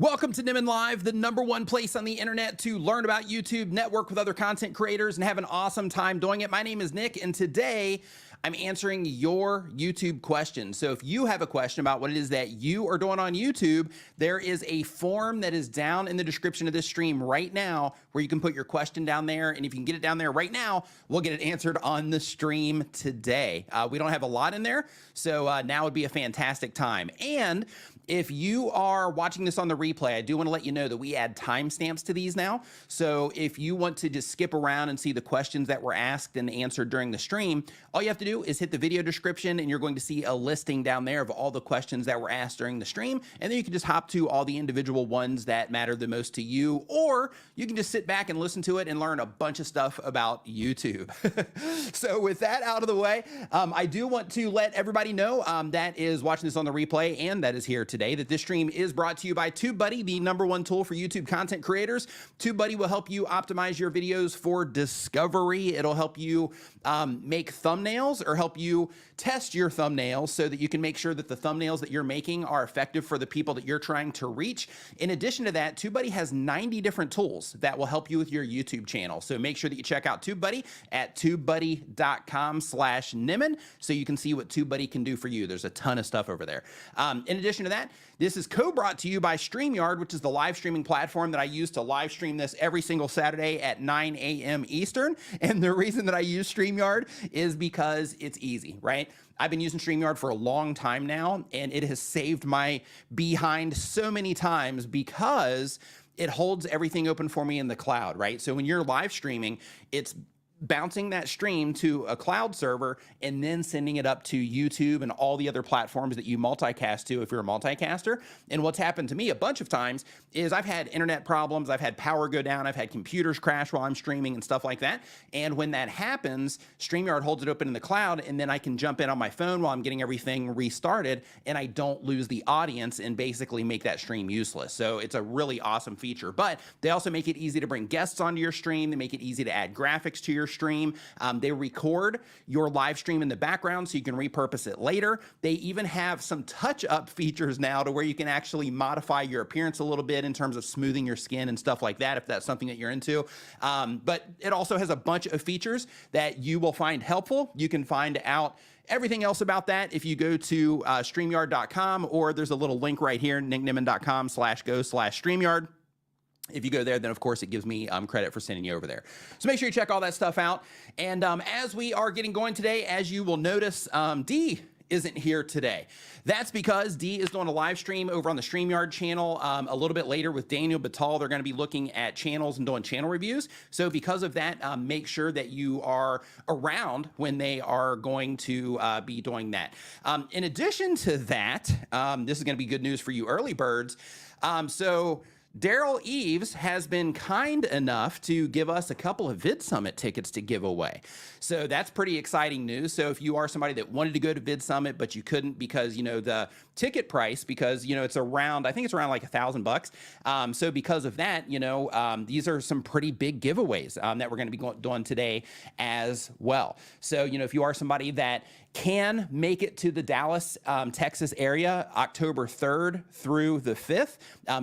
Welcome to Nimmin Live, the #1 place on the internet to learn about YouTube, network with other content creators, and have an awesome time doing it. My name is Nick, and today I'm answering your YouTube questions. So if you have a question about what it is that you are doing on YouTube, there is a form that is down in the description of this stream right now where you can put your question down there. And if you can get it down there right now, we'll get it answered on the stream today. We don't have a lot in there, so now would be a fantastic time. And if you are watching this on the replay, I do want to let you know that we add timestamps to these now. So if you want to just skip around and see the questions that were asked and answered during the stream, all you have to do is hit the video description and you're going to see a listing down there of all the questions that were asked during the stream. And then you can just hop to all the individual ones that matter the most to you, or you can just sit back and listen to it and learn a bunch of stuff about YouTube. So with that out of the way, I do want to let everybody know that is watching this on the replay and that is here today that this stream is brought to you by TubeBuddy, the #1 tool for YouTube content creators. TubeBuddy will help you optimize your videos for discovery. It'll help you make thumbnails or help you test your thumbnails so that you can make sure that the thumbnails that you're making are effective for the people that you're trying to reach. In addition to that, TubeBuddy has 90 different tools that will help you with your YouTube channel. So make sure that you check out TubeBuddy at tubebuddy.com/Nimmin so you can see what TubeBuddy can do for you. There's a ton of stuff over there. In addition to that, this is co-brought to you by StreamYard, which is the live streaming platform that I use to live stream this every single Saturday at 9 a.m. Eastern. And the reason that I use StreamYard is because it's easy, right? I've been using StreamYard for a long time now, and it has saved my behind so many times because it holds everything open for me in the cloud, right? So when you're live streaming, it's bouncing that stream to a cloud server and then sending it up to YouTube and all the other platforms that you multicast to if you're a multicaster. And what's happened to me a bunch of times is I've had internet problems, I've had power go down, I've had computers crash while I'm streaming and stuff like that. And when that happens, StreamYard holds it open in the cloud, and then I can jump in on my phone while I'm getting everything restarted, and I don't lose the audience and basically make that stream useless. So it's a really awesome feature. But they also make it easy to bring guests onto your stream. They make it easy to add graphics to your stream. They record your live stream in the background so you can repurpose it later. They even have some touch-up features now to where you can actually modify your appearance a little bit in terms of smoothing your skin and stuff like that, if that's something that you're into. But it also has a bunch of features that you will find helpful. You can find out everything else about that if you go to StreamYard.com, or there's a little link right here, nicknimmin.com/go/StreamYard. If you go there, then of course it gives me credit for sending you over there. So make sure you check all that stuff out. And as we are getting going today, as you will notice, D isn't here today. That's because D is doing a live stream over on the StreamYard channel a little bit later with Daniel Batal. They're going to be looking at channels and doing channel reviews. So because of that, make sure that you are around when they are going to be doing that. In addition to that, this is going to be good news for you early birds. Derral Eves has been kind enough to give us a couple of Vid Summit tickets to give away. So that's pretty exciting news. So if you are somebody that wanted to go to Vid Summit, but you couldn't because, you know, the ticket price, because, you know, it's around, I think it's around like $1,000. So because of that, you know, these are some pretty big giveaways that we're going to be doing today as well. So, you know, if you are somebody that can make it to the Dallas, Texas area, October 3rd through the 5th.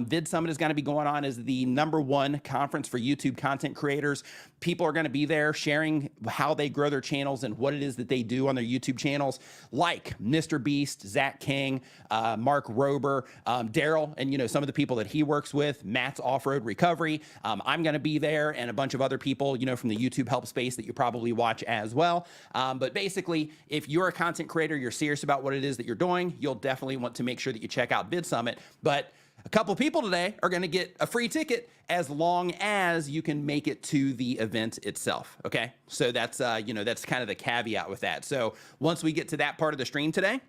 Vid Summit is going to be going on as the #1 conference for YouTube content creators. People are going to be there sharing how they grow their channels and what it is that they do on their YouTube channels, like Mr. Beast, Zach King, Mark Rober, Derral, and, you know, some of the people that he works with, Matt's Off-Road Recovery. I'm going to be there, and a bunch of other people, you know, from the YouTube help space that you probably watch as well. But basically, if you're a content creator, you're serious about what it is that you're doing, you'll definitely want to make sure that you check out Vid Summit. But a couple of people today are going to get a free ticket as long as you can make it to the event itself. Okay, so that's you know, that's kind of the caveat with that. So once we get to that part of the stream today,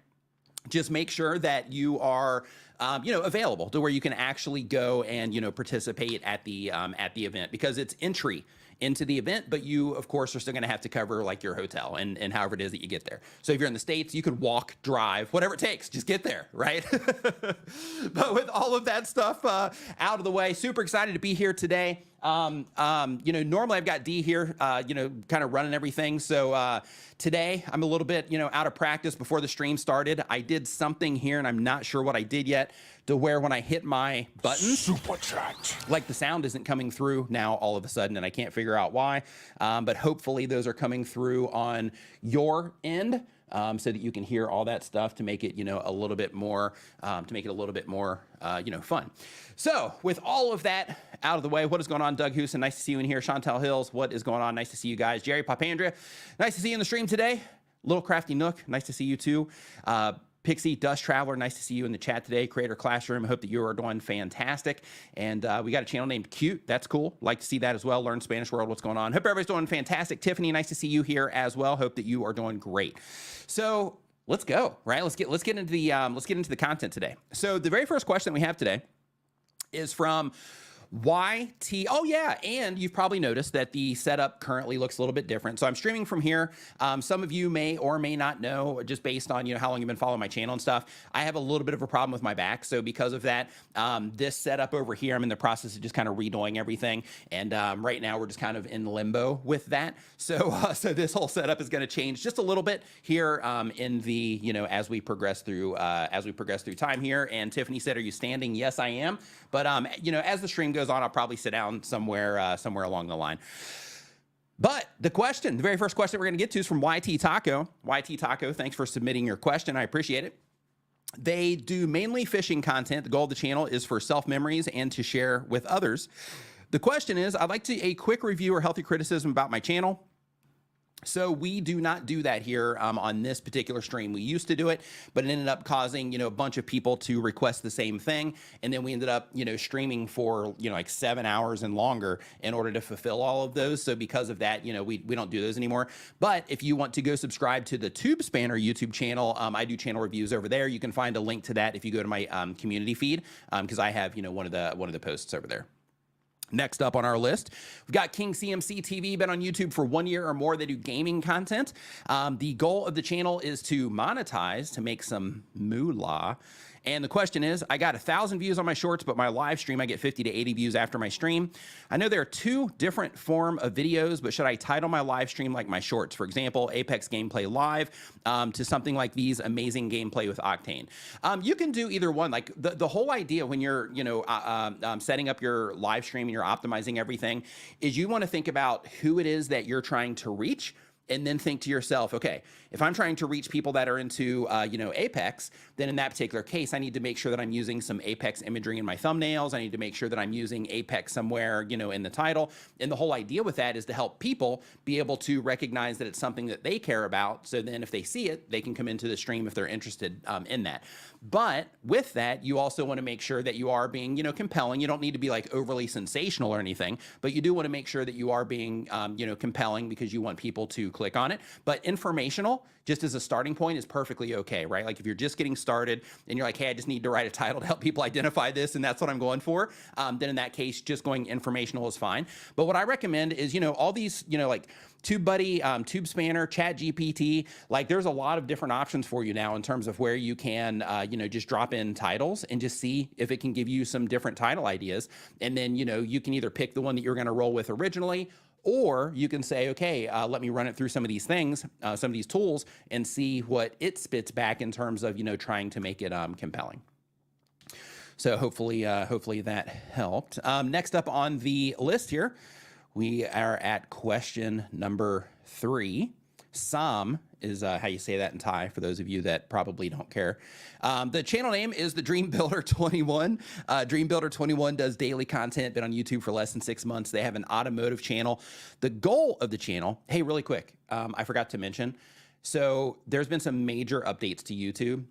just make sure that you are you know, available to where you can actually go and, you know, participate at the event, because it's entry into the event, but you, of course, are still going to have to cover like your hotel and however it is that you get there. So if you're in the States, you could walk, drive, whatever it takes, just get there, right? But with all of that stuff out of the way, super excited to be here today. You know, normally I've got D here, you know, kind of running everything. So today I'm a little bit, you know, out of practice before the stream started. I did something here and I'm not sure what I did yet, to where when I hit my buttons, super chat, like the sound isn't coming through now all of a sudden, and I can't figure out why. But hopefully those are coming through on your end. So that you can hear all that stuff to make it, you know, a little bit more, you know, fun. So with all of that out of the way, what is going on? Doug Houston, nice to see you in here. Chantel Hills, what is going on? Nice to see you guys. Jerry Papandrea, nice to see you in the stream today. Little Crafty Nook, nice to see you too. Pixie Dust Traveler, nice to see you in the chat today. Creator Classroom, I hope that you are doing fantastic. And we got a channel named Cute, that's cool. Like to see that as well. Learn Spanish World, what's going on? Hope everybody's doing fantastic. Tiffany, nice to see you here as well. Hope that you are doing great. So let's go, right? Let's get into the content today. So the very first question we have today is from YT. Oh yeah, and you've probably noticed that the setup currently looks a little bit different. So I'm streaming from here. Some of you may or may not know, just based on, you know, how long you've been following my channel and stuff, I have a little bit of a problem with my back. So because of that, this setup over here, I'm in the process of just kind of redoing everything. And right now we're just kind of in limbo with that. So so this whole setup is going to change just a little bit here in the, you know, as we progress through time here. And Tiffany said, "Are you standing?" Yes, I am. But you know, as the stream goes on, I'll probably sit down somewhere along the line. But the very first question we're going to get to is from YT Taco. YT Taco, thanks for submitting your question. I appreciate it. They do mainly fishing content. The goal of the channel is for self-memories and to share with others. The question is, I'd like a quick review or healthy criticism about my channel. So we do not do that here on this particular stream. We used to do it, but it ended up causing, you know, a bunch of people to request the same thing. And then we ended up, you know, streaming for, you know, like 7 hours and longer in order to fulfill all of those. So because of that, you know, we don't do those anymore. But if you want to go subscribe to the Tube Spanner YouTube channel, I do channel reviews over there. You can find a link to that if you go to my community feed, because I have, you know, one of the posts over there. Next up on our list, we've got King CMC TV, been on YouTube for 1 year or more. They do gaming content. The goal of the channel is to monetize, to make some moolah. And the question is, I got 1,000 views on my shorts, but my live stream, I get 50 to 80 views after my stream. I know there are 2 different form of videos, but should I title my live stream like my shorts? For example, Apex Gameplay Live to something like these, Amazing Gameplay with Octane. You can do either one. Like the whole idea when you're, you know, setting up your live stream and you're optimizing everything is you want to think about who it is that you're trying to reach. And then think to yourself, okay, if I'm trying to reach people that are into, you know, Apex, then in that particular case, I need to make sure that I'm using some Apex imagery in my thumbnails. I need to make sure that I'm using Apex somewhere, you know, in the title. And the whole idea with that is to help people be able to recognize that it's something that they care about. So then if they see it, they can come into the stream if they're interested in that. But with that, you also want to make sure that you are being, you know, compelling. You don't need to be like overly sensational or anything, but you do want to make sure that you are being, you know, compelling, because you want people to click on it. But informational, just as a starting point, is perfectly okay, right? Like if you're just getting started and you're like, hey, I just need to write a title to help people identify this, and that's what I'm going for, then in that case, just going informational is fine. But what I recommend is, you know, all these, you know, like TubeBuddy, Tube Spanner, Chat GPT, like there's a lot of different options for you now in terms of where you can, you know, just drop in titles and just see if it can give you some different title ideas. And then, you know, you can either pick the one that you're going to roll with originally, or you can say, okay, let me run it through some of these things, some of these tools, and see what it spits back in terms of, you know, trying to make it compelling. So hopefully that helped. Next up on the list here, we are at question number 3. Sam is how you say that in Thai, for those of you that probably don't care. The channel name is the Dream Builder 21. Dream Builder 21 does daily content, been on YouTube for less than 6 months. They have an automotive channel. The goal of the channel, hey, really quick, I forgot to mention, so there's been some major updates to YouTube,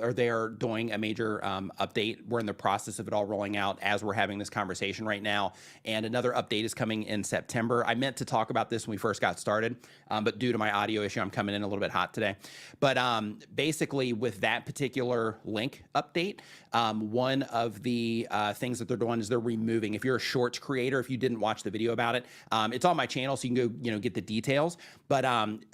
or they are doing a major update. We're in the process of it all rolling out as we're having this conversation right now. And another update is coming in September. I meant to talk about this when we first got started, but due to my audio issue, I'm coming in a little bit hot today. But basically with that particular link update, one of the things that they're doing is they're removing, if you're a shorts creator, if you didn't watch the video about it, it's on my channel, so you can go, you know, get the details. But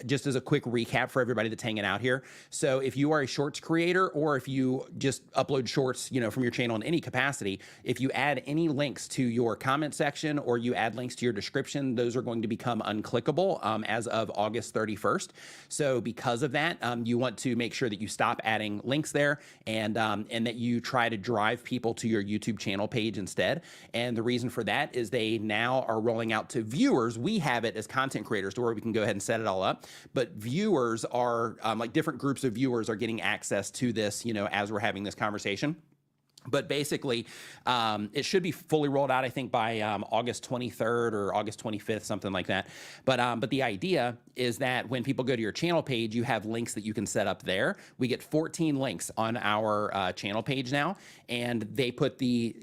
just as a quick quick recap for everybody that's hanging out here. So if you are a shorts creator, or if you just upload shorts, from your channel in any capacity, if you add any links to your comment section or you add links to your description, those are going to become unclickable as of August 31st. So because of that, you want to make sure that you stop adding links there, and that you try to drive people to your YouTube channel page instead. And the reason for that is they now are rolling out to viewers. We have it as content creators to where we can go ahead and set it all up, but viewers are like different groups of viewers are getting access to this, as we're having this conversation. But basically, it should be fully rolled out, I think, by August 23rd or August 25th, something like that. But the idea is that when people go to your channel page, you have links that you can set up there. We get 14 links on our channel page now, and they put the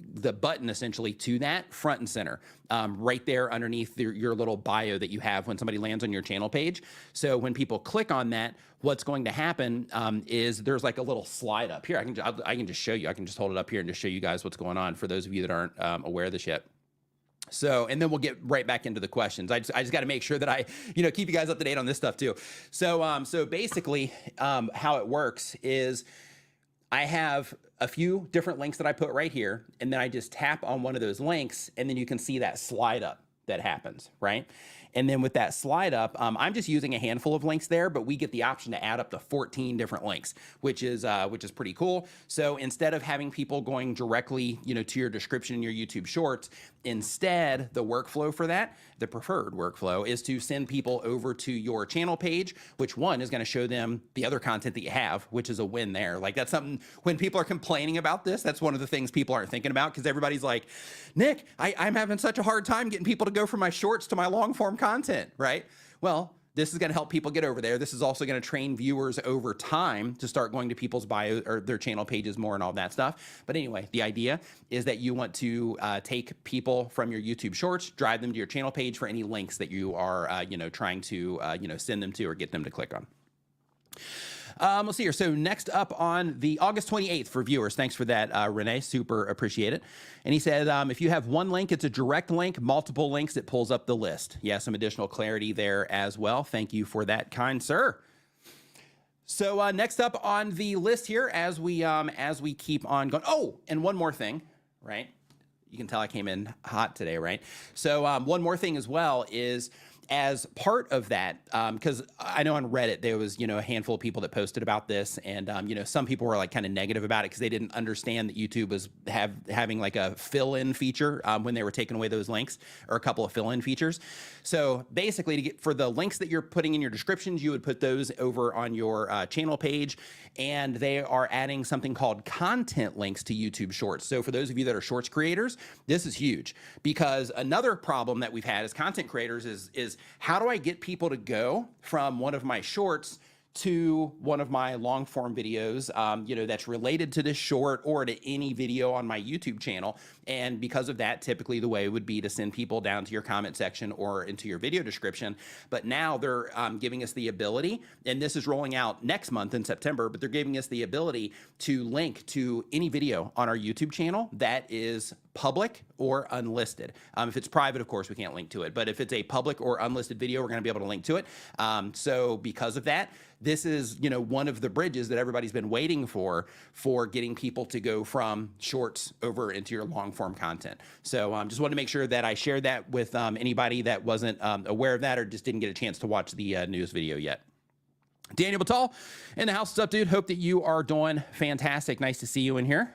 button essentially to that front and center, right there underneath your little bio that you have when somebody lands on your channel page. So when people click on that, what's going to happen is there's like a little slide up here. I can just show you. I can just hold it up here and just show you guys what's going on for those of you that aren't aware of this yet. So, and then we'll get right back into the questions. I just got to make sure that I, keep you guys up to date on this stuff too. So, so basically, how it works is I have a few different links that I put right here, and then I just tap on one of those links, and then you can see that slide up that happens, right? And then with that slide up, I'm just using a handful of links there, but we get the option to add up to 14 different links, which is pretty cool. So instead of having people going directly, to your description in your YouTube Shorts, instead the workflow for that, the preferred workflow, is to send people over to your channel page, which one is going to show them the other content that you have, which is a win there. Like that's something when people are complaining about this, that's one of the things people aren't thinking about, because everybody's like, Nick, I'm having such a hard time getting people to go from my shorts to my long form content, right? Well, this is going to help people get over there. This is also going to train viewers over time to start going to people's bio or their channel pages more and all that stuff. But anyway, the idea is that you want to take people from your YouTube Shorts, drive them to your channel page for any links that you are, trying to, send them to or get them to click on. Let's see here. So next up on the August 28th for viewers. Thanks for that, Renee. Super appreciate it. And he said, if you have one link, it's a direct link. Multiple links, it pulls up the list. Yeah, some additional clarity there as well. Thank you for that, kind sir. So next up on the list here, as we keep on going. Oh, and one more thing, right? You can tell I came in hot today, right? So one more thing as well is, as part of that, because I know on Reddit there was, a handful of people that posted about this, and some people were like kind of negative about it because they didn't understand that YouTube was having like a fill-in feature when they were taking away those links, or a couple of fill-in features. So basically, for the links that you're putting in your descriptions, you would put those over on your channel page, and they are adding something called content links to YouTube Shorts. So for those of you that are Shorts creators, this is huge, because another problem that we've had as content creators is how do I get people to go from one of my shorts to one of my long form videos, that's related to this short or to any video on my YouTube channel. And because of that, typically the way would be to send people down to your comment section or into your video description. But now they're giving us the ability, and this is rolling out next month in September, but they're giving us the ability to link to any video on our YouTube channel that is public or unlisted. If it's private, of course, we can't link to it. But if it's a public or unlisted video, we're going to be able to link to it. So because of that, this is, one of the bridges that everybody's been waiting for getting people to go from shorts over into your long form content. So just wanted to make sure that I shared that with anybody that wasn't aware of that or just didn't get a chance to watch the news video yet. Daniel Batal in the house. What's up, dude? Hope that you are doing fantastic. Nice to see you in here.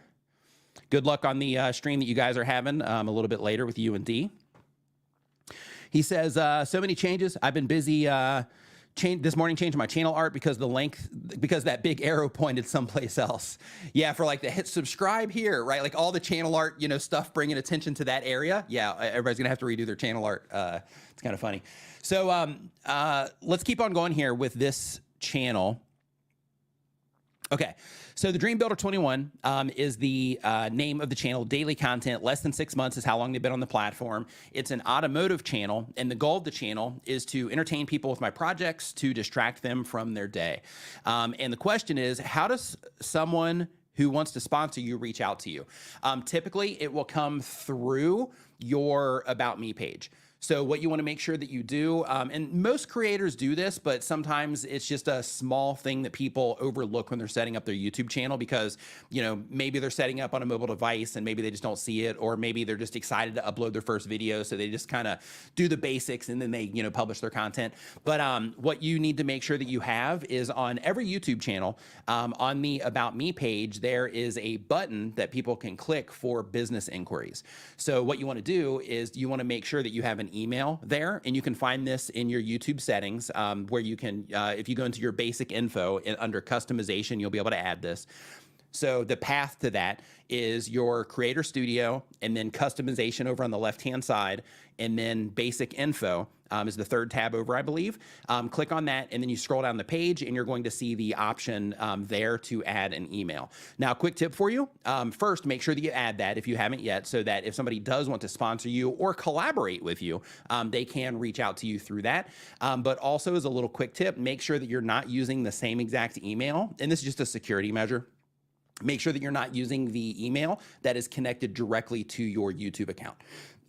Good luck on the stream that you guys are having a little bit later with you and D. He says, so many changes. I've been busy this morning changing my channel art because that big arrow pointed someplace else. Yeah, for like the hit subscribe here, right? Like all the channel art, stuff bringing attention to that area. Yeah, everybody's gonna have to redo their channel art. It's kind of funny. So let's keep on going here with this channel. Okay, so the Dream Builder 21 is the name of the channel. Daily content, less than 6 months is how long they've been on the platform. It's an automotive channel, and the goal of the channel is to entertain people with my projects, to distract them from their day. And the question is, how does someone who wants to sponsor you reach out to you? Typically, it will come through your About Me page. So what you want to make sure that you do, and most creators do this, but sometimes it's just a small thing that people overlook when they're setting up their YouTube channel because, you know, maybe they're setting up on a mobile device and maybe they just don't see it, or maybe they're just excited to upload their first video. So they just kind of do the basics and then they, you know, publish their content. But what you need to make sure that you have is on every YouTube channel, on the About Me page, there is a button that people can click for business inquiries. So what you want to do is you want to make sure that you have an email there, and you can find this in your YouTube settings, where you can, if you go into your basic info under customization, you'll be able to add this. So the path to that is your creator studio, and then customization over on the left-hand side, and then basic info is the third tab over, I believe. Click on that, and then you scroll down the page, and you're going to see the option there to add an email. Now, quick tip for you. First, make sure that you add that if you haven't yet, so that if somebody does want to sponsor you or collaborate with you, they can reach out to you through that. But also, as a little quick tip, make sure that you're not using the same exact email, and this is just a security measure. Make sure that you're not using the email that is connected directly to your YouTube account.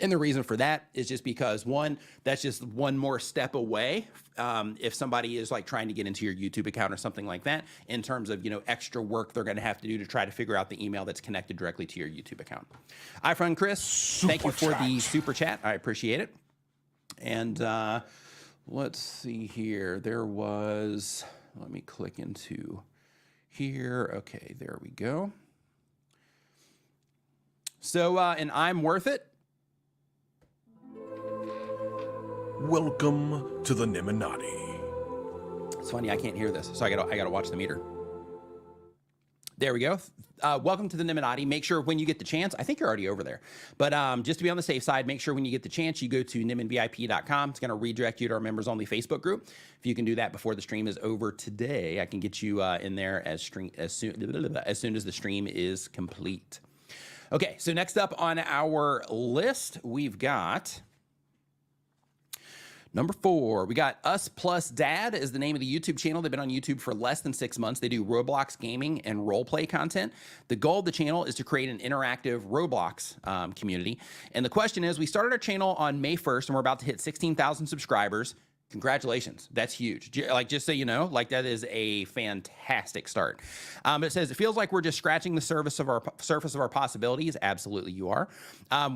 And the reason for that is just because, one, that's just one more step away if somebody is like trying to get into your YouTube account or something like that, in terms of, you know, extra work they're going to have to do to try to figure out the email that's connected directly to your YouTube account. Hi, friend Chris. Thank you for the super chat. I appreciate it. And let's see here. There was, let me click into here. Okay, there we go. So, and I'm worth it. Welcome to the Niminati. It's funny, I can't hear this, so I gotta watch the meter. There we go. Welcome to the Niminati. Make sure when you get the chance, I think you're already over there, but just to be on the safe side, make sure when you get the chance, you go to niminvip.com. It's going to redirect you to our members only Facebook group. If you can do that before the stream is over today, I can get you in there as soon as the stream is complete. Okay, so next up on our list, we've got number 4, we got Us Plus Dad is the name of the YouTube channel. They've been on YouTube for less than 6 months. They do Roblox gaming and role play content. The goal of the channel is to create an interactive Roblox community. And the question is, we started our channel on May 1st and we're about to hit 16,000 subscribers. Congratulations. That's huge. Like, just so you know, like, that is a fantastic start. It says, it feels like we're just scratching the surface of our possibilities. Absolutely, you are.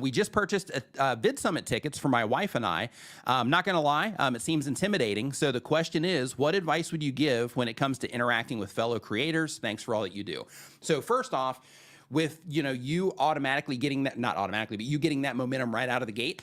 We just purchased Vid Summit tickets for my wife and I. Not going to lie, it seems intimidating. So the question is, what advice would you give when it comes to interacting with fellow creators? Thanks for all that you do. So first off, with, you know, you automatically getting that, not automatically, but you getting that momentum right out of the gate,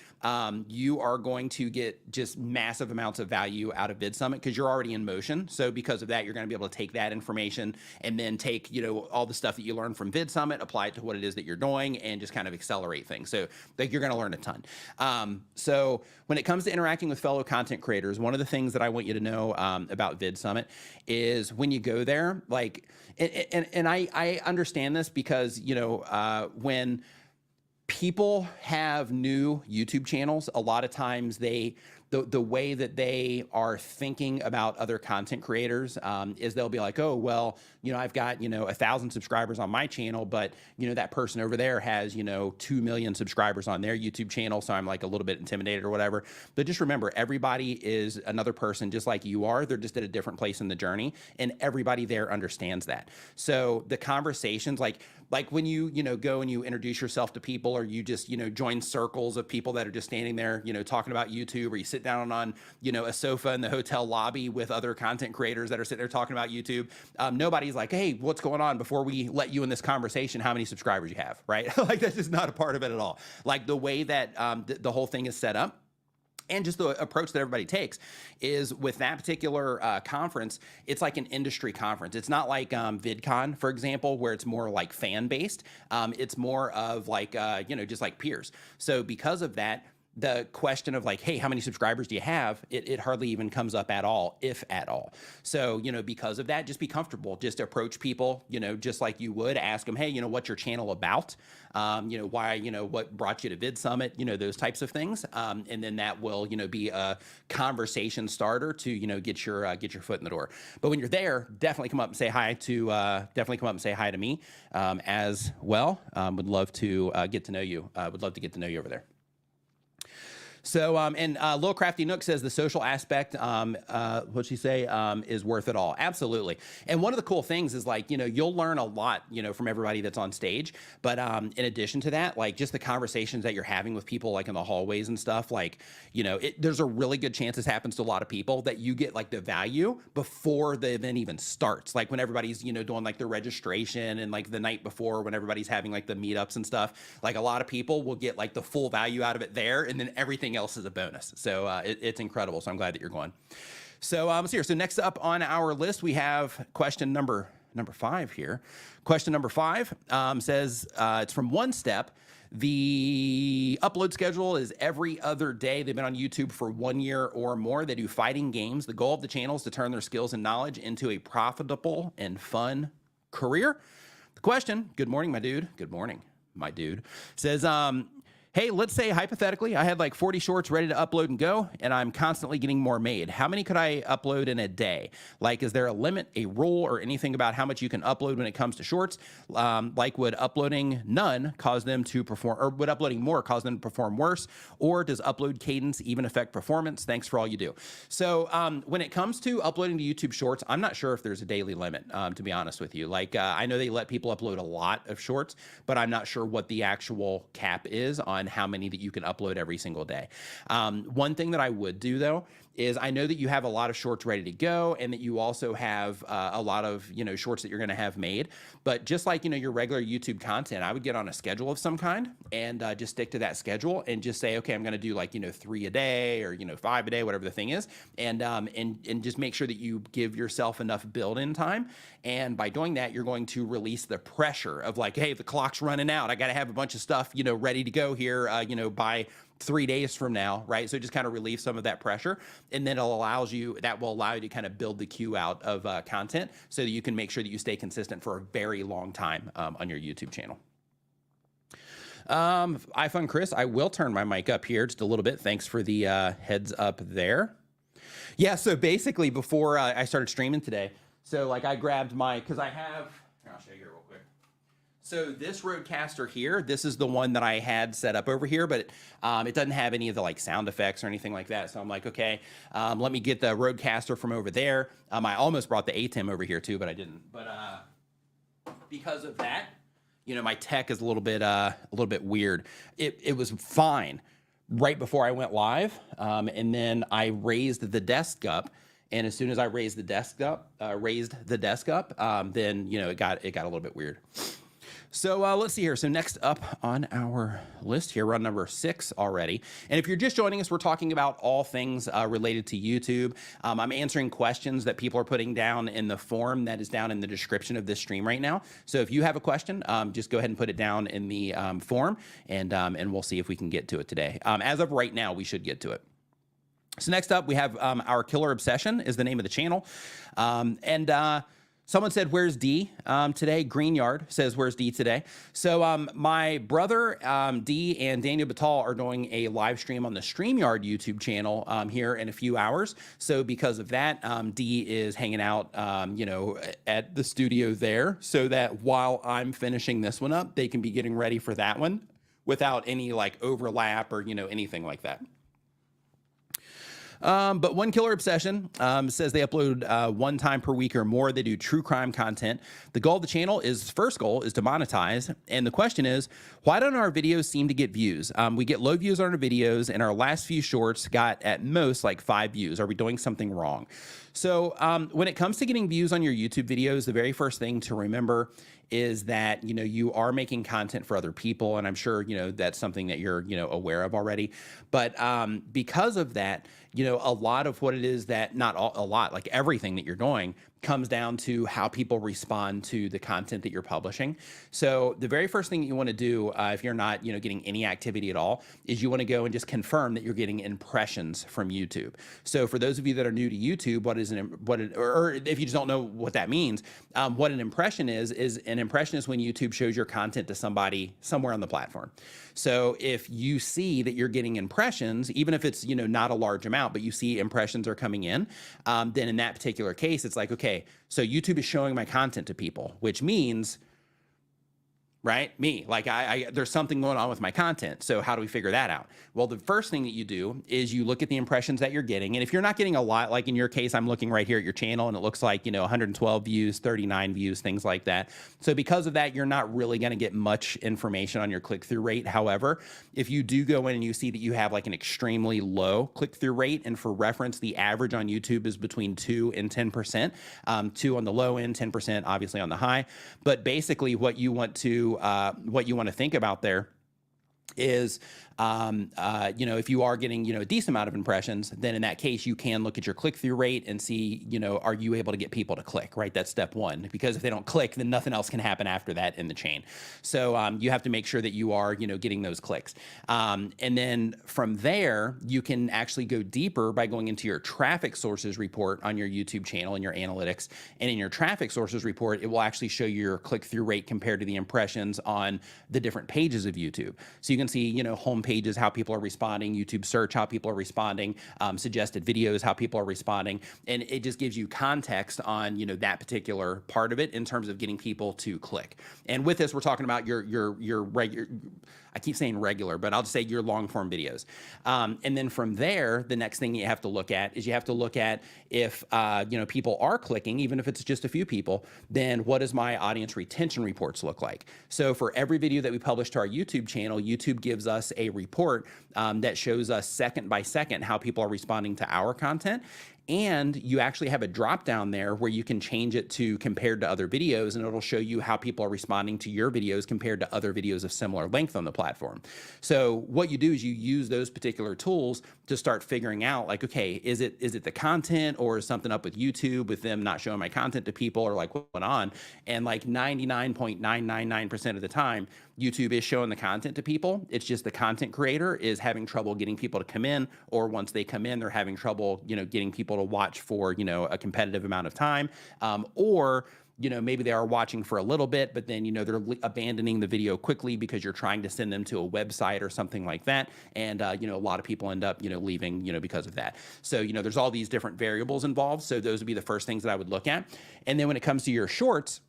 you are going to get just massive amounts of value out of Vid Summit because you're already in motion. So because of that, you're going to be able to take that information and then take, you know, all the stuff that you learned from Vid Summit, apply it to what it is that you're doing, and just kind of accelerate things. So like, you're going to learn a ton. So when it comes to interacting with fellow content creators, one of the things that I want you to know about Vid Summit is when you go there, like, and I understand this because, you know, when people have new YouTube channels, a lot of times the way that they are thinking about other content creators is they'll be like, oh, well, you know, I've got, you know, 1,000 subscribers on my channel, but, you know, that person over there has, you know, 2 million subscribers on their YouTube channel. So I'm like a little bit intimidated or whatever. But just remember, everybody is another person just like you are. They're just at a different place in the journey, and everybody there understands that. So the conversations, like when you know, go and you introduce yourself to people, or you just, you know, join circles of people that are just standing there, you know, talking about YouTube, or you sit down on, you know, a sofa in the hotel lobby with other content creators that are sitting there talking about YouTube. Nobody's like, hey, what's going on? Before we let you in this conversation, how many subscribers you have, right? Like, that's just not a part of it at all. Like, the way that the whole thing is set up, and just the approach that everybody takes is, with that particular conference, it's like an industry conference. It's not like VidCon, for example, where it's more like fan-based. It's more of like, you know, just like peers. So because of that, the question of like, hey, how many subscribers do you have? It hardly even comes up at all, if at all. So, you know, because of that, just be comfortable. Just approach people, you know, just like you would. Ask them, hey, you know, what's your channel about? You know, why, you know, what brought you to Vid Summit? You know, those types of things. And then that will, you know, be a conversation starter to, you know, get your foot in the door. But when you're there, definitely come up and say hi to me as well. Would love to get to know you. Would love to get to know you over there. So, and Lil Crafty Nook says the social aspect, what'd she say, is worth it all. Absolutely. And one of the cool things is like, you'll learn a lot, from everybody that's on stage. But in addition to that, like just the conversations that you're having with people like in the hallways and stuff, like, there's a really good chance this happens to a lot of people that you get like the value before the event even starts. Like when everybody's, doing like the registration and like the night before when everybody's having like the meetups and stuff, like a lot of people will get like the full value out of it there. And then everything else is a bonus. So it's incredible. So I'm glad that you're going. So let's see here. So next up on our list, we have question number 5 here. Question number 5 says it's from One Step. The upload schedule is every other day. They've been on YouTube for 1 year or more. They do fighting games. The goal of the channel is to turn their skills and knowledge into a profitable and fun career. The question, good morning, my dude. Good morning, my dude. Says, hey, let's say hypothetically, I had like 40 shorts ready to upload and go, and I'm constantly getting more made. How many could I upload in a day? Like, is there a limit, a rule, or anything about how much you can upload when it comes to shorts? Like, would uploading none cause them to perform, or would uploading more cause them to perform worse? Or does upload cadence even affect performance? Thanks for all you do. So when it comes to uploading to YouTube Shorts, I'm not sure if there's a daily limit, to be honest with you. Like, I know they let people upload a lot of shorts, but I'm not sure what the actual cap is on how many that you can upload every single day. One thing that I would do though is I know that you have a lot of shorts ready to go and that you also have a lot of, shorts that you're going to have made. But just like, your regular YouTube content, I would get on a schedule of some kind and just stick to that schedule and just say, okay, I'm going to do like, 3 a day or, 5 a day, whatever the thing is. And just make sure that you give yourself enough build-in time. And by doing that, you're going to release the pressure of like, hey, the clock's running out. I got to have a bunch of stuff, ready to go here, by 3 days from now, right? So just kind of relieve some of that pressure, and then that will allow you to kind of build the queue out of content so that you can make sure that you stay consistent for a very long time on your YouTube channel. iPhone Chris, I will turn my mic up here just a little bit. Thanks for the heads up there. Yeah, so basically before I started streaming today, so like I grabbed because I have, I'll show you here real quick. So this Rodecaster here, this is the one that I had set up over here, but it doesn't have any of the like sound effects or anything like that. So I'm like, okay, let me get the Rodecaster from over there. I almost brought the ATEM over here too, but I didn't. But because of that, my tech is a little bit weird. It was fine right before I went live, and then I raised the desk up. And as soon as I raised the desk up, then it got a little bit weird. So let's see here. So next up on our list here, we're on number 6 already. And if you're just joining us, we're talking about all things related to YouTube. I'm answering questions that people are putting down in the form that is down in the description of this stream right now. So if you have a question, just go ahead and put it down in the form, and we'll see if we can get to it today. As of right now, we should get to it. So next up, we have our Killer Obsession is the name of the channel. Someone said, where's D today? Greenyard says, where's D today? So my brother, D, and Daniel Batal are doing a live stream on the StreamYard YouTube channel here in a few hours. So because of that, D is hanging out, at the studio there so that while I'm finishing this one up, they can be getting ready for that one without any like overlap or, anything like that. But One Killer Obsession says they upload 1 time per week or more. They do true crime content. The goal of the channel first goal is to monetize. And the question is, why don't our videos seem to get views? We get low views on our videos, and our last few shorts got at most like 5 views. Are we doing something wrong? So when it comes to getting views on your YouTube videos, the very first thing to remember is that, you are making content for other people. And I'm sure, that's something that you're, aware of already. But because of that, a lot of what it is that a lot, like everything that you're doing comes down to how people respond to the content that you're publishing. So the very first thing that you want to do if you're not, getting any activity at all, is you want to go and just confirm that you're getting impressions from YouTube. So for those of you that are new to YouTube, or if you just don't know what that means, what an impression is an impression is when YouTube shows your content to somebody somewhere on the platform. So if you see that you're getting impressions, even if it's, not a large amount, but you see impressions are coming in, then in that particular case, it's like, okay, so YouTube is showing my content to people, which means right? Me, like there's something going on with my content. So how do we figure that out? Well, the first thing that you do is you look at the impressions that you're getting. And if you're not getting a lot, like in your case, I'm looking right here at your channel and it looks like, 112 views, 39 views, things like that. So because of that, you're not really going to get much information on your click-through rate. However, if you do go in and you see that you have like an extremely low click-through rate, and for reference, the average on YouTube is between 2 and 10%, 2 on the low end, 10% obviously on the high. But basically what you want to think about there is, if you are getting, a decent amount of impressions, then in that case, you can look at your click-through rate and see, are you able to get people to click, right? That's step one, because if they don't click, then nothing else can happen after that in the chain. So you have to make sure that you are, getting those clicks. And then from there, you can actually go deeper by going into your traffic sources report on your YouTube channel and your analytics. And in your traffic sources report, it will actually show you your click-through rate compared to the impressions on the different pages of YouTube. So you can see, home pages, how people are responding, YouTube search, how people are responding, suggested videos, how people are responding. And it just gives you context on, that particular part of it in terms of getting people to click. And with this, we're talking about your regular, I keep saying regular, but I'll just say your long form videos. And then from there, the next thing you have to look at is you have to look at if, people are clicking, even if it's just a few people, then what does my audience retention reports look like? So for every video that we publish to our YouTube channel, YouTube gives us a report that shows us second by second how people are responding to our content. And you actually have a drop down there where you can change it to compared to other videos, and it'll show you how people are responding to your videos compared to other videos of similar length on the platform. So what you do is you use those particular tools to start figuring out, like, okay, is it the content, or is something up with YouTube with them not showing my content to people, or like what went on? And like 99.999% of the time, YouTube is showing the content to people. It's just the content creator is having trouble getting people to come in, or once they come in, they're having trouble, getting people to watch for, a competitive amount of time, or maybe they are watching for a little bit, but then, they're abandoning the video quickly because you're trying to send them to a website or something like that. And, a lot of people end up, leaving, because of that. So, there's all these different variables involved. So those would be the first things that I would look at. And then when it comes to your shorts,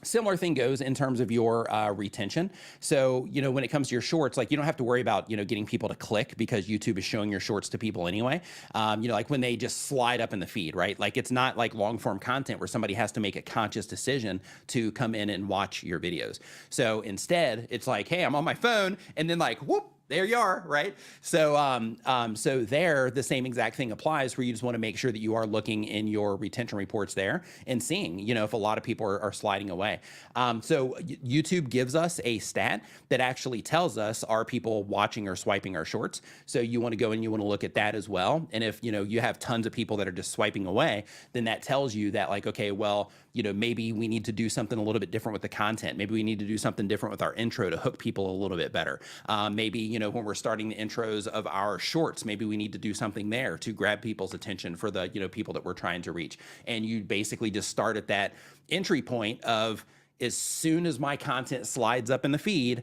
similar thing goes in terms of your retention. So, when it comes to your shorts, like you don't have to worry about, getting people to click because YouTube is showing your shorts to people anyway. Like when they just slide up in the feed, right? Like it's not like long form content where somebody has to make a conscious decision to come in and watch your videos. So instead it's like, hey, I'm on my phone, and then like, whoop, there you are, right? So, so there, the same exact thing applies, where you just want to make sure that you are looking in your retention reports there and seeing, if a lot of people are sliding away. So YouTube gives us a stat that actually tells us, are people watching or swiping our shorts? So you want to go and you want to look at that as well. And if, you have tons of people that are just swiping away, then that tells you that, like, okay, well, maybe we need to do something a little bit different with the content. Maybe we need to do something different with our intro to hook people a little bit better. Maybe, when we're starting the intros of our shorts, maybe we need to do something there to grab people's attention for the, people that we're trying to reach. And you basically just start at that entry point of, as soon as my content slides up in the feed,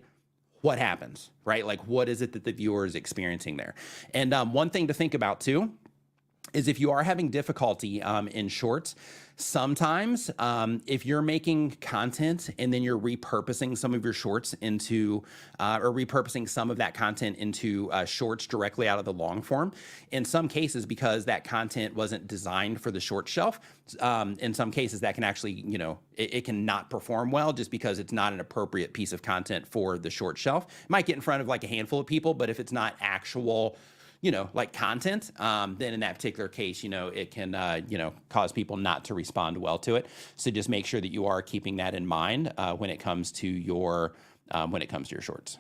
what happens, right? Like, what is it that the viewer is experiencing there? And one thing to think about too is if you are having difficulty in shorts, sometimes if you're making content and then you're repurposing some of your shorts into, or repurposing some of that content into shorts directly out of the long form, in some cases, because that content wasn't designed for the short shelf, in some cases that can actually, it can not perform well just because it's not an appropriate piece of content for the short shelf. It might get in front of like a handful of people, but if it's not actual, like content, then in that particular case, it can, cause people not to respond well to it. So just make sure that you are keeping that in mind when it comes to your shorts.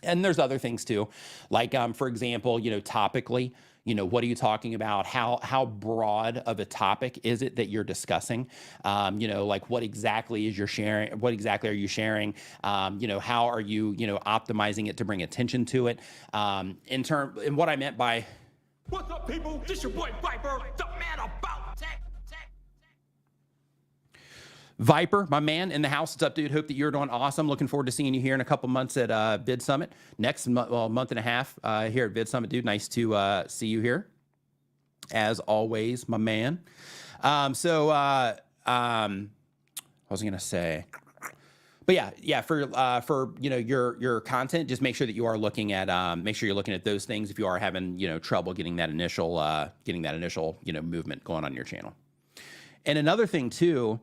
And there's other things too, like, for example, topically, what are you talking about? How broad of a topic is it that you're discussing? Like what exactly is your sharing? What exactly are you sharing? How are you, optimizing it to bring attention to it? And what I meant by, what's up, people? This your boy Viper, the man about tech. Viper, my man in the house. What's up, dude? Hope that you're doing awesome. Looking forward to seeing you here in a couple months at Vid Summit. Next month and a half here at Vid Summit, dude. Nice to see you here. As always, my man. I was going to say, But yeah, for your content, just make sure that you are looking at make sure you're looking at those things if you are having trouble getting that initial movement going on your channel. And another thing too,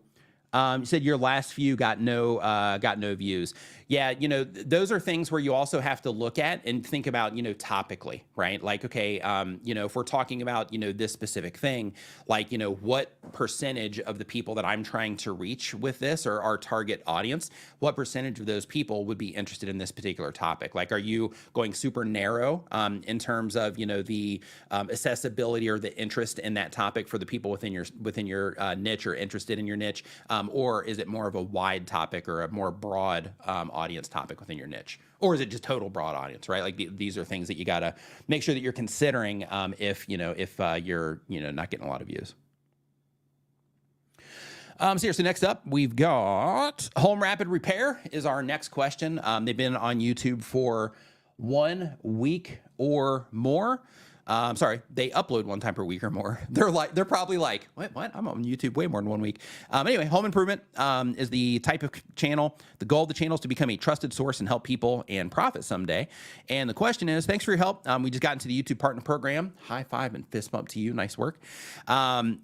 you said your last few got no views. Yeah, those are things where you also have to look at and think about, topically, right? Like, okay, if we're talking about, this specific thing, like, what percentage of the people that I'm trying to reach with this, or our target audience, what percentage of those people would be interested in this particular topic? Like, are you going super narrow in terms of, the accessibility or the interest in that topic for the people within your niche or interested in your niche? Or is it more of a wide topic or a more broad audience topic within your niche? Or is it just total broad audience, right? Like these are things that you gotta make sure that you're considering if you're not getting a lot of views. So next up, we've got home rapid repair is our next question. They've been on YouTube for 1 week or more. Sorry, they upload 1 time per week or more. They're probably like, what? I'm on YouTube way more than 1 week. Anyway, home improvement is the type of channel. The goal of the channel is to become a trusted source and help people and profit someday. And the question is, thanks for your help. We just got into the YouTube Partner Program. High five and fist bump to you. Nice work.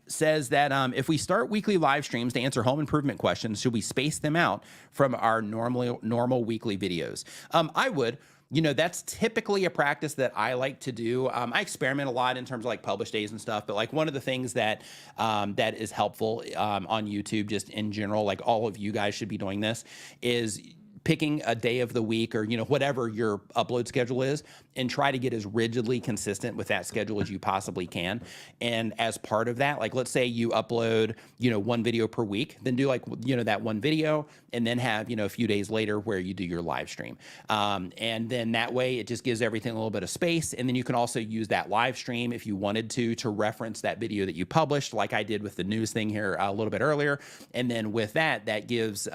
Says that if we start weekly live streams to answer home improvement questions, should we space them out from our normal weekly videos? I would. That's typically a practice that I like to do. I experiment a lot in terms of like publish days and stuff, but like one of the things that that is helpful on YouTube, just in general, like all of you guys should be doing this, is picking a day of the week or, whatever your upload schedule is, and try to get as rigidly consistent with that schedule as you possibly can. And as part of that, like, let's say you upload, 1 video per week, then do like, that 1 video, and then have, a few days later where you do your live stream. And then that way it just gives everything a little bit of space. And then you can also use that live stream if you wanted to reference that video that you published, like I did with the news thing here a little bit earlier. And then with that gives,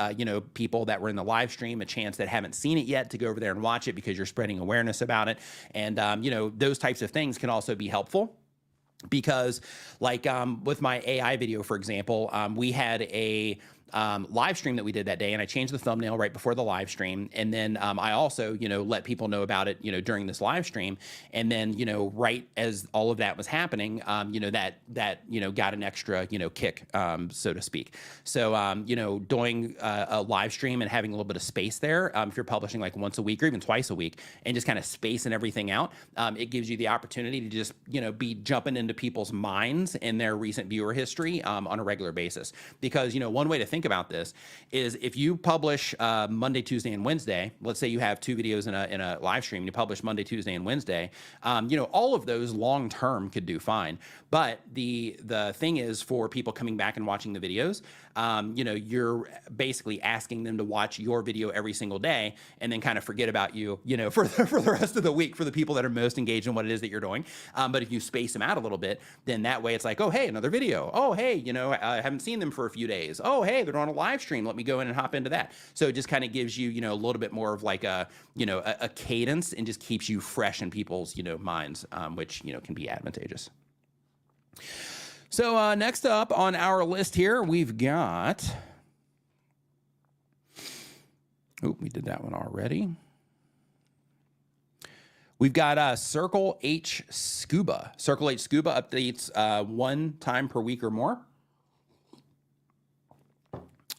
people that were in the live stream a chance that haven't seen it yet to go over there and watch it, because you're spreading awareness about it. And, those types of things can also be helpful. Because like with my AI video, for example, we had a live stream that we did that day, and I changed the thumbnail right before the live stream. And then I also, let people know about it, during this live stream. And then, right as all of that was happening, that got an extra, kick, so to speak. So, doing a live stream and having a little bit of space there, if you're publishing like once a week or even twice a week, and just kind of spacing everything out, it gives you the opportunity to just, be jumping into people's minds and their recent viewer history on a regular basis. Because, one way to think about this is if you publish Monday, Tuesday, and Wednesday, let's say you have 2 videos in a live stream, and you publish Monday, Tuesday, and Wednesday, all of those long term could do fine. But the thing is, for people coming back and watching the videos, you're basically asking them to watch your video every single day and then kind of forget about you, for the rest of the week, for the people that are most engaged in what it is that you're doing. But if you space them out a little bit, then that way it's like, oh, hey, another video. Oh, hey, I haven't seen them for a few days. Oh, hey, they're on a live stream. Let me go in and hop into that. So it just kind of gives you, a little bit more of like a cadence, and just keeps you fresh in people's, minds, which, can be advantageous. So next up on our list here, we've got, we did that one already. We've got Circle H Scuba. Circle H Scuba updates 1 time per week or more.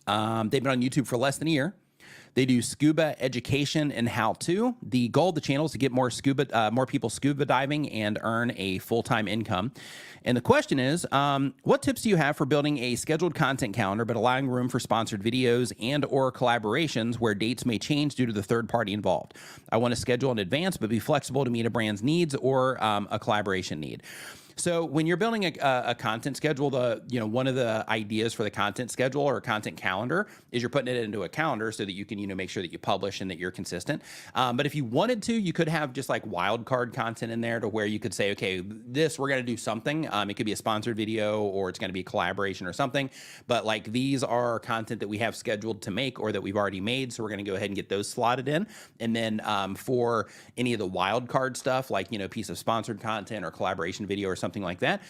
They've been on YouTube for less than a year. They do scuba education and how-to. The goal of the channel is to get more people scuba diving and earn a full-time income. And the question is, what tips do you have for building a scheduled content calendar, but allowing room for sponsored videos and or collaborations where dates may change due to the third party involved? I want to schedule in advance, but be flexible to meet a brand's needs or a collaboration need. So when you're building a content schedule, one of the ideas for the content schedule or content calendar is you're putting it into a calendar so that you can, make sure that you publish and that you're consistent. But if you wanted to, you could have just like wild card content in there to where you could say, okay, we're going to do something. It could be a sponsored video, or it's going to be a collaboration or something. But like, these are content that we have scheduled to make or that we've already made. So we're going to go ahead and get those slotted in. And then for any of the wild card stuff, like, piece of sponsored content or collaboration video or something like that,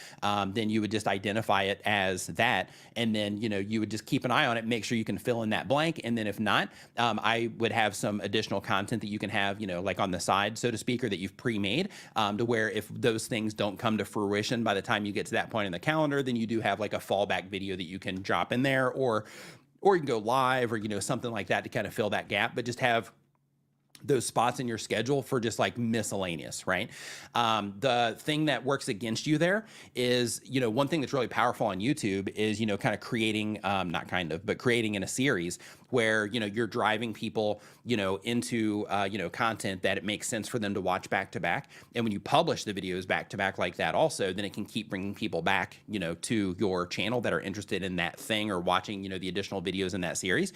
then you would just identify it as that. And then, you would just keep an eye on it, make sure you can fill in that blank. And then if not, I would have some additional content that you can have, like on the side, so to speak, or that you've pre-made, to where if those things don't come to fruition by the time you get to that point in the calendar, then you do have like a fallback video that you can drop in there, or you can go live, or, something like that to kind of fill that gap, but just have those spots in your schedule for just like miscellaneous, right? The thing that works against you there is, one thing that's really powerful on YouTube is, kind of creating, but creating in a series where, you're driving people, into, content that it makes sense for them to watch back to back. And when you publish the videos back to back like that also, then it can keep bringing people back, to your channel that are interested in that thing or watching, the additional videos in that series.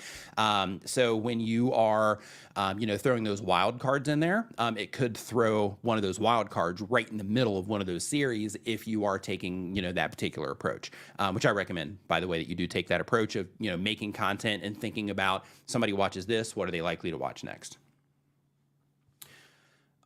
So when you are, throwing those wild cards in there, it could throw one of those wild cards right in the middle of one of those series if you are taking, that particular approach, which I recommend, by the way, that you do take that approach of, making content and thinking about somebody watches this, what are they likely to watch next?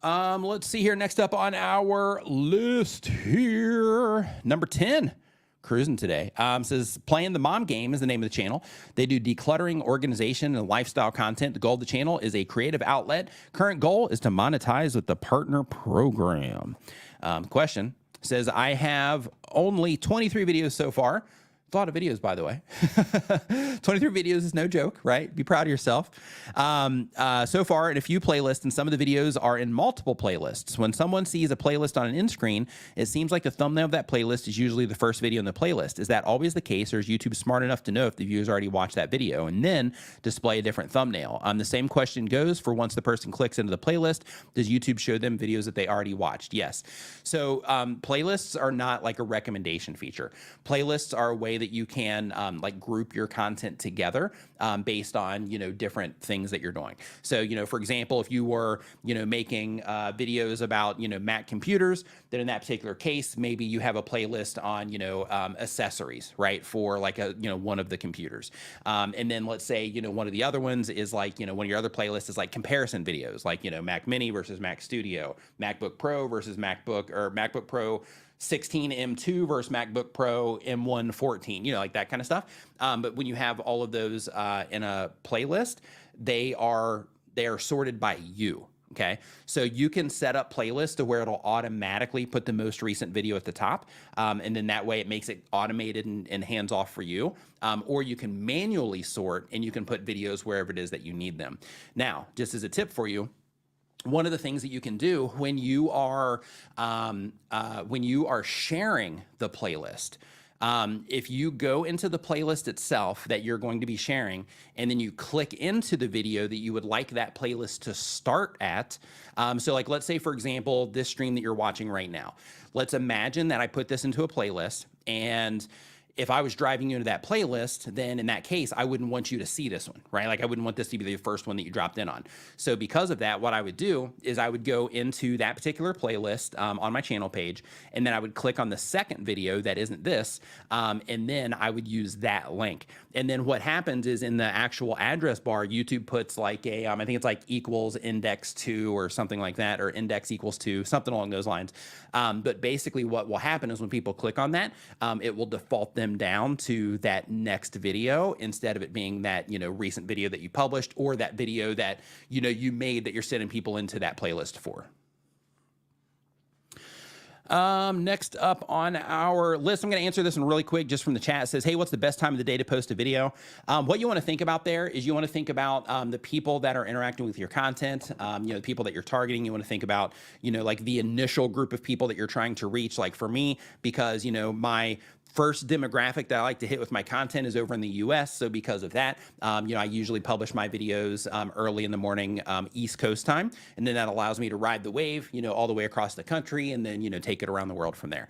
Let's see here. Next up on our list here, number 10. Cruising today. Says Playing the Mom Game is the name of the channel. They do decluttering, organization, and lifestyle content. The goal of the channel is a creative outlet. Current goal is to monetize with the partner program. Question says, I have only 23 videos so far. A lot of videos, by the way. 23 videos is no joke, right? Be proud of yourself. So far, in a few playlists, and some of the videos are in multiple playlists. When someone sees a playlist on an end screen, it seems like the thumbnail of that playlist is usually the first video in the playlist. Is that always the case, or is YouTube smart enough to know if the viewers already watched that video and then display a different thumbnail? The same question goes for once the person clicks into the playlist, does YouTube show them videos that they already watched? Yes. So playlists are not like a recommendation feature. Playlists are a way that you can like group your content together based on, different things that you're doing. So, for example, if you were, making videos about, Mac computers, then in that particular case, maybe you have a playlist on, accessories, right? For like one of the computers. And then let's say, one of the other ones is like, one of your other playlists is like comparison videos, like, Mac Mini versus Mac Studio, MacBook Pro versus MacBook Pro 16 M2 versus MacBook Pro M1 14, like that kind of stuff. But when you have all of those in a playlist, they are sorted by you. Okay, so you can set up playlists to where it'll automatically put the most recent video at the top, and then that way it makes it automated and hands off for you. Or you can manually sort, and you can put videos wherever it is that you need them. Now, just as a tip for you, one of the things that you can do when you are sharing the playlist, if you go into the playlist itself that you're going to be sharing, and then you click into the video that you would like that playlist to start at. So like, let's say, for example, this stream that you're watching right now, let's imagine that I put this into a playlist, and if I was driving you into that playlist, then in that case, I wouldn't want you to see this one, right? Like I wouldn't want this to be the first one that you dropped in on. So because of that, what I would do is I would go into that particular playlist on my channel page, and then I would click on the second video that isn't this, and then I would use that link. And then what happens is in the actual address bar, YouTube puts like a, I think it's like equals index 2 or something like that, or index equals 2, something along those lines. But basically what will happen is when people click on that, it will default them down to that next video instead of it being that, recent video that you published or that video that, you made that you're sending people into that playlist for. Next up on our list, I'm going to answer this one really quick just from the chat. It says, hey, what's the best time of the day to post a video? What you want to think about there is you want to think about the people that are interacting with your content, the people that you're targeting. You want to think about, like the initial group of people that you're trying to reach. Like for me, because, my first demographic that I like to hit with my content is over in the US. So because of that, I usually publish my videos early in the morning, East Coast time. And then that allows me to ride the wave, all the way across the country and then, take it around the world from there.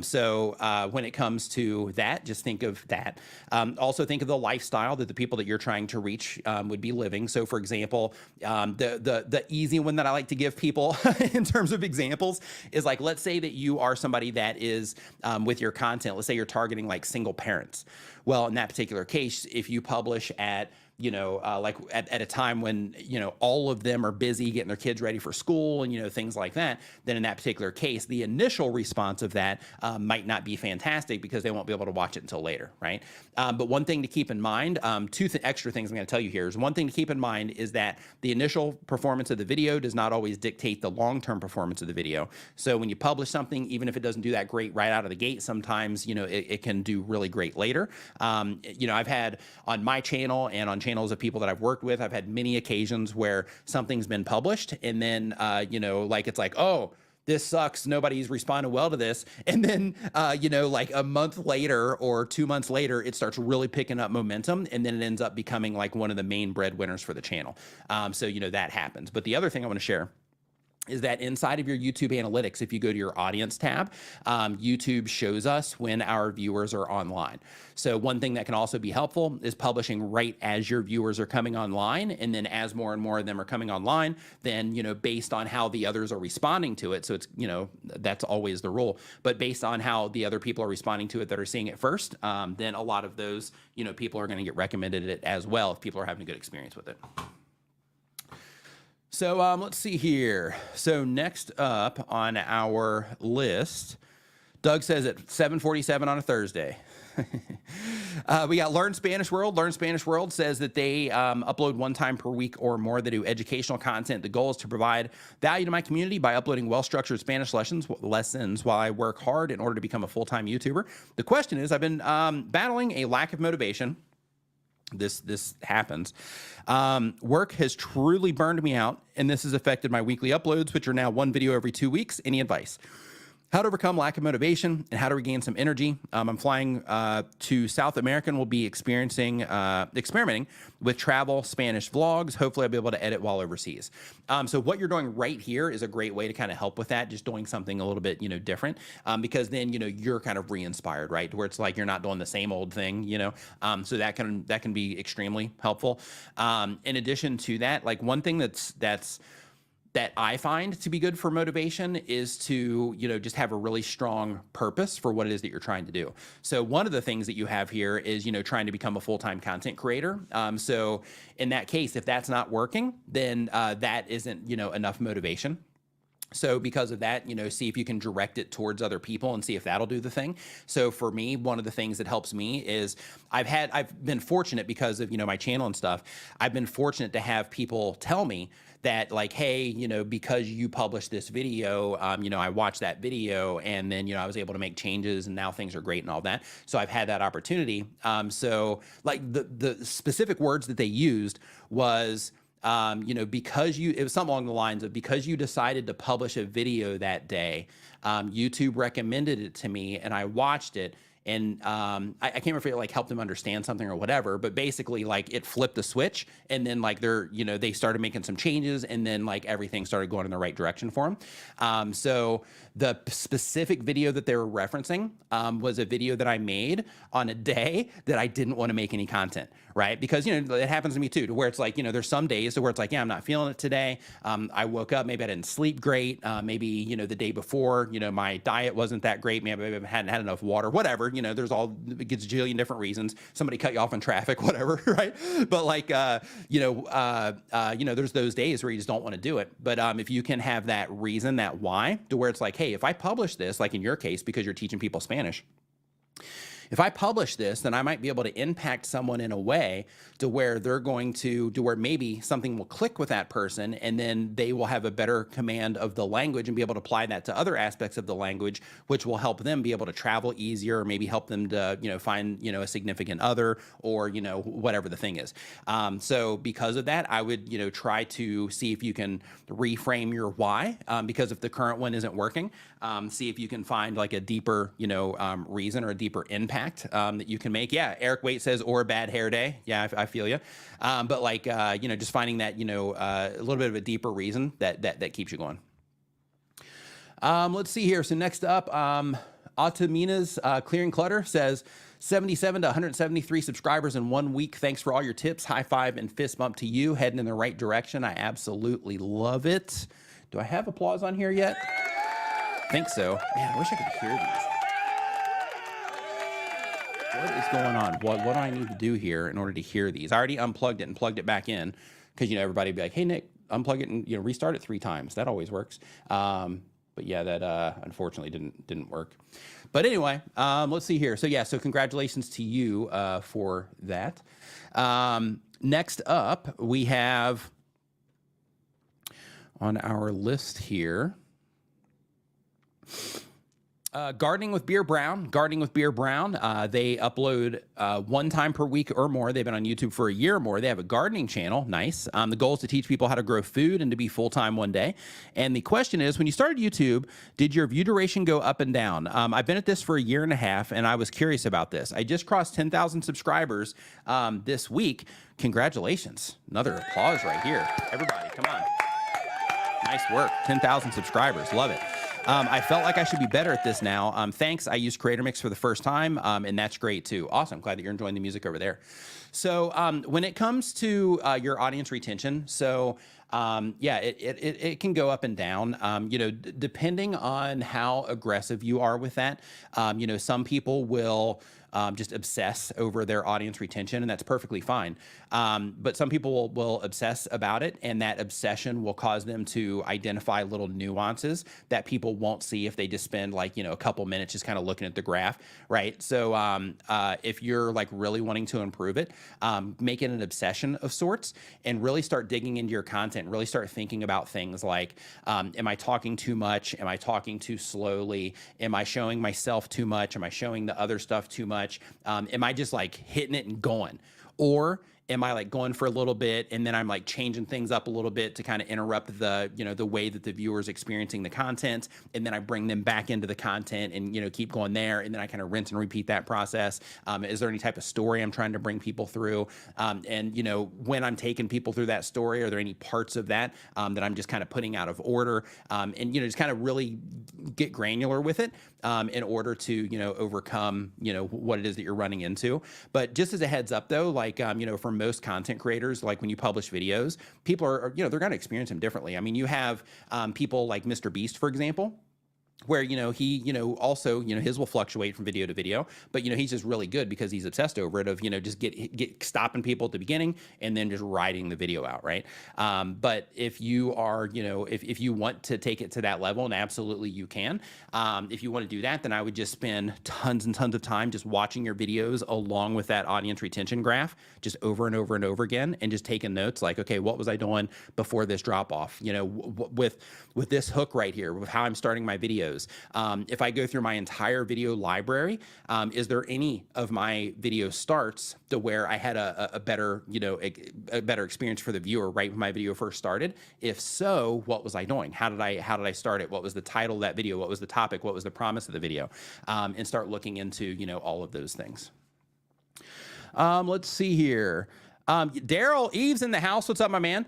So when it comes to that, just think of that. Also think of the lifestyle that the people that you're trying to reach would be living. So for example, the easy one that I like to give people in terms of examples is like, let's say that you are somebody that is with your content, let's say you're targeting like single parents. Well, in that particular case, if you publish at like at a time when, all of them are busy getting their kids ready for school and, things like that, then in that particular case, the initial response of that might not be fantastic because they won't be able to watch it until later, right? But one thing to keep in mind, two extra things I'm going to tell you here is one thing to keep in mind is that the initial performance of the video does not always dictate the long-term performance of the video. So when you publish something, even if it doesn't do that great right out of the gate, sometimes, it can do really great later. I've had on my channel and on channels of people that I've worked with, I've had many occasions where something's been published and then, like it's like, oh, this sucks, nobody's responded well to this. And then, like a month later or 2 months later, it starts really picking up momentum. And then it ends up becoming like one of the main breadwinners for the channel. So, that happens. But the other thing I want to share is that inside of your YouTube analytics, if you go to your audience tab, YouTube shows us when our viewers are online. So one thing that can also be helpful is publishing right as your viewers are coming online. And then as more and more of them are coming online, then, based on how the others are responding to it. So it's, that's always the rule, but based on how the other people are responding to it that are seeing it first, then a lot of those, people are going to get recommended it as well if people are having a good experience with it. So let's see here. So next up on our list, Doug says at 7:47 on a Thursday. We got Learn Spanish World. Learn Spanish World says that they upload 1 time per week or more. They do educational content. The goal is to provide value to my community by uploading well-structured Spanish lessons while I work hard in order to become a full-time YouTuber. The question is, I've been battling a lack of motivation. This happens. Work has truly burned me out, and this has affected my weekly uploads, which are now 1 video every 2 weeks. Any advice? How to overcome lack of motivation and how to regain some energy. I'm flying to South America and will be experimenting with travel Spanish vlogs. Hopefully I'll be able to edit while overseas. So what you're doing right here is a great way to kind of help with that, just doing something a little bit, different, because then, you're kind of re-inspired, right? Where it's like, you're not doing the same old thing, so that can be extremely helpful. In addition to that, like one thing that I find to be good for motivation is to, just have a really strong purpose for what it is that you're trying to do. So one of the things that you have here is, trying to become a full-time content creator. So in that case, if that's not working, then that isn't, enough motivation. So because of that, see if you can direct it towards other people and see if that'll do the thing. So for me, one of the things that helps me is I've been fortunate because of, my channel and stuff. I've been fortunate to have people tell me that like, hey, because you published this video, I watched that video and then, I was able to make changes and now things are great and all that. So I've had that opportunity. So like the specific words that they used was, because it was something along the lines of, because you decided to publish a video that day, YouTube recommended it to me and I watched it. And I can't remember if it like helped them understand something or whatever, but basically like it flipped the switch and then like they started making some changes and then like everything started going in the right direction for them. So the specific video that they were referencing was a video that I made on a day that I didn't want to make any content, right? Because, it happens to me too, to where it's like, there's some days where it's like, yeah, I'm not feeling it today. I woke up, maybe I didn't sleep great. Maybe, the day before, my diet wasn't that great. Maybe I hadn't had enough water, whatever. There's all, it gets a jillion different reasons. Somebody cut you off in traffic, whatever, right? But like, there's those days where you just don't want to do it. But if you can have that reason, that why, to where it's like, hey, if I publish this, like in your case, because you're teaching people Spanish, if I publish this, then I might be able to impact someone in a way to where they're going to where maybe something will click with that person and then they will have a better command of the language and be able to apply that to other aspects of the language, which will help them be able to travel easier or maybe help them to, find, a significant other or, whatever the thing is. So because of that, I would, try to see if you can reframe your why, because if the current one isn't working, see if you can find like a deeper, reason or a deeper impact that you can make. Yeah, Eric Waite says, or a bad hair day. Yeah, I feel you. But like, just finding that, a little bit of a deeper reason that keeps you going. Let's see here. So next up, Atamina's Clearing Clutter says, 77 to 173 subscribers in 1 week. Thanks for all your tips. High five and fist bump to you. Heading in the right direction. I absolutely love it. Do I have applause on here yet? I think so. Man, I wish I could hear these. What is going on? What do I need to do here in order to hear these? I already unplugged it and plugged it back in because, you know, everybody would be like, hey, Nick, unplug it and, you know, restart it 3 times. That always works. But yeah, that unfortunately didn't work. But anyway, let's see here. So yeah, so congratulations to you for that. Next up, we have on our list here, Gardening with Beer Brown. Gardening with Beer Brown. They upload 1 time per week or more. They've been on YouTube for a year or more. They have a gardening channel. Nice. The goal is to teach people how to grow food and to be full-time one day. And the question is, when you started YouTube, did your view duration go up and down? I've been at this for a year and a half, and I was curious about this. I just crossed 10,000 subscribers this week. Congratulations. Another applause right here. Everybody, come on. Nice work. 10,000 subscribers. Love it. I felt like I should be better at this now. Thanks. I used Creator Mix for the first time, and that's great too. Awesome. Glad that you're enjoying the music over there. So when it comes to your audience retention, so yeah, it can go up and down, you know, depending on how aggressive you are with that. You know, some people will just obsess over their audience retention, and that's perfectly fine. But some people will obsess about it, and that obsession will cause them to identify little nuances that people won't see if they just spend like, you know, a couple minutes just kind of looking at the graph, right? So if you're like really wanting to improve it, make it an obsession of sorts and really start digging into your content, really start thinking about things like, am I talking too much? Am I talking too slowly? Am I showing myself too much? Am I showing the other stuff too much? Am I just like hitting it and going? Or am I like going for a little bit and then I'm like changing things up a little bit to kind of interrupt the, you know, the way that the viewer is experiencing the content, and then I bring them back into the content and, you know, keep going there, and then I kind of rinse and repeat that process. Is there any type of story I'm trying to bring people through? And, you know, when I'm taking people through that story, are there any parts of that that I'm just kind of putting out of order? And, you know, just kind of really get granular with it in order to, you know, overcome, you know, what it is that you're running into. But just as a heads up though, like, you know, for most content creators, like when you publish videos, people are, you know, they're going to experience them differently. I mean, you have people like Mr. Beast, for example, where, you know, he, you know, also, you know, his will fluctuate from video to video, but, you know, he's just really good because he's obsessed over it of, you know, just get stopping people at the beginning and then just riding the video out. Right. But if you are, you know, if you want to take it to that level, and absolutely you can, if you want to do that, then I would just spend tons and tons of time just watching your videos along with that audience retention graph, just over and over and over again, and just taking notes like, okay, what was I doing before this drop off? You know, with this hook right here, with how I'm starting my videos. If I go through my entire video library, is there any of my video starts to where I had a better, you know, a better experience for the viewer right when my video first started? If so, what was I doing? How did I start it? What was the title of that video? What was the topic? What was the promise of the video? And start looking into, you know, all of those things. Let's see here. Derral Eves in the house. What's up, my man?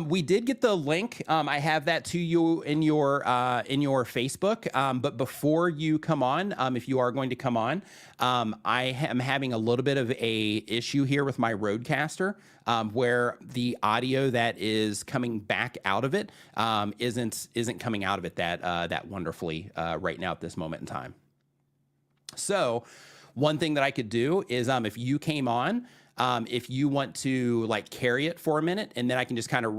We did get the link. I have that to you in your Facebook. But before you come on, if you are going to come on, I am having a little bit of a issue here with my Rodecaster, where the audio that is coming back out of it isn't coming out of it that wonderfully right now at this moment in time. So one thing that I could do is if you came on, if you want to like carry it for a minute, and then I can just kind of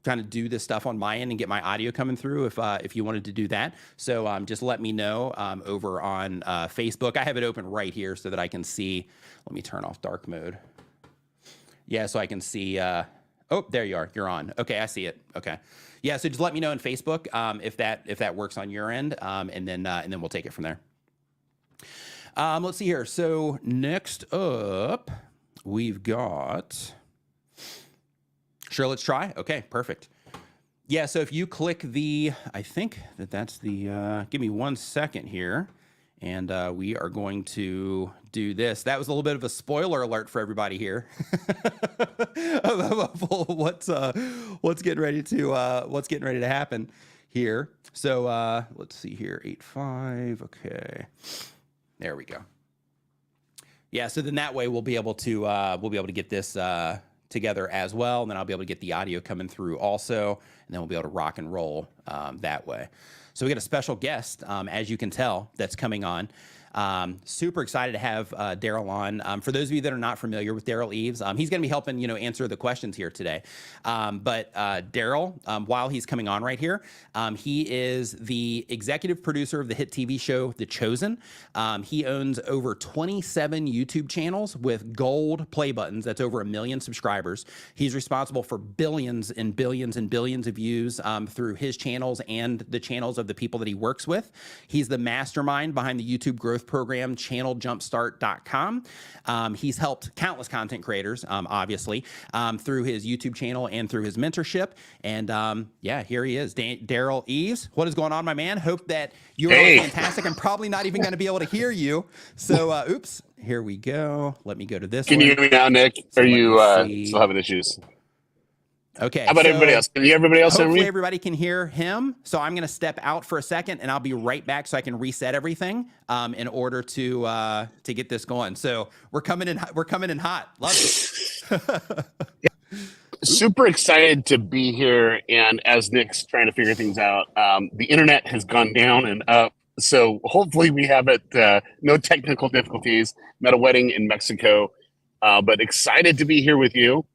kind of do this stuff on my end and get my audio coming through if you wanted to do that. So just let me know over on Facebook. I have it open right here so that I can see. Let me turn off dark mode. Yeah, so I can see. Oh, there you are. You're on. Okay, I see it. Okay. Yeah, so just let me know on Facebook if that works on your end, and then we'll take it from there. Let's see here. So next up, we've got, sure, let's try. Okay, perfect. Yeah, so if you click the, I think that's the, give me 1 second here, and we are going to do this. That was a little bit of a spoiler alert for everybody here. What's getting ready to happen here. So let's see here, 8.5, okay. There we go. Yeah, so then that way we'll be able to get this together as well, and then I'll be able to get the audio coming through also, and then we'll be able to rock and roll that way. So we got a special guest, as you can tell, that's coming on. Super excited to have Derral on. For those of you that are not familiar with Derral Eves, he's going to be helping answer the questions here today. But Derral, while he's coming on right here, he is the executive producer of the hit TV show The Chosen. He owns over 27 YouTube channels with gold play buttons. That's over 1 million subscribers. He's responsible for billions and billions and billions of views through his channels and the channels of the people that he works with. He's the mastermind behind the YouTube growth program, channeljumpstart.com. He's helped countless content creators, obviously, through his YouTube channel and through his mentorship. And yeah, here he is, Derral Eves. What is going on, my man? Hope that you're fantastic. I'm probably not even going to be able to hear you. So, oops, here we go. Let me go to this Can one. you hear me now, Nick? So are you still having issues? Okay. How about everybody else? Can you hear everybody else? Hopefully everybody can hear him. So I'm going to step out for a second, and I'll be right back so I can reset everything in order to get this going. So we're coming in hot. Love it. Super excited to be here. And as Nick's trying to figure things out, the internet has gone down and up. So hopefully we have it. No technical difficulties. I'm at a wedding in Mexico, but excited to be here with you.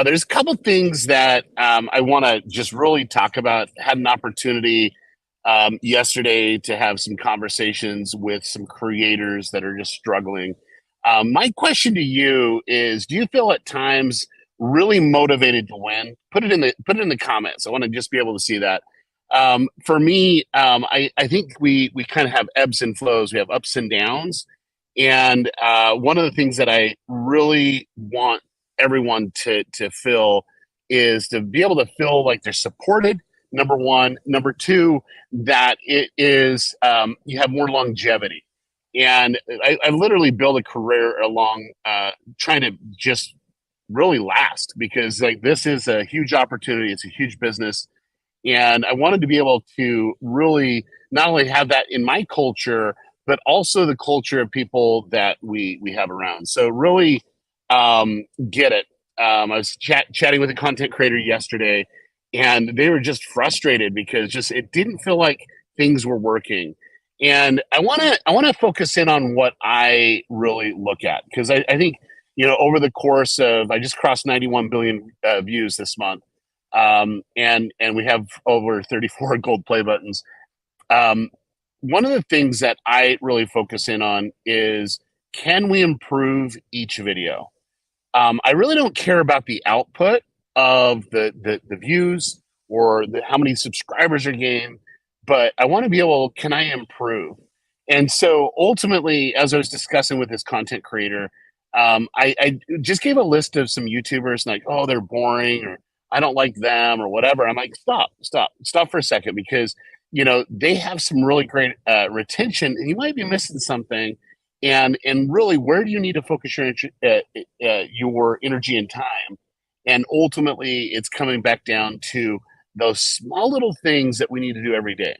There's a couple things that I want to just really talk about. Had an opportunity yesterday to have some conversations with some creators that are just struggling. My question to you is: do you feel at times really motivated to win? Put it in the comments. I want to just be able to see that. For me, I think we kind of have ebbs and flows. We have ups and downs, and one of the things that I really want everyone to feel is to be able to feel like they're supported, number one. Number two, that it is you have more longevity. And I literally built a career along trying to just really last, because like this is a huge opportunity. It's a huge business. And I wanted to be able to really not only have that in my culture, but also the culture of people that we have around. So really get it. I was chatting with a content creator yesterday, and they were just frustrated because just it didn't feel like things were working. And I want to focus in on what I really look at, because I think over the course of, I just crossed 91 billion views this month, and we have over 34 gold play buttons. One of the things that I really focus in on is, can we improve each video? I really don't care about the output of the views or how many subscribers are gained, but I want to be able, can I improve? And so ultimately, as I was discussing with this content creator, I just gave a list of some YouTubers, like, oh, they're boring, or I don't like them, or whatever. I'm like, stop for a second, because they have some really great retention, and you might be missing something. And really, where do you need to focus your energy and time? And ultimately, it's coming back down to those small little things that we need to do every day.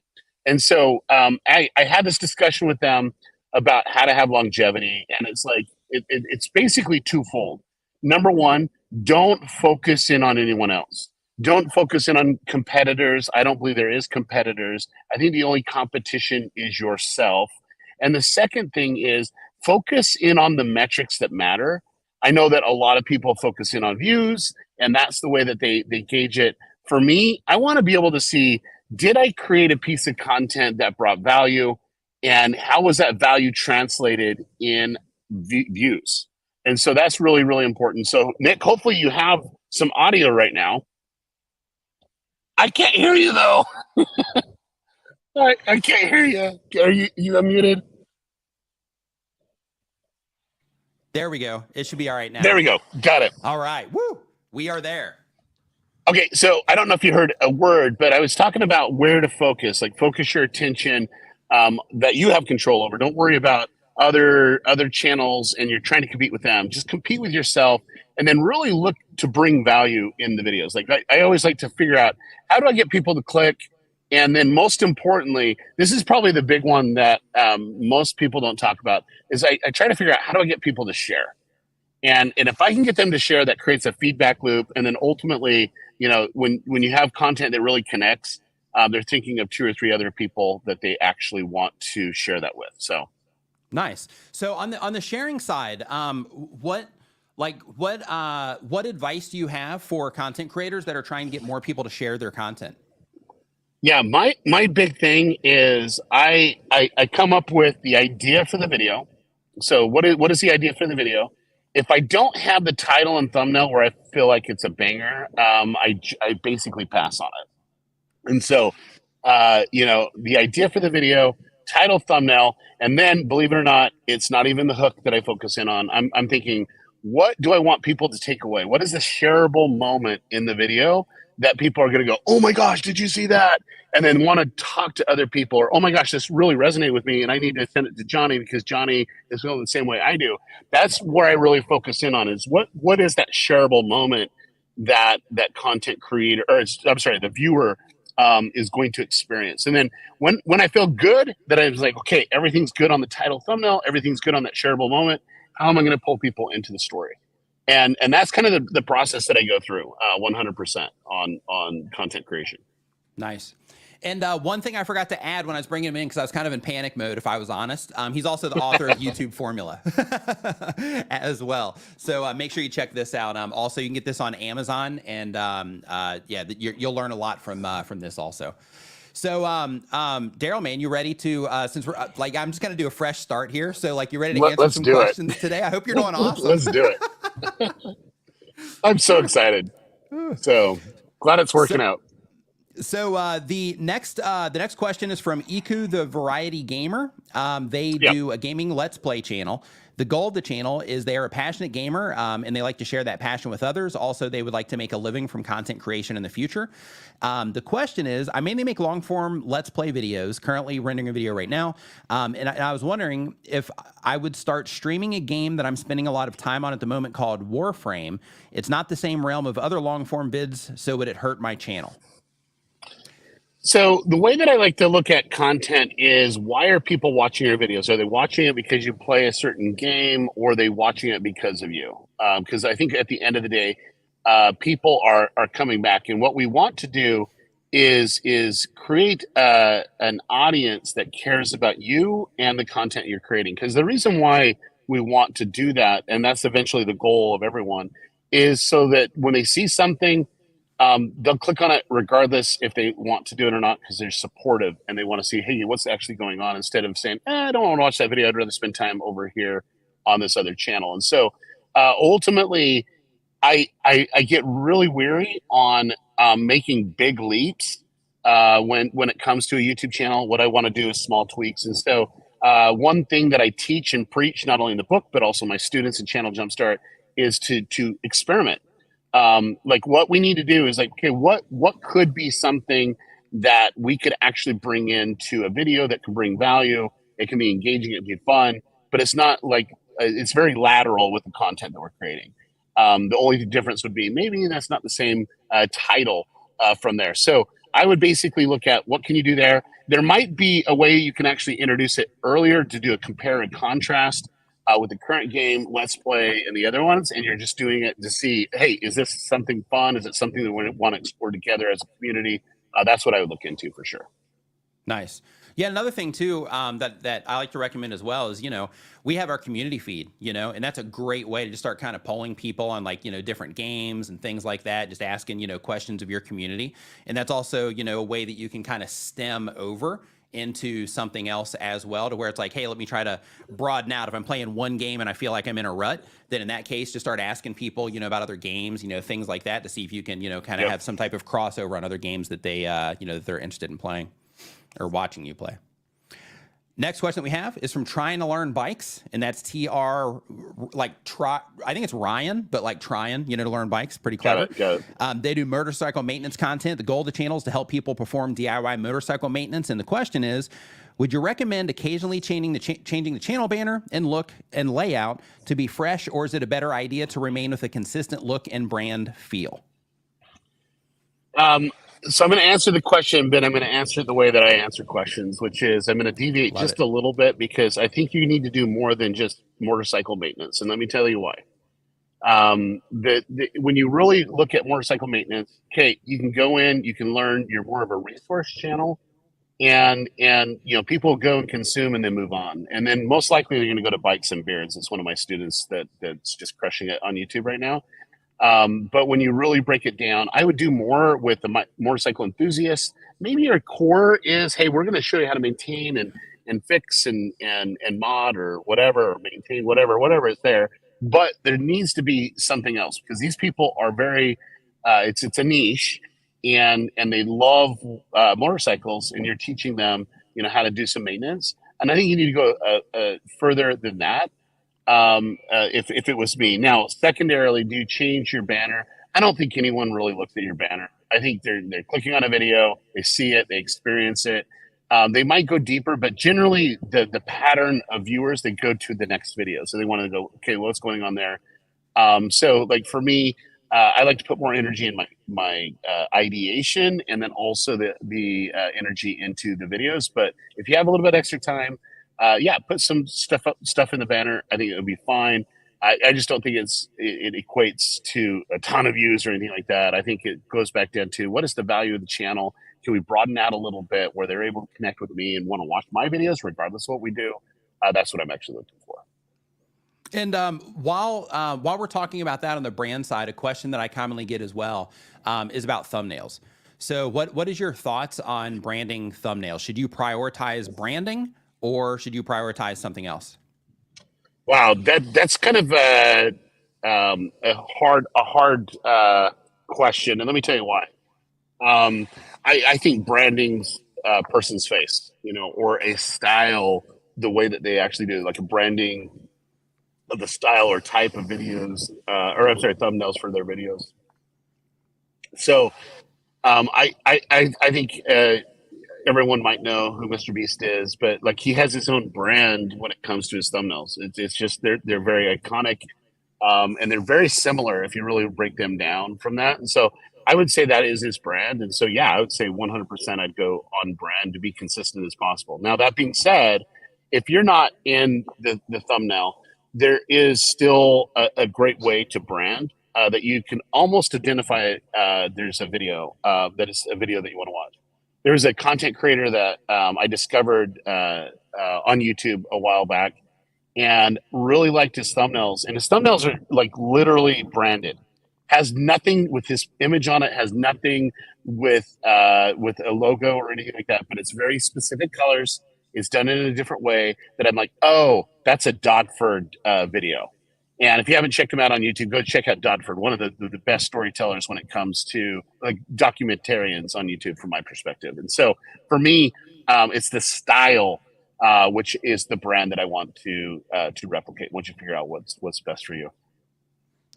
And so I had this discussion with them about how to have longevity, and it's like it's basically twofold. Number one, don't focus in on anyone else. Don't focus in on competitors. I don't believe there is competitors. I think the only competition is yourself. And the second thing is, focus in on the metrics that matter. I know that a lot of people focus in on views, and that's the way that they gauge it. For me, I want to be able to see, did I create a piece of content that brought value, and how was that value translated in views? And so that's really, really important. So Nick, hopefully you have some audio right now. I can't hear you though. I can't hear you. Are you unmuted? There we go. It should be all right now. There we go. Got it. All right. Woo. We are there. Okay, so I don't know if you heard a word, but I was talking about where to focus. Like, focus your attention that you have control over. Don't worry about other channels and you're trying to compete with them. Just compete with yourself, and then really look to bring value in the videos. Like I always like to figure out, how do I get people to click? And then most importantly, this is probably the big one that most people don't talk about, is I try to figure out, how do I get people to share? And if I can get them to share, that creates a feedback loop. And then ultimately, when you have content that really connects, they're thinking of 2 or 3 other people that they actually want to share that with. So Nice. So on the sharing side, what advice do you have for content creators that are trying to get more people to share their content? Yeah, my big thing is I come up with the idea for the video. So what is the idea for the video? If I don't have the title and thumbnail where I feel like it's a banger, I basically pass on it. And so, the idea for the video, title, thumbnail, and then believe it or not, it's not even the hook that I focus in on. I'm thinking, what do I want people to take away? What is the shareable moment in the video that people are going to go, oh my gosh, did you see that? And then want to talk to other people, or oh my gosh, this really resonated with me, and I need to send it to Johnny because Johnny is feeling the same way I do. That's where I really focus in on, is what is that shareable moment that content creator, or I'm sorry, the viewer is going to experience. And then when I feel good that I was like, okay, everything's good on the title, thumbnail, everything's good on that shareable moment, how am I going to pull people into the story? And that's kind of the process that I go through 100% on content creation. Nice. And one thing I forgot to add when I was bringing him in, because I was kind of in panic mode, if I was honest, he's also the author of YouTube Formula as well. So make sure you check this out. Also, you can get this on Amazon, and you'll learn a lot from this also. So, Derral, man, you ready to, since we're I'm just going to do a fresh start here. So you ready to answer some questions today? I hope you're doing awesome. Let's do it. I'm so excited. So glad it's working out. So the next question is from Iku, the Variety Gamer. They do a gaming Let's Play channel. The goal of the channel is they are a passionate gamer, and they like to share that passion with others. Also, they would like to make a living from content creation in the future. The question is, I mainly make long-form Let's Play videos, currently rendering a video right now, and I was wondering if I would start streaming a game that I'm spending a lot of time on at the moment called Warframe. It's not the same realm of other long-form vids, so would it hurt my channel? So the way that I like to look at content is, why are people watching your videos? Are they watching it because you play a certain game, or are they watching it because of you? Because I think at the end of the day, people are coming back. And what we want to do is create an audience that cares about you and the content you're creating. Because the reason why we want to do that, and that's eventually the goal of everyone, is so that when they see something, they'll click on it regardless if they want to do it or not, because they're supportive and they want to see, hey, what's actually going on, instead of saying, I don't want to watch that video. I'd rather spend time over here on this other channel. And so ultimately, I get really weary on making big leaps when it comes to a YouTube channel. What I want to do is small tweaks. And so one thing that I teach and preach, not only in the book, but also my students in Channel Jumpstart, is to experiment. What we need to do is okay, what could be something that we could actually bring into a video that can bring value? It can be engaging, it can be fun, but it's not it's very lateral with the content that we're creating. The only difference would be maybe that's not the same title from there. So I would basically look at, what can you do there? There might be a way you can actually introduce it earlier to do a compare and contrast with the current game, Let's Play, and the other ones, and you're just doing it to see, hey, is this something fun? Is it something that we want to explore together as a community? That's what I would look into for sure. Nice. Yeah, another thing too that I like to recommend as well is, we have our community feed, and that's a great way to just start kind of polling people on different games and things like that, just asking, questions of your community. And that's also, a way that you can kind of stem over into something else as well, to where it's hey, let me try to broaden out. If I'm playing one game and I feel like I'm in a rut, then in that case, just start asking people, about other games, things like that, to see if you can, kind of have some type of crossover on other games that they, that they're interested in playing or watching you play. Next question that we have is from Trying to Learn Bikes, and that's TR, I think it's Ryan, but trying, to learn bikes. Pretty clever. Got it. They do motorcycle maintenance content. The goal of the channel is to help people perform DIY motorcycle maintenance. And the question is, would you recommend occasionally changing the channel banner and look and layout to be fresh, or is it a better idea to remain with a consistent look and brand feel? So I'm going to answer the question, but I'm going to answer it the way that I answer questions, which is I'm going to deviate a little bit, because I think you need to do more than just motorcycle maintenance. And let me tell you why. When you really look at motorcycle maintenance, okay, you can go in, you can learn, you're more of a resource channel. and people go and consume and then move on, and then most likely they're going to go to bikes and beards. It's one of my students that's just crushing it on YouTube right now. But when you really break it down, I would do more with the motorcycle enthusiast. Maybe your core is, hey, we're going to show you how to maintain and fix and mod or whatever, or maintain whatever is there. But there needs to be something else, because these people are very, it's a niche, and they love motorcycles, and you're teaching them, how to do some maintenance. And I think you need to go further than that. If it was me. Now, secondarily, do you change your banner? I don't think anyone really looks at your banner. I think they're clicking on a video, they see it, they experience it. They might go deeper, but generally the pattern of viewers, they go to the next video. So they want to go, okay, what's going on there? So like for me, I like to put more energy in my ideation, and then also the energy into the videos. But if you have a little bit extra time, put some stuff in the banner. I think it would be fine. I just don't think it equates to a ton of views or anything like that. I think it goes back down to, what is the value of the channel? Can we broaden out a little bit where they're able to connect with me and want to watch my videos regardless of what we do? That's what I'm actually looking for. And while we're talking about that on the brand side, a question that I commonly get as well is about thumbnails. So what is your thoughts on branding thumbnails? Should you prioritize branding, or should you prioritize something else? Wow, that's kind of a hard question, and let me tell you why. I think branding's a person's face, or a style, the way that they actually do, like a branding of the style or type of videos, thumbnails for their videos. So I think everyone might know who Mr. Beast is, but like, he has his own brand when it comes to his thumbnails. It's just they're very iconic, and they're very similar if you really break them down from that. And so I would say that is his brand. And so I would say 100% I'd go on brand to be consistent as possible. Now, that being said, if you're not in the thumbnail, there is still a great way to brand that you can almost identify. There's a video that is a video that you want to watch. There's a content creator that I discovered on YouTube a while back, and really liked his thumbnails. And his thumbnails are like literally branded. Has nothing with his image on it. Has nothing with a logo or anything like that. But it's very specific colors. It's done in a different way that I'm like, oh, that's a Dodford video. And if you haven't checked him out on YouTube, go check out Dodford, one of the best storytellers when it comes to like documentarians on YouTube, from my perspective. And so for me, it's the style, which is the brand that I want to replicate once you figure out what's best for you.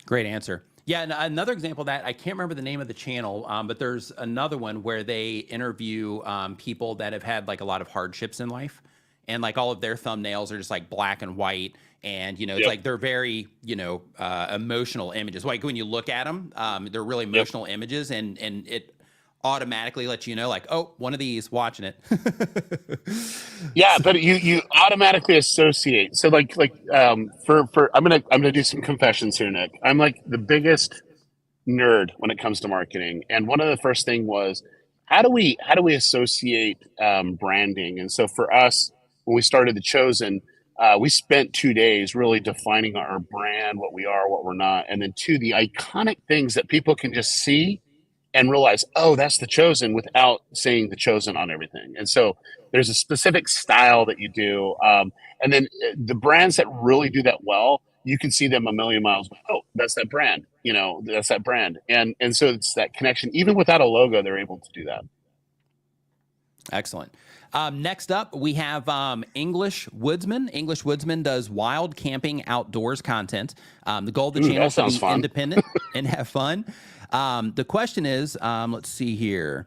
Great answer. Yeah, and another example of that, I can't remember the name of the channel, but there's another one where they interview people that have had like a lot of hardships in life, and like all of their thumbnails are just like black and white. And, it's like they're very, emotional images. Like when you look at them, they're really emotional images, and it automatically lets you know, like, oh, one of these, watching it. Yeah, but you automatically associate. So like for I'm gonna do some confessions here, Nick. I'm like the biggest nerd when it comes to marketing, and one of the first thing was, how do we associate branding? And so for us, when we started The Chosen, we spent 2 days really defining our brand, what we are, what we're not, and then the iconic things that people can just see and realize, oh, that's The Chosen, without saying The Chosen on everything. And so there's a specific style that you do. And then the brands that really do that well, you can see them a million miles. Oh, that's that brand, that's that brand. And so it's that connection. Even without a logo, they're able to do that. Excellent. Next up, we have English Woodsman. English Woodsman does wild camping outdoors content. The goal of the channel is to be independent and have fun. The question is, let's see here.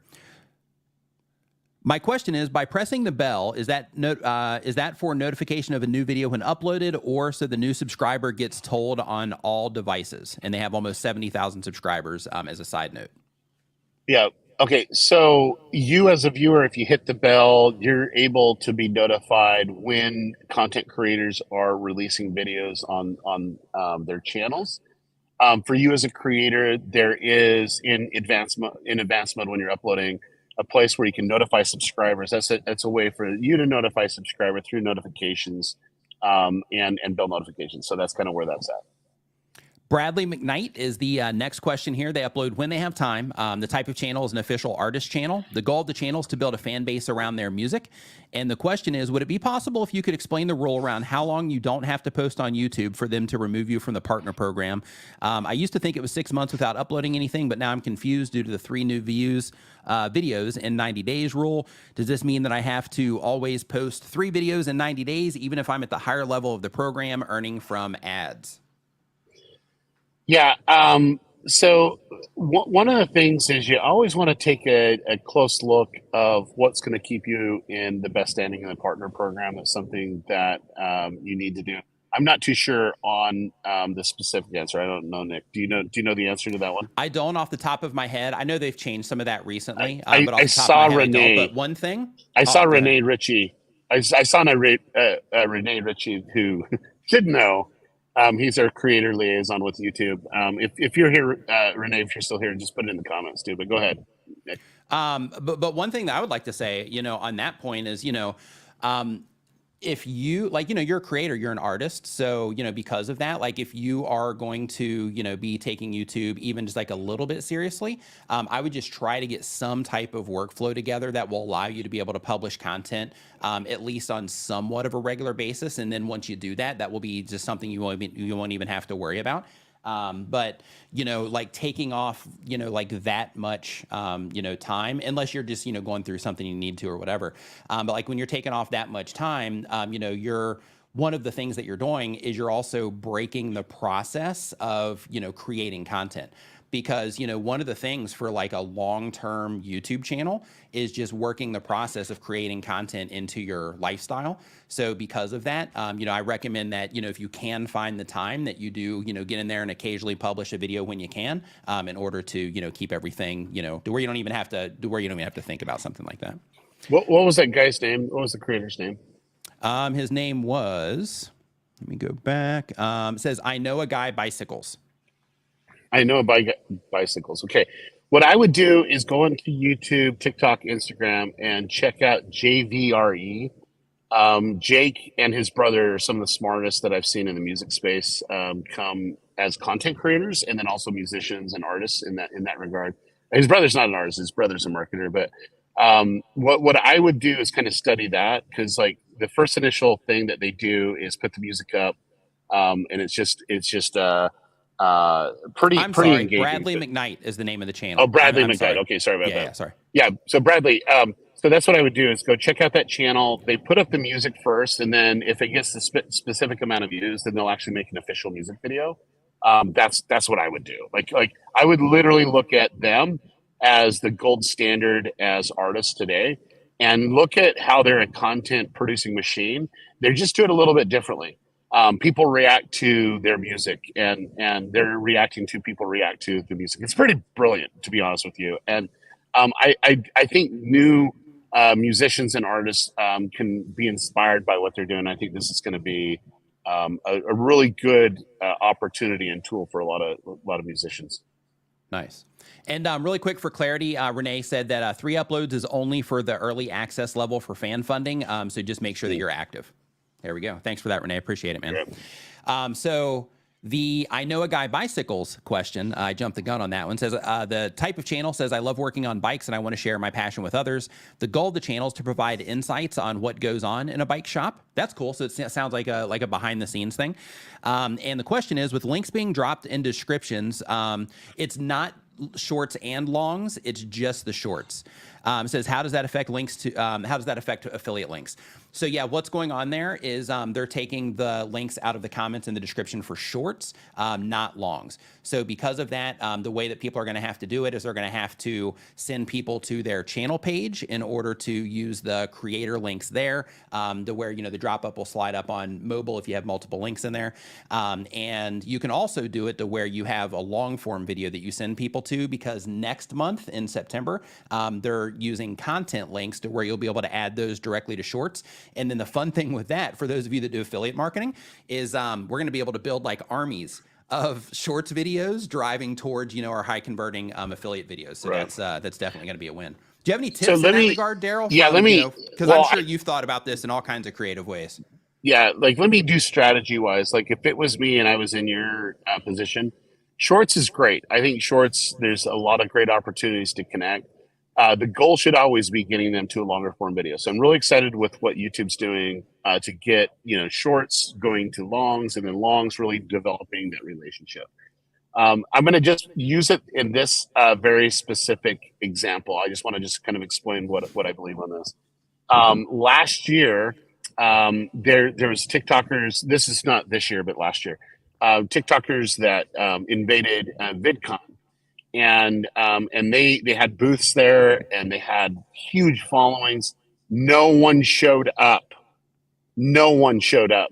My question is, by pressing the bell, is that for notification of a new video when uploaded, or so the new subscriber gets told on all devices? And they have almost 70,000 subscribers, as a side note. Yeah. Okay, so you as a viewer, if you hit the bell, you're able to be notified when content creators are releasing videos on their channels. For you as a creator, there is in advanced mode when you're uploading, a place where you can notify subscribers. That's a way for you to notify subscriber through notifications, and build notifications. So that's kind of where that's at. Bradley McKnight is the next question here. They upload when they have time. The type of channel is an official artist channel. The goal of the channel is to build a fan base around their music. And the question is, would it be possible if you could explain the rule around how long you don't have to post on YouTube for them to remove you from the partner program? I used to think it was 6 months without uploading anything, but now I'm confused due to the 3 new videos in 90 days rule. Does this mean that I have to always post 3 videos in 90 days, even if I'm at the higher level of the program earning from ads? Yeah. So one of the things is you always want to take a close look of what's going to keep you in the best standing in the partner program. That's something that you need to do. I'm not too sure on the specific answer. I don't know, Nick. Do you know the answer to that one? I don't off the top of my head. I know they've changed some of that recently, I but off the top saw of my head, Renee. I don't. But one thing, I saw go ahead. Renee Ritchie. I saw Renee Ritchie, who should know. He's our creator liaison with YouTube. If you're here, Renee, if you're still here, just put it in the comments too. But go ahead, Nick. But one thing that I would like to say, on that point is, if you you're a creator, you're an artist. So, because of that, like if you are going to, be taking YouTube even just like a little bit seriously, I would just try to get some type of workflow together that will allow you to be able to publish content, at least on somewhat of a regular basis. And then once you do that, that will be just something you won't even have to worry about. But, like taking off, like that much, time, unless you're just, going through something you need to or whatever. But like when you're taking off that much time, one of the things that you're doing is you're also breaking the process of, creating content. Because, one of the things for like a long-term YouTube channel is just working the process of creating content into your lifestyle. So because of that, I recommend that, if you can find the time that you do, get in there and occasionally publish a video when you can, in order to, keep everything, to where you don't even have to think about something like that. What was that guy's name? What was the creator's name? His name was, let me go back. It says, I know a guy bicycles. I know bicycles. Okay. What I would do is go into YouTube, TikTok, Instagram, and check out JVRE. Jake and his brother are some of the smartest that I've seen in the music space, come as content creators and then also musicians and artists in that regard. His brother's not an artist. His brother's a marketer. But what I would do is kind of study that, because like the first initial thing that they do is put the music up, and it's just pretty engaging. Bradley McKnight is the name of the channel. Oh, Bradley McKnight. Sorry. Okay, sorry about that. Yeah, sorry. Yeah, so Bradley, so that's what I would do is go check out that channel. They put up the music first, and then if it gets a specific amount of views, then they'll actually make an official music video. That's what I would do. Like I would literally look at them as the gold standard as artists today, and look at how they're a content producing machine. They're just doing it a little bit differently. People react to their music, and they're reacting to people react to the music. It's pretty brilliant, to be honest with you. And I think new musicians and artists can be inspired by what they're doing. I think this is going to be a really good opportunity and tool for a lot of musicians. Nice. And really quick for clarity, Renee said that 3 uploads is only for the early access level for fan funding. So just make sure that you're active. There we go. Thanks for that, Renee. I appreciate it, man. So the I know a guy bicycles question, I jumped the gun on that one, says the type of channel says, I love working on bikes and I want to share my passion with others. The goal of the channel is to provide insights on what goes on in a bike shop. That's cool. So it sounds like a behind the scenes thing. And the question is, with links being dropped in descriptions, it's not shorts and longs, it's just the shorts. It says, how does that affect affiliate links? So yeah, what's going on there is they're taking the links out of the comments in the description for shorts, not longs. So because of that, the way that people are going to have to do it is they're going to have to send people to their channel page in order to use the creator links there, to where, the drop up will slide up on mobile if you have multiple links in there. And you can also do it to where you have a long form video that you send people to, because next month in September, they're using content links to where you'll be able to add those directly to shorts. And then the fun thing with that, for those of you that do affiliate marketing, is we're going to be able to build like armies of shorts videos driving towards, our high converting affiliate videos. So right. That's definitely going to be a win. Do you have any So tips in let that me, regard, Derral? yeah, From, let me, because I'm well, sure you've thought about this in all kinds of creative ways. yeah, like let me do strategy wise. Like if it was me and I was in your position, shorts is great. I think shorts, there's a lot of great opportunities to connect. The goal should always be getting them to a longer form video. So I'm really excited with what YouTube's doing to get, shorts going to longs and then longs really developing that relationship. I'm going to just use it in this very specific example. I just want to just kind of explain what I believe on this. Last year, there was TikTokers. This is not this year, but last year, TikTokers that invaded VidCon, and they had booths there, and they had huge followings. No one showed up. No one showed up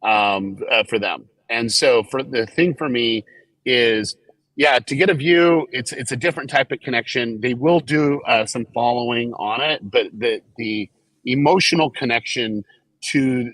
for them. And so for the thing for me is, yeah, to get a view, it's a different type of connection. They will do some following on it, but the emotional connection to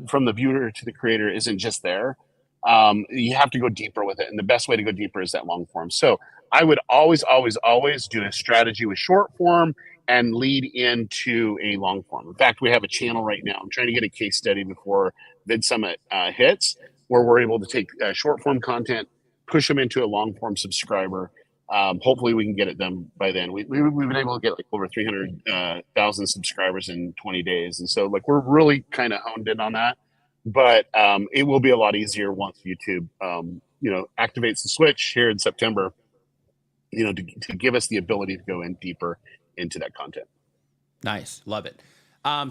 from the viewer to the creator isn't just there. You have to go deeper with it, and the best way to go deeper is that long form. So I would always, always, always do a strategy with short form and lead into a long form. In fact, we have a channel right now. I'm trying to get a case study before Vid Summit hits, where we're able to take short form content, push them into a long form subscriber. Hopefully, we can get it done by then. We've been able to get like over 300,000 subscribers in 20 days, and so like we're really kind of honed in on that. But it will be a lot easier once YouTube, activates the switch here in September. To give us the ability to go in deeper into that content. Nice. Love it.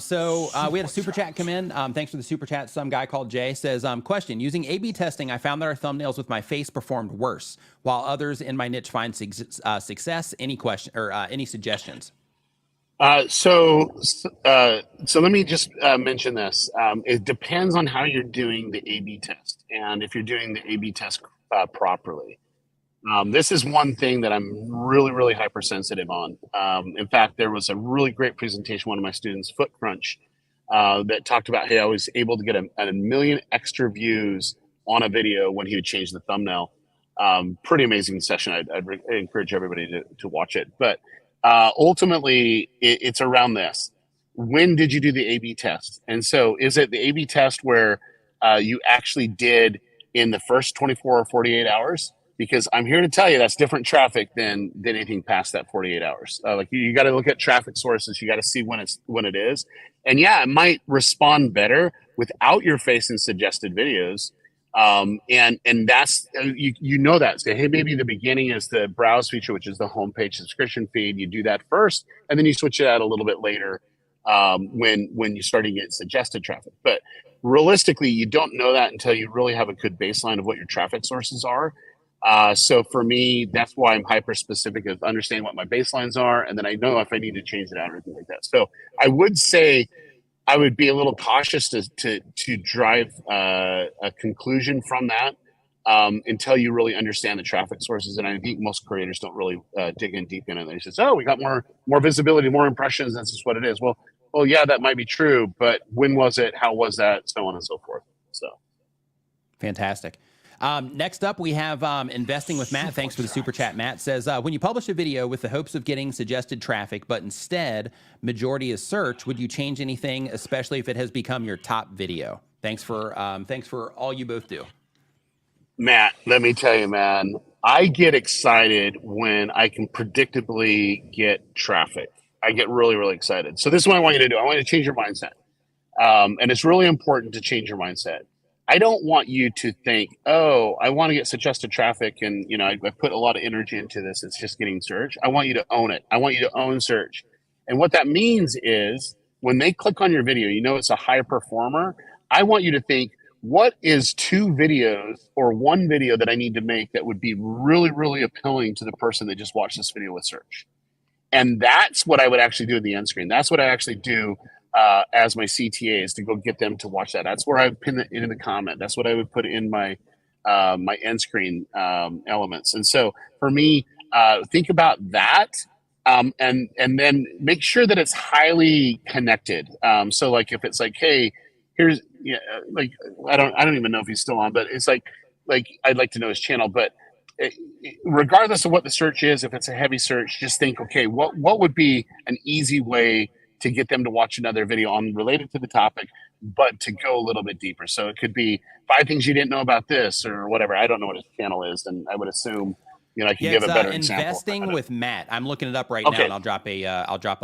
So we had a super chat come in. Thanks for the super chat. Some guy called Jay says, question, using A/B testing, I found that our thumbnails with my face performed worse, while others in my niche find success. Any question or any suggestions? So let me just mention this. It depends on how you're doing the A/B test, and if you're doing the A/B test properly. This is one thing that I'm really, really hypersensitive on. In fact, there was a really great presentation, one of my students, Foot Crunch, that talked about, hey, I was able to get a million extra views on a video when he would change the thumbnail. Pretty amazing session. I'd encourage everybody to watch it. But ultimately, it's around this. When did you do the A/B test? And so is it the A/B test where you actually did in the first 24 or 48 hours? Because I'm here to tell you that's different traffic than anything past that 48 hours. Like you got to look at traffic sources. You got to see when it is. And yeah, it might respond better without your face in suggested videos. And that's, you know that. So, hey, maybe the beginning is the browse feature, which is the homepage subscription feed. You do that first, and then you switch it out a little bit later when you're starting to get suggested traffic. But realistically, you don't know that until you really have a good baseline of what your traffic sources are. So for me, that's why I'm hyper specific of understanding what my baselines are, and then I know if I need to change it out or anything like that. So I would say I would be a little cautious to drive a conclusion from that until you really understand the traffic sources. And I think most creators don't really dig in deep in it. They say, "Oh, we got more visibility, more impressions. That's just what it is." Well, yeah, that might be true, but when was it? How was that? So on and so forth. So fantastic. Next up, we have Investing with Matt. Thanks for the super chat. Matt says, when you publish a video with the hopes of getting suggested traffic, but instead majority is search, would you change anything, especially if it has become your top video? Thanks for all you both do. Matt, let me tell you, man, I get excited when I can predictably get traffic. I get really, really excited. So this is what I want you to do. I want you to change your mindset. And it's really important to change your mindset. I don't want you to think, oh, I want to get suggested traffic and, I put a lot of energy into this. It's just getting search. I want you to own it. I want you to own search. And what that means is when they click on your video, it's a high performer. I want you to think, what is 2 videos or 1 video that I need to make that would be really, really appealing to the person that just watched this video with search? And that's what I would actually do in the end screen. That's what I actually do as my CTA is to go get them to watch that. That's where I would pin it in the comment. That's what I would put in my my end screen elements. And so for me, think about that, and then make sure that it's highly connected. So like if it's like, hey, here's like I don't even know if he's still on, but it's like I'd like to know his channel, but regardless of what the search is, if it's a heavy search, just think, okay, what would be an easy way to get them to watch another video on related to the topic, but to go a little bit deeper. So it could be 5 things you didn't know about this or whatever. I don't know what his channel is, and I would assume, I can Yeah, give it's a better example. investing with Matt. I'm looking it up right now, Okay. and I'll drop a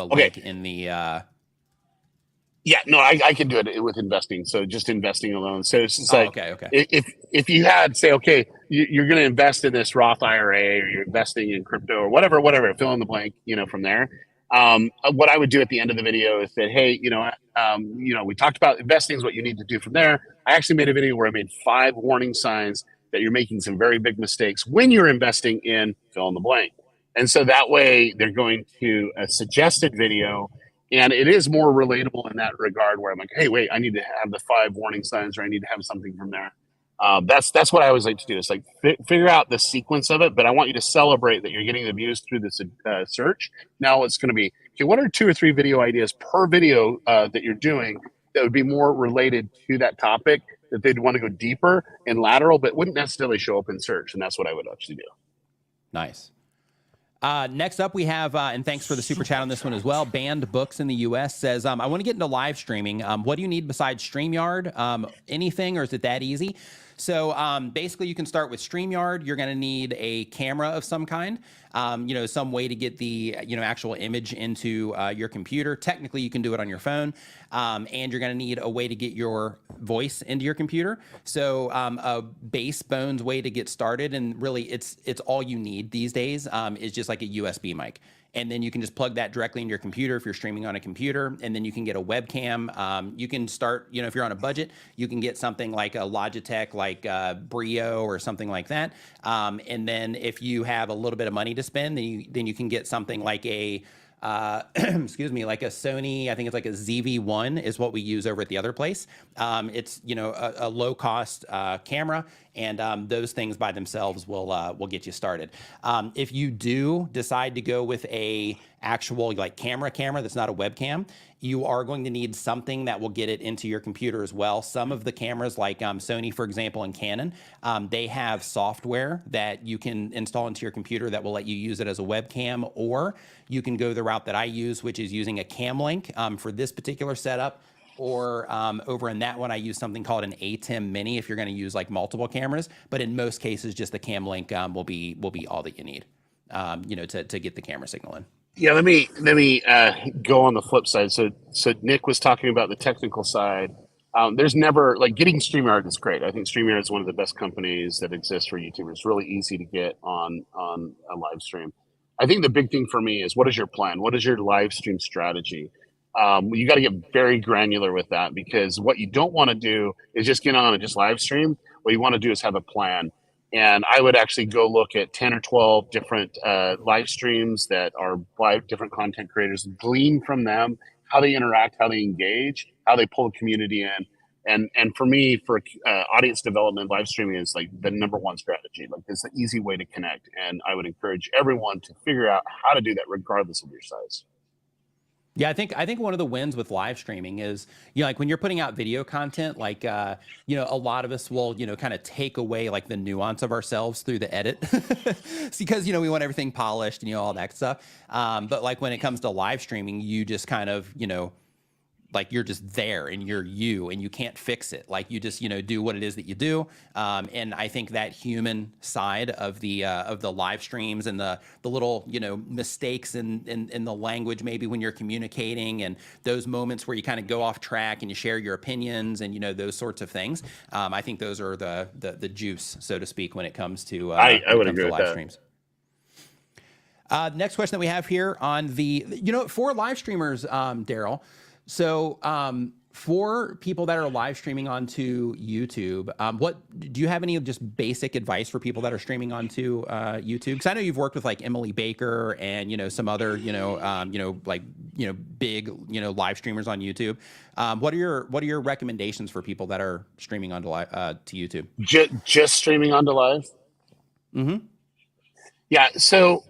Okay. link in the. Yeah, no, I can do it with investing. So just investing alone. So it's just like, okay. if you had say, okay, you're going to invest in this Roth IRA or you're investing in crypto or whatever, fill in the blank, from there. What I would do at the end of the video is that, hey, we talked about investing is what you need to do from there. I actually made a video where I made 5 warning signs that you're making some very big mistakes when you're investing in fill in the blank. And so that way they're going to a suggested video. And it is more relatable in that regard where I'm like, hey, wait, I need to have the 5 warning signs or I need to have something from there. That's what I always like to do. It's like figure out the sequence of it, but I want you to celebrate that you're getting the views through this search. Now it's going to be, okay, what are 2 or 3 video ideas per video that you're doing that would be more related to that topic that they'd want to go deeper and lateral, but wouldn't necessarily show up in search. And that's what I would actually do. Nice. Next up, we have, and thanks for the super chat on this one as well. Banned Books in the U.S. says, I want to get into live streaming. What do you need besides StreamYard? Anything, or is it that easy? So basically, you can start with StreamYard. You're going to need a camera of some kind, some way to get the actual image into your computer. Technically, you can do it on your phone, and you're going to need a way to get your voice into your computer. So a base bones way to get started, and really, it's all you need these days is just like a USB mic. And then you can just plug that directly into your computer if you're streaming on a computer, and then you can get a webcam. You can start, if you're on a budget, you can get something like a Logitech, like Brio or something like that. And then if you have a little bit of money to spend, then you can get something like a excuse me, like a Sony, I think it's like a ZV-1 is what we use over at the other place. It's, a low cost camera, and those things by themselves will get you started. If you do decide to go with a actual like camera that's not a webcam, you are going to need something that will get it into your computer as well. Some of the cameras like Sony, for example, and Canon, they have software that you can install into your computer that will let you use it as a webcam, or you can go the route that I use, which is using a cam link for this particular setup. Or over in that one, I use something called an ATEM Mini if you're going to use like multiple cameras. But in most cases, just the cam link will be all that you need, to get the camera signal in. Yeah, let me go on the flip side. So Nick was talking about the technical side. There's never like getting StreamYard is great. I think StreamYard is one of the best companies that exists for YouTubers. It's really easy to get on a live stream. I think the big thing for me is, what is your plan? What is your live stream strategy? You got to get very granular with that, because what you don't want to do is just get on and just live stream. What you want to do is have a plan. And I would actually go look at 10 or 12 different live streams that are by different content creators, glean from them, how they interact, how they engage, how they pull the community in. And for me, for audience development, live streaming is like the #1 strategy. Like, it's the easy way to connect. And I would encourage everyone to figure out how to do that regardless of your size. Yeah, I think one of the wins with live streaming is, like when you're putting out video content, like, a lot of us will, kind of take away like the nuance of ourselves through the edit because, we want everything polished and, all that stuff. But like when it comes to live streaming, you just kind of, like you're just there and you're you and you can't fix it. Like you just, do what it is that you do. And I think that human side of the live streams and the little, mistakes in the language, maybe when you're communicating, and those moments where you kind of go off track and you share your opinions and, those sorts of things. I think those are the juice, so to speak, when it comes to, I would agree with live that. Streams. Next question that we have here on the, for live streamers, Derral. So for people that are live streaming onto YouTube, what do you have any just basic advice for people that are streaming onto YouTube? Because I know you've worked with like Emily Baker and some other big live streamers on YouTube. What are your recommendations for people that are streaming onto to YouTube? Just streaming onto live. Mm-hmm. Yeah. So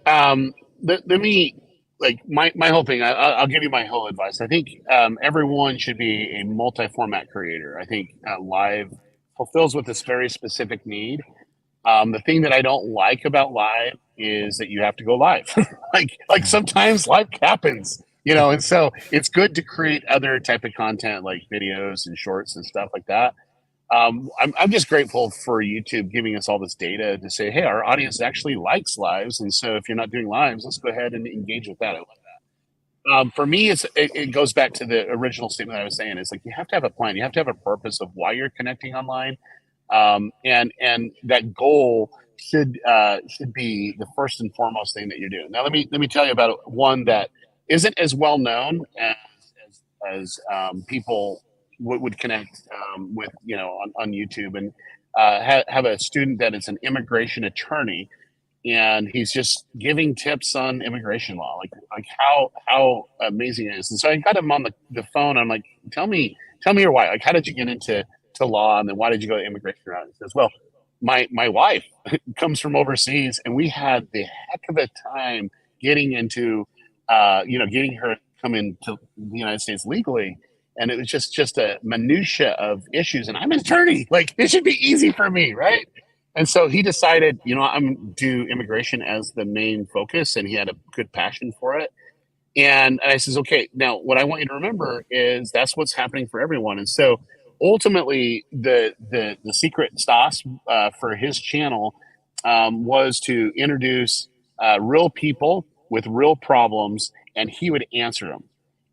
let me. Like my whole thing, I'll give you my whole advice. I think everyone should be a multi-format creator. I think live fulfills with this very specific need. The thing that I don't like about live is that you have to go live. like sometimes life happens, and so it's good to create other type of content like videos and shorts and stuff like that. I'm just grateful for YouTube giving us all this data to say, hey, our audience actually likes lives, and so if you're not doing lives, let's go ahead and engage with that. I love that. For me, it goes back to the original statement I was saying. It's like you have to have a plan, you have to have a purpose of why you're connecting online, and that goal should be the first and foremost thing that you're doing. Now, let me tell you about one that isn't as well known as people would connect with, on YouTube, and have a student that is an immigration attorney, and he's just giving tips on immigration law, like how amazing it is. And so I got him on the phone. I'm like, tell me your why. Like, how did you get into law, and then why did you go to immigration route? He says, well, my wife comes from overseas, and we had the heck of a time getting into, getting her to come into the United States legally. And it was just a minutia of issues. And I'm an attorney. Like, it should be easy for me, right? And so he decided, I'm going to do immigration as the main focus. And he had a good passion for it. And I says, okay, now what I want you to remember is that's what's happening for everyone. And so ultimately, the secret sauce for his channel was to introduce real people with real problems, and he would answer them.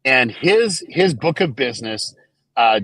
And his book of business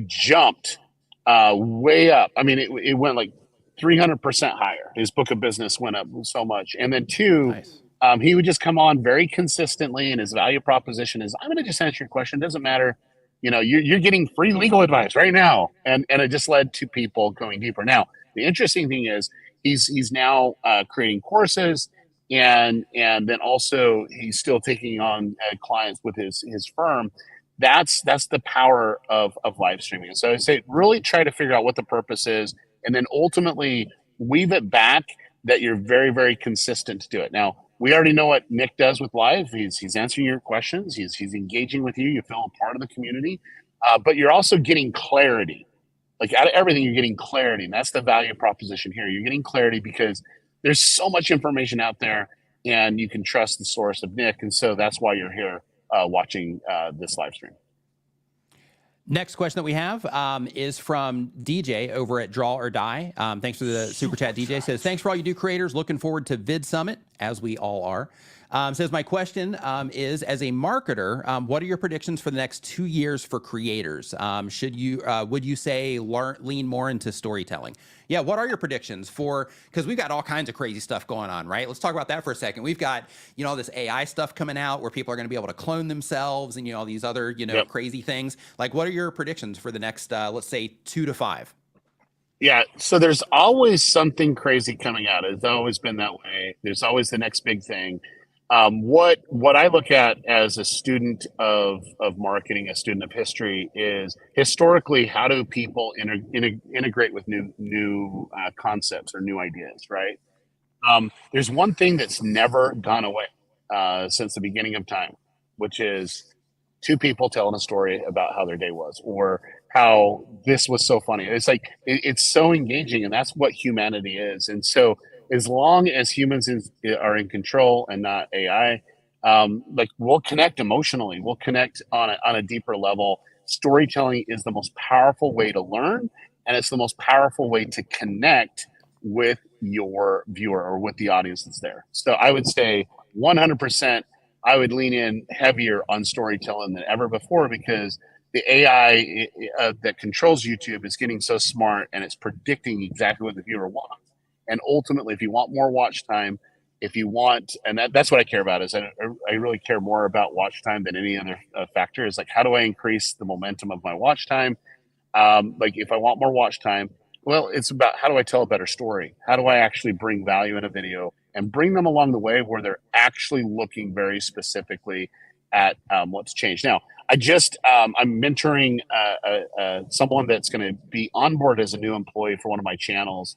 jumped way up. I mean, it went like 300% higher. His book of business went up so much. And then two, Nice. he would just come on very consistently, and his value proposition is, I'm going to just answer your question. It doesn't matter. You're getting free legal advice right now. And it just led to people going deeper. Now, the interesting thing is he's now creating courses, and then also he's still taking on clients with his firm. That's the power of live streaming. So I say, really try to figure out what the purpose is, and then ultimately weave it back that you're very, very consistent to do it. Now, we already know what Nick does with live. He's answering your questions. He's engaging with you. You feel a part of the community, but you're also getting clarity. Like, out of everything, you're getting clarity, and that's the value proposition here. You're getting clarity because there's so much information out there, and you can trust the source of Nick. And so that's why you're here watching this live stream. Next question that we have is from DJ over at Draw or Die. Thanks for the super chat. DJ says, thanks for all you do, creators. Looking forward to Vid Summit, as we all are. Says, my question is, as a marketer, what are your predictions for the next 2 years for creators? Would you say lean more into storytelling? Yeah, what are your predictions because we've got all kinds of crazy stuff going on, right? Let's talk about that for a second. We've got, all this AI stuff coming out where people are going to be able to clone themselves and, all these other, Yep. crazy things. Like, what are your predictions for the next, let's say 2 to 5? Yeah, so there's always something crazy coming out. It's always been that way. There's always the next big thing. What I look at as a student of marketing, a student of history, is historically, how do people integrate with new concepts or new ideas, right? There's one thing that's never gone away since the beginning of time, which is two people telling a story about how their day was, or how this was so funny. It's like it's so engaging, and that's what humanity is. And so, as long as humans are in control and not AI, like, we'll connect emotionally. We'll connect on a deeper level. Storytelling is the most powerful way to learn, and it's the most powerful way to connect with your viewer or with the audience that's there. So I would say 100%, I would lean in heavier on storytelling than ever before, because the AI that controls YouTube is getting so smart, and it's predicting exactly what the viewer wants. And ultimately, if you want more watch time, if you want, and that's what I care about, is I really care more about watch time than any other factor. Is like, how do I increase the momentum of my watch time? Like, if I want more watch time, well, it's about, how do I tell a better story? How do I actually bring value in a video and bring them along the way where they're actually looking very specifically at what's changed. Now, I'm mentoring someone that's going to be on board as a new employee for one of my channels.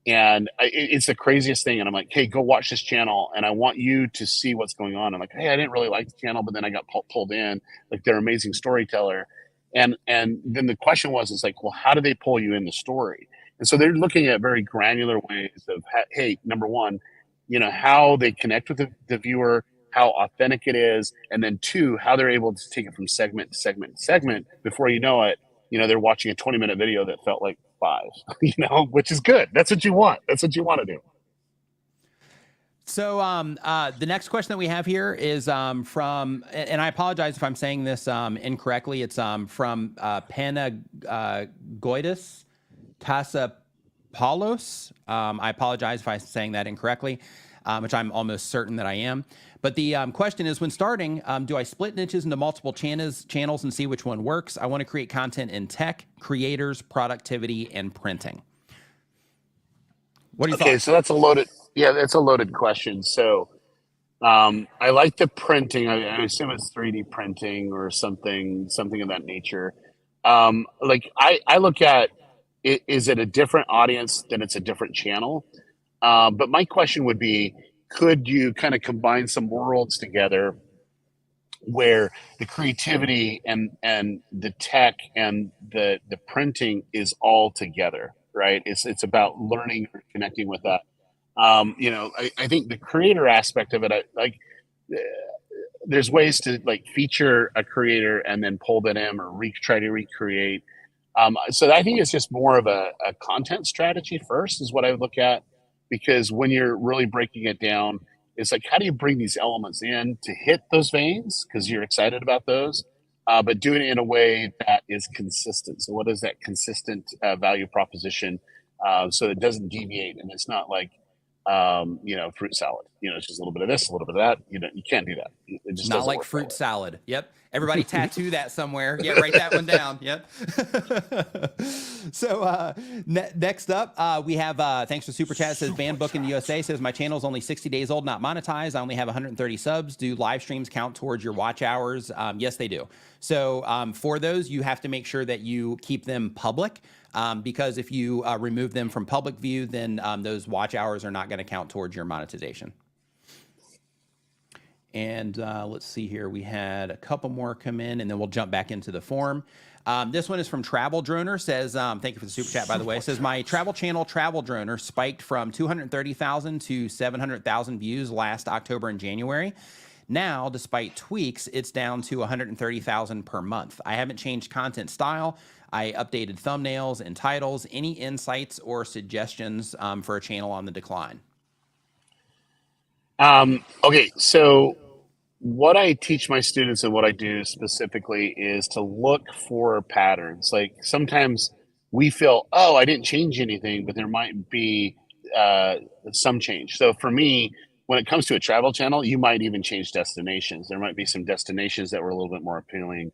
And it's the craziest thing. And I'm like, hey, go watch this channel, and I want you to see what's going on. I'm like, hey, I didn't really like the channel, but then I got pulled in. Like, they're an amazing storyteller. And then the question was, it's like, well, how do they pull you in the story? And so they're looking at very granular ways of, hey, number one, how they connect with the viewer, how authentic it is, and then two, how they're able to take it from segment to segment to segment. Before you know it, they're watching a 20-minute video that felt like 5, which is good. That's what you want. That's what you want to do. So the next question that we have here is from, and I apologize if I'm saying this incorrectly. It's from Panagoidis Tasapaulos. I apologize if I'm saying that incorrectly, which I'm almost certain that I am. But the question is, when starting, do I split niches into multiple channels and see which one works? I want to create content in tech, creators, productivity, and printing. What do you think? Okay, so that's a loaded question. So I like the printing. I assume it's 3D printing or something of that nature. I look at it, is it a different audience, then it's a different channel. But my question would be, could you kind of combine some worlds together where the creativity and the tech and the printing is all together, right? It's about learning or connecting with that. I think the creator aspect of it, there's ways to feature a creator and then pull that in or try to recreate. So I think it's just more of a content strategy first is what I would look at, because when you're really breaking it down, it's like, how do you bring these elements in to hit those veins because you're excited about those, but doing it in a way that is consistent. So what is that consistent value proposition so it doesn't deviate and it's not like, fruit salad. It's just a little bit of this, a little bit of that. You can't do that. It just not like fruit salad. Yep. Everybody tattoo that somewhere. Yeah, write that one down. Yep. So next up, we have, thanks for Super Chat, says Band Book in the USA, says my channel is only 60 days old, not monetized. I only have 130 subs. Do live streams count towards your watch hours? Yes, they do. So for those, you have to make sure that you keep them public. Because if you remove them from public view, then those watch hours are not going to count towards your monetization. And let's see here. We had a couple more come in, and then we'll jump back into the forum. This one is from Travel Droner. Says, thank you for the super chat, by the way. Says, my travel channel, Travel Droner, spiked from 230,000 to 700,000 views last October and January. Now, despite tweaks, it's down to 130,000 per month. I haven't changed content style. I updated thumbnails and titles. Any insights or suggestions for a channel on the decline? Okay, so what I teach my students and what I do specifically is to look for patterns. Like sometimes we feel, oh, I didn't change anything, but there might be some change. So for me, when it comes to a travel channel, you might even change destinations. There might be some destinations that were a little bit more appealing.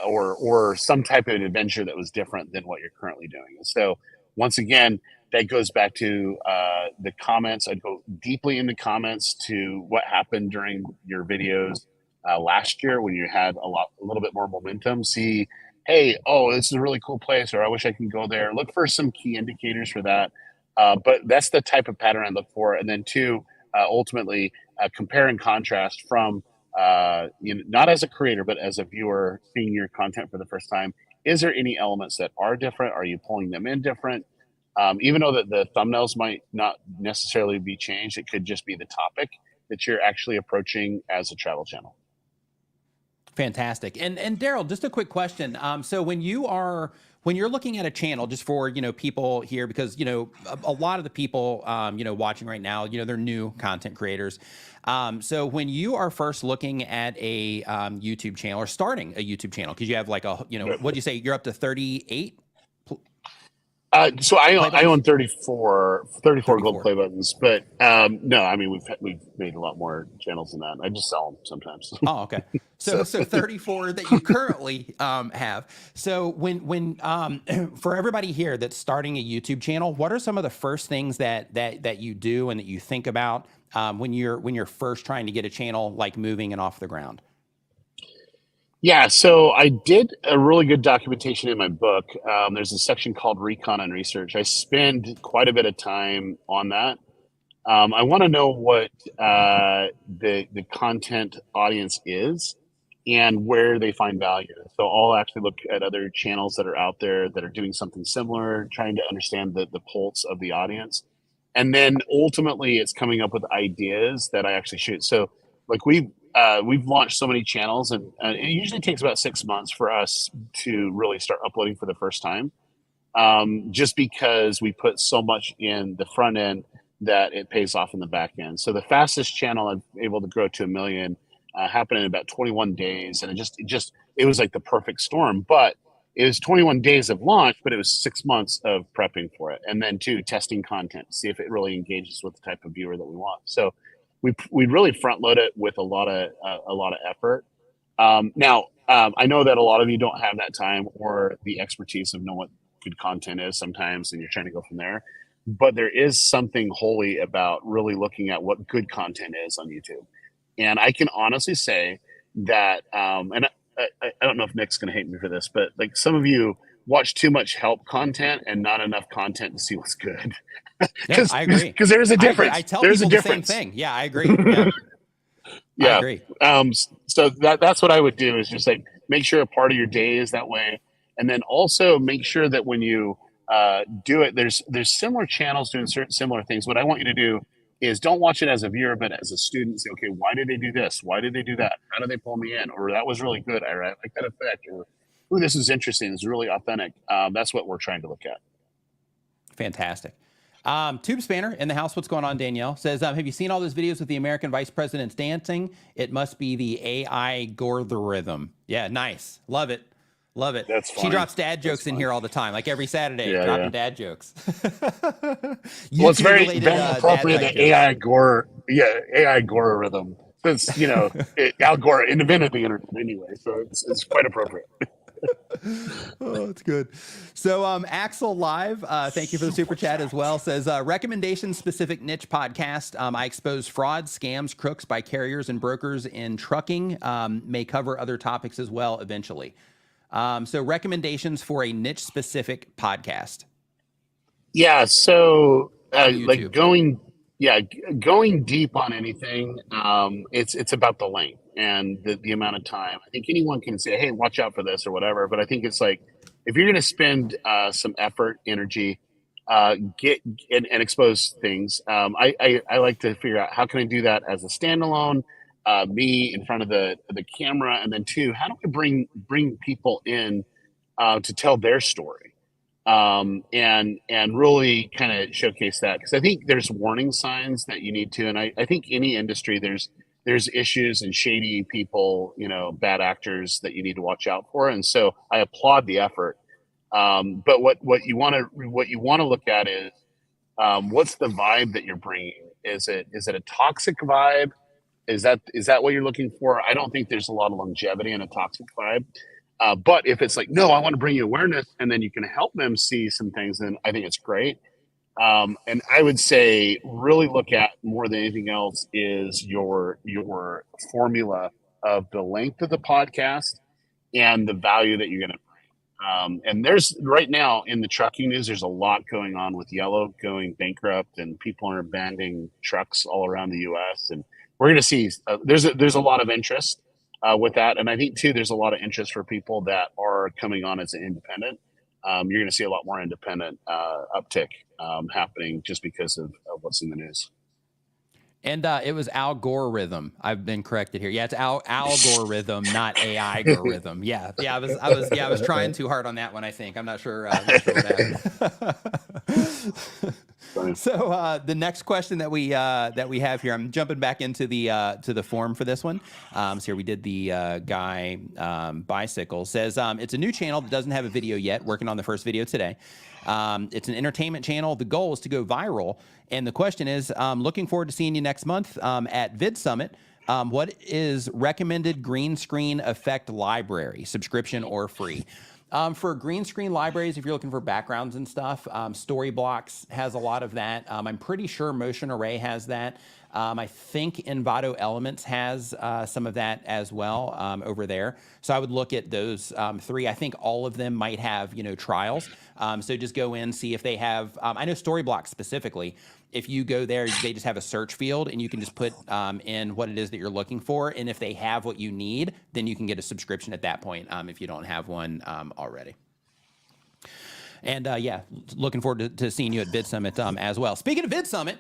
Or some type of adventure that was different than what you're currently doing. So once again, that goes back to the comments. I'd go deeply into comments to what happened during your videos last year when you had a little bit more momentum. See, hey, oh, this is a really cool place, or I wish I could go there. Look for some key indicators for that. But that's the type of pattern I look for. And then two, ultimately, compare and contrast from not as a creator, but as a viewer seeing your content for the first time. Is there any elements that are different? Are you pulling them in different? Even though that the thumbnails might not necessarily be changed, it could just be the topic that you're actually approaching as a travel channel. Fantastic. And Derral, just a quick question. So when you're looking at a channel, just for, people here, because, a lot of the people, watching right now, they're new content creators. So when you are first looking at a YouTube channel or starting a YouTube channel, because you have like what'd you say? You're up to 38? So I own 34 gold play buttons, but no, I mean, we've made a lot more channels than that. I just sell them sometimes. Oh, okay. So 34 that you currently have. So when for everybody here that's starting a YouTube channel, what are some of the first things that you do and that you think about when you're first trying to get a channel like moving and off the ground? Yeah, so I did a really good documentation in my book. There's a section called Recon and Research. I spend quite a bit of time on that. I want to know what the content audience is. and where they find value. So I'll actually look at other channels that are out there that are doing something similar, trying to understand the pulse of the audience. And then ultimately it's coming up with ideas that I actually shoot. So like we've launched so many channels, and it usually takes about 6 months for us to really start uploading for the first time. Just because we put so much in the front end that it pays off in the back end. So the fastest channel I'm able to grow to 1 million happened in about 21 days, and it was like the perfect storm. But it was 21 days of launch, but it was 6 months of prepping for it, and then testing content to see if it really engages with the type of viewer that we want. So we really front load it with a lot of effort. Now I know that a lot of you don't have that time or the expertise of know what good content is sometimes, and you're trying to go from there. But there is something holy about really looking at what good content is on YouTube. And I can honestly say that, and I don't know if Nick's going to hate me for this, but like some of you watch too much help content and not enough content to see what's good. Yeah, I agree. Because there's a difference. I tell there's people a difference. the same thing. Yeah, I agree. Yeah. Yeah. I agree. So that's what I would do, is just like make sure a part of your day is that way. And then also make sure that when you do it, there's similar channels doing certain similar things. What I want you to do is don't watch it as a viewer, but as a student. Say, okay, why did they do this? Why did they do that? How did they pull me in? Or that was really good. I like that effect. Or, ooh, this is interesting. It's really authentic. That's what we're trying to look at. Fantastic. Tube Spanner in the house. What's going on? Danielle says, have you seen all those videos with the American vice presidents dancing? It must be the AI algorithm. Yeah, nice. Love it. Love it. That's funny. She drops dad jokes in here all the time, like every Saturday, dropping dad jokes. Well, it's very appropriate that AI Gore, AI Gore rhythm. Since Al Gore invented the internet anyway, so it's quite appropriate. Oh, it's good. So Axel Live, thank you for the super chat as well, says recommendation specific niche podcast. I expose fraud, scams, crooks by carriers and brokers in trucking, may cover other topics as well eventually. So recommendations for a niche specific podcast. Yeah. So like going deep on anything, it's about the length and the amount of time. I think anyone can say, hey, watch out for this or whatever. But I think it's like, if you're going to spend some effort, energy, get and expose things, I like to figure out how can I do that as a standalone, me in front of the camera, and then two, how do I bring people in to tell their story, and really kind of showcase that, because I think there's warning signs that you need to, and I think any industry there's issues and shady people, bad actors that you need to watch out for, and so I applaud the effort. But what you want to look at is what's the vibe that you're bringing? Is it a toxic vibe? Is that what you're looking for? I don't think there's a lot of longevity in a toxic vibe. But if it's like, no, I want to bring you awareness, and then you can help them see some things, then I think it's great. And I would say really look at, more than anything else, is your formula of the length of the podcast and the value that you're going to bring. And there's right now in the trucking news, there's a lot going on with Yellow going bankrupt, and people are abandoning trucks all around the U.S. And we're going to see there's a lot of interest with that, and I think too there's a lot of interest for people that are coming on as an independent. You're going to see a lot more independent uptick happening just because of what's in the news. And it was algorithm. I've been corrected here. Yeah, it's algorithm, not AI algorithm. Yeah. I was trying too hard on that one, I think. I'm not sure what happened. So the next question that we have here, I'm jumping back into the form for this one. So here we did the guy bicycle says it's a new channel that doesn't have a video yet. Working on the first video today. It's an entertainment channel. The goal is to go viral. And the question is, looking forward to seeing you next month at Vid Summit. What is recommended green screen effect library, subscription or free? For green screen libraries, if you're looking for backgrounds and stuff, Storyblocks has a lot of that. I'm pretty sure Motion Array has that. I think Envato Elements has some of that as well over there. So I would look at those 3. I think all of them might have, trials. So just go in, see if they have, I know Storyblocks specifically, if you go there, they just have a search field and you can just put in what it is that you're looking for. And if they have what you need, then you can get a subscription at that point if you don't have one already. And yeah, looking forward to seeing you at Vid Summit as well. Speaking of Vid Summit,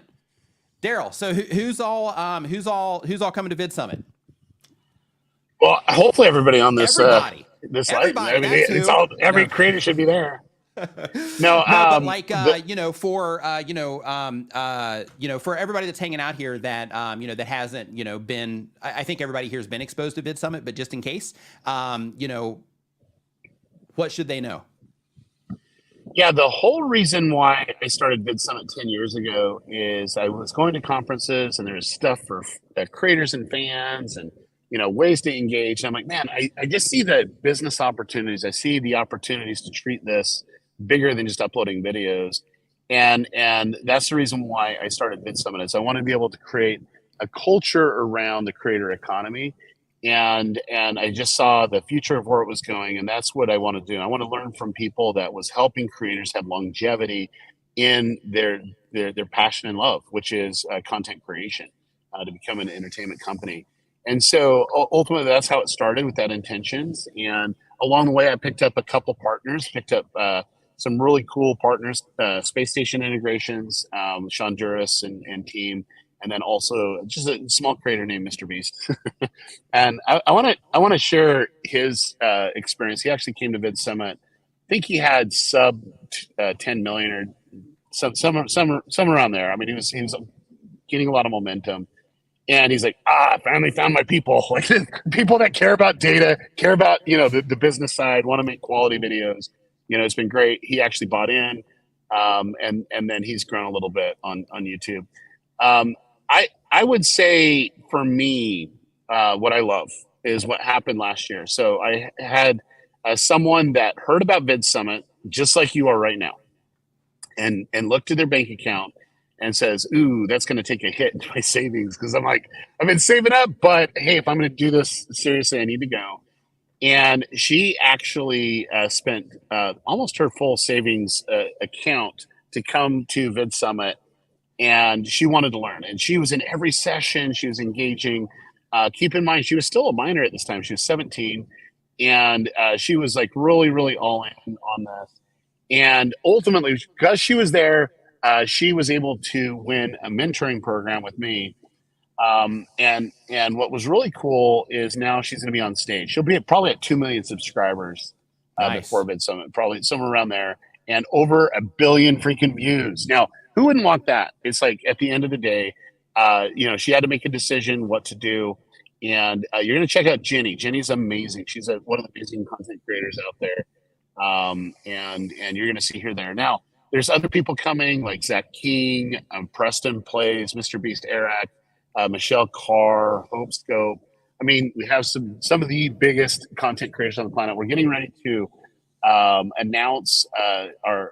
Derral, so who's all coming to Vid Summit? Well, hopefully everybody on this Everybody. this Everybody, live. I mean, that's who. every creator should be there. No, but like for for everybody that's hanging out here that that hasn't been, I think everybody here has been exposed to Vid Summit, but just in case, what should they know? Yeah, the whole reason why I started Vid Summit 10 years ago is I was going to conferences and there's stuff for creators and fans and ways to engage. And I'm like, man, I just see the business opportunities. I see the opportunities to treat this bigger than just uploading videos. And that's the reason why I started Vid Summit is I want to be able to create a culture around the creator economy. And I just saw the future of where it was going, and that's what I want to do. I want to learn from people that was helping creators have longevity in their passion and love, which is content creation, to become an entertainment company. And so ultimately, that's how it started with that intentions. And along the way, I picked up a couple partners, picked up some really cool partners, space station integrations, Sean Duras and team. And then also just a small creator named Mr. Beast. And I want to share his experience. He actually came to Vid Summit. I think he had sub 10 million or some around there. I mean, he was getting a lot of momentum. And he's like, I finally found my people, like people that care about data, care about the business side, want to make quality videos. It's been great. He actually bought in, and then he's grown a little bit on YouTube. I would say for me, what I love is what happened last year. So I had someone that heard about Vid Summit, just like you are right now, and looked at their bank account and says, ooh, that's going to take a hit in my savings. Because I'm like, I've been saving up, but hey, if I'm going to do this seriously, I need to go. And she actually spent almost her full savings account to come to Vid Summit. And she wanted to learn, and she was in every session. She was engaging. Keep in mind, she was still a minor at this time. She was 17, and she was like really, really all in on this. And ultimately, because she was there, she was able to win a mentoring program with me. And what was really cool is now she's going to be on stage. She'll be probably at 2 million subscribers before Vid Summit, probably somewhere around there, and over 1 billion freaking views. Now, who wouldn't want that? It's like at the end of the day, she had to make a decision what to do. And you're going to check out Jenny. Jenny's amazing. She's one of the amazing content creators out there. And you're going to see her there. Now, there's other people coming like Zach King, Preston Plays, Mr. Beast Eric, Michelle Carr, Hope Scope. I mean, we have some of the biggest content creators on the planet. We're getting ready to announce our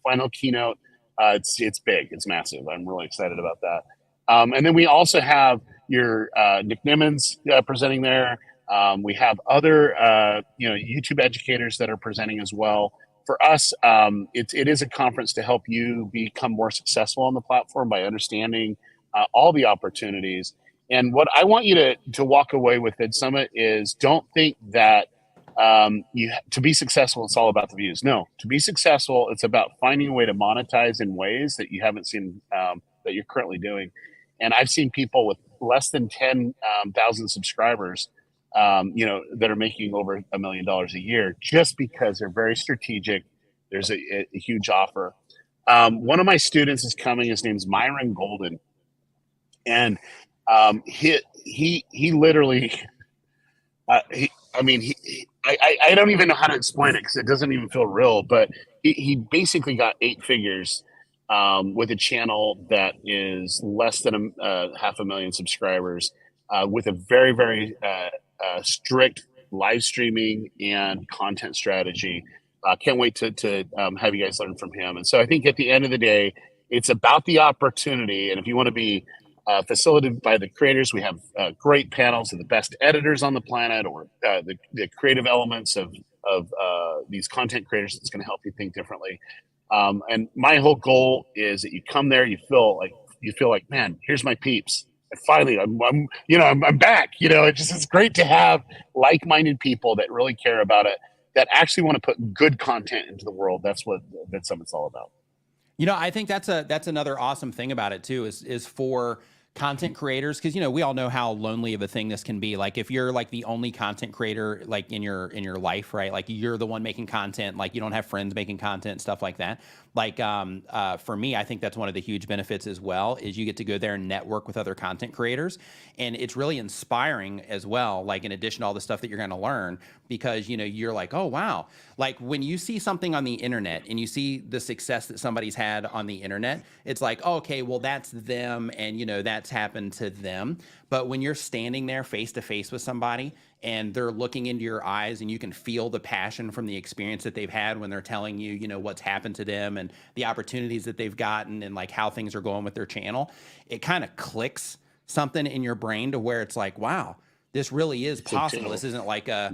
final keynote. It's big. It's massive. I'm really excited about that. And then we also have your Nick Nimmons presenting there. We have other YouTube educators that are presenting as well. For us, it is a conference to help you become more successful on the platform by understanding all the opportunities. And what I want you to walk away with Vid Summit is don't think that to be successful, it's all about the views. No, to be successful, it's about finding a way to monetize in ways that you haven't seen that you're currently doing. And I've seen people with less than 10,000 subscribers, that are making over $1 million a year just because they're very strategic. There's a huge offer. One of my students is coming. His name's Myron Golden, and he literally. I don't even know how to explain it because it doesn't even feel real, but he basically got 8 figures with a channel that is less than 500,000 subscribers with a very, very strict live streaming and content strategy. Can't wait to have you guys learn from him. And so I think at the end of the day, it's about the opportunity. And if you want to be facilitated by the creators. We have great panels of the best editors on the planet, or the creative elements of these content creators that's going to help you think differently. And my whole goal is that you come there, you feel like, man, here's my peeps. And finally, I'm back. It's great to have like-minded people that really care about it, that actually want to put good content into the world. That's what VidSummit's all about. I think that's another awesome thing about it too, is for content creators, because we all know how lonely of a thing this can be. Like if you're like the only content creator like in your life, right? Like you're the one making content, like you don't have friends making content, stuff like that. Like for me, I think that's one of the huge benefits as well, is you get to go there and network with other content creators, and it's really inspiring as well. Like in addition to all the stuff that you're going to learn, because you're like, oh wow, like when you see something on the internet and you see the success that somebody's had on the internet, it's like, oh, okay, well that's them, and that's happened to them. But when you're standing there face to face with somebody and they're looking into your eyes and you can feel the passion from the experience that they've had when they're telling you, what's happened to them and the opportunities that they've gotten and like how things are going with their channel, it kind of clicks something in your brain to where it's like, wow, this really is possible. This isn't like a,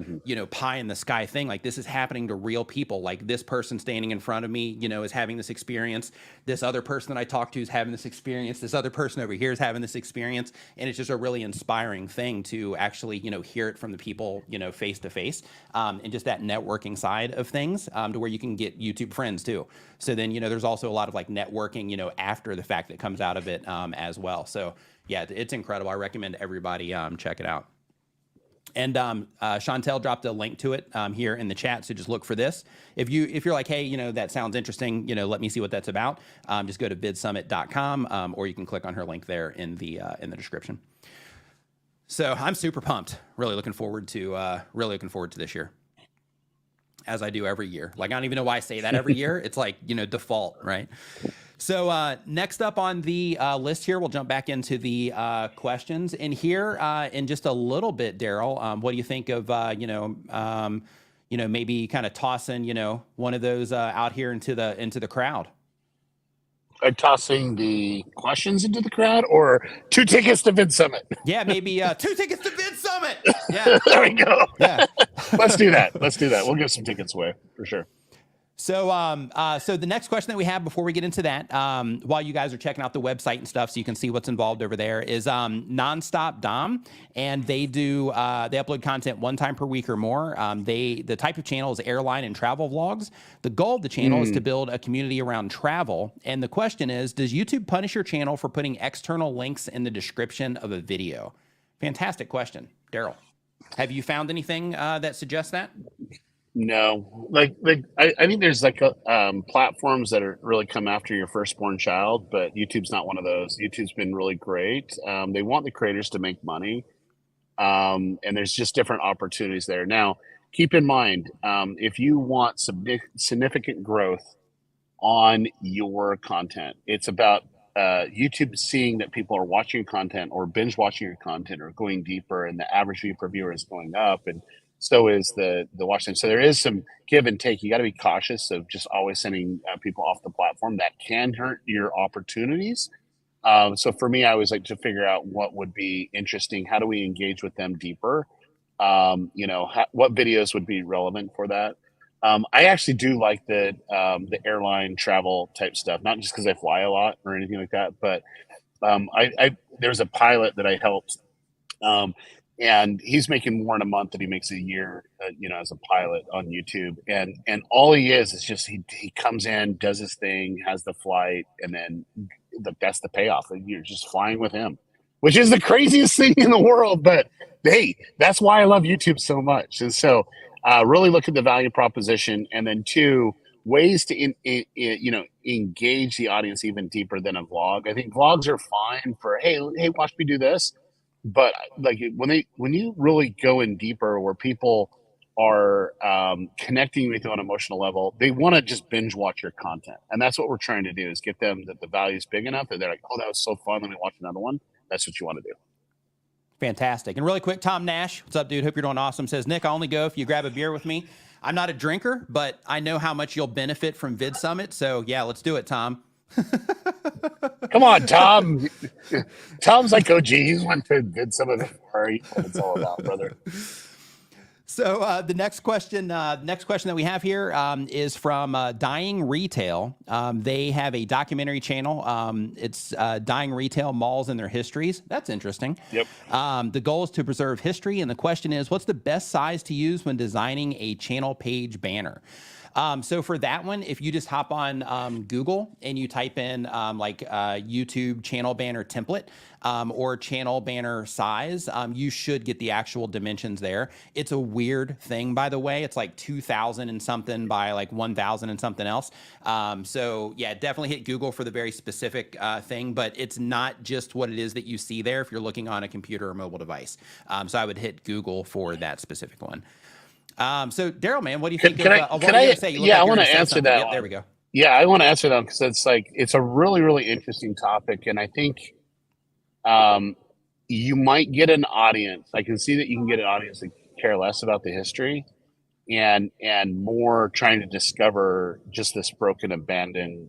pie in the sky thing. Like this is happening to real people. Like this person standing in front of me, is having this experience. This other person that I talked to is having this experience. This other person over here is having this experience. And it's just a really inspiring thing to actually, hear it from the people, face to face, and just that networking side of things, to where you can get YouTube friends too. So then, there's also a lot of like networking, after the fact that comes out of it, as well. So yeah, it's incredible. I recommend everybody, check it out. And Chantel dropped a link to it here in the chat, so just look for this. If you're like, hey, that sounds interesting, let me see what that's about, just go to vidsummit.com, or you can click on her link there in the description. So I'm super pumped. Really looking forward to this year, as I do every year. Like I don't even know why I say that every year. It's like default, right? So next up on the list here, we'll jump back into the questions. And here in just a little bit, Derral, what do you think of maybe kind of tossing one of those out here into the crowd? Tossing the questions into the crowd, or 2 tickets to VidSummit? Yeah, maybe 2 tickets to VidSummit. Yeah, there we go. Yeah, Let's do that. We'll give some tickets away for sure. So, so the next question that we have before we get into that, while you guys are checking out the website and stuff, so you can see what's involved over there, is Nonstop Dom, and they upload content 1 time per week or more. The type of channel is airline and travel vlogs. The goal of the channel is to build a community around travel. And the question is, does YouTube punish your channel for putting external links in the description of a video? Fantastic question, Derral. Have you found anything that suggests that? No, I think there's platforms that are really come after your firstborn child, but YouTube's not one of those. YouTube's been really great. They want the creators to make money, and there's just different opportunities there. Now, keep in mind, if you want significant growth on your content, it's about YouTube seeing that people are watching your content or binge watching your content or going deeper, and the average view per viewer is going up, and so is the watch time. So there is some give and take. You got to be cautious of just always sending people off the platform. That can hurt your opportunities. So for me, I always like to figure out what would be interesting. How do we engage with them deeper? What videos would be relevant for that? I actually do like the airline travel type stuff, not just because I fly a lot or anything like that, but there's a pilot that I helped. And he's making more in a month than he makes a year, as a pilot on YouTube. And all he is just he comes in, does his thing, has the flight, and then that's the payoff. You're just flying with him, which is the craziest thing in the world. But hey, that's why I love YouTube so much. And so really look at the value proposition, and then 2 ways to engage the audience even deeper than a vlog. I think vlogs are fine for hey, watch me do this. But like when you really go in deeper, where people are connecting with you on an emotional level, they want to just binge watch your content, and that's what we're trying to do, is get them that the value is big enough that they're like, oh, that was so fun, let me watch another one. That's what you want to do. Fantastic. And really quick, Tom Nash, what's up, dude? Hope you're doing awesome. Says, Nick, I only go if you grab a beer with me. I'm not a drinker, but I know how much you'll benefit from VidSummit. So yeah, let's do it, Tom. Come on, Tom. Tom's like OG. He's went to did some of it before. He knows what it's all about, brother. So the next question that we have here is from Dying Retail. They have a documentary channel. It's Dying Retail Malls and Their Histories. That's interesting. Yep. The goal is to preserve history, and the question is, what's the best size to use when designing a channel page banner? So for that one, if you just hop on Google and you type in YouTube channel banner template or channel banner size, you should get the actual dimensions there. It's a weird thing, by the way. It's like 2,000 and something by like 1,000 and something else. So yeah, definitely hit Google for the very specific thing, but it's not just what it is that you see there if you're looking on a computer or mobile device. So I would hit Google for that specific one. So Derral, man, what do you think? I want to answer that. Yep, there we go. Yeah, I want to answer that because it's a really, really interesting topic. And I think you might get an audience. I can see that you can get an audience that care less about the history and more trying to discover just this broken, abandoned,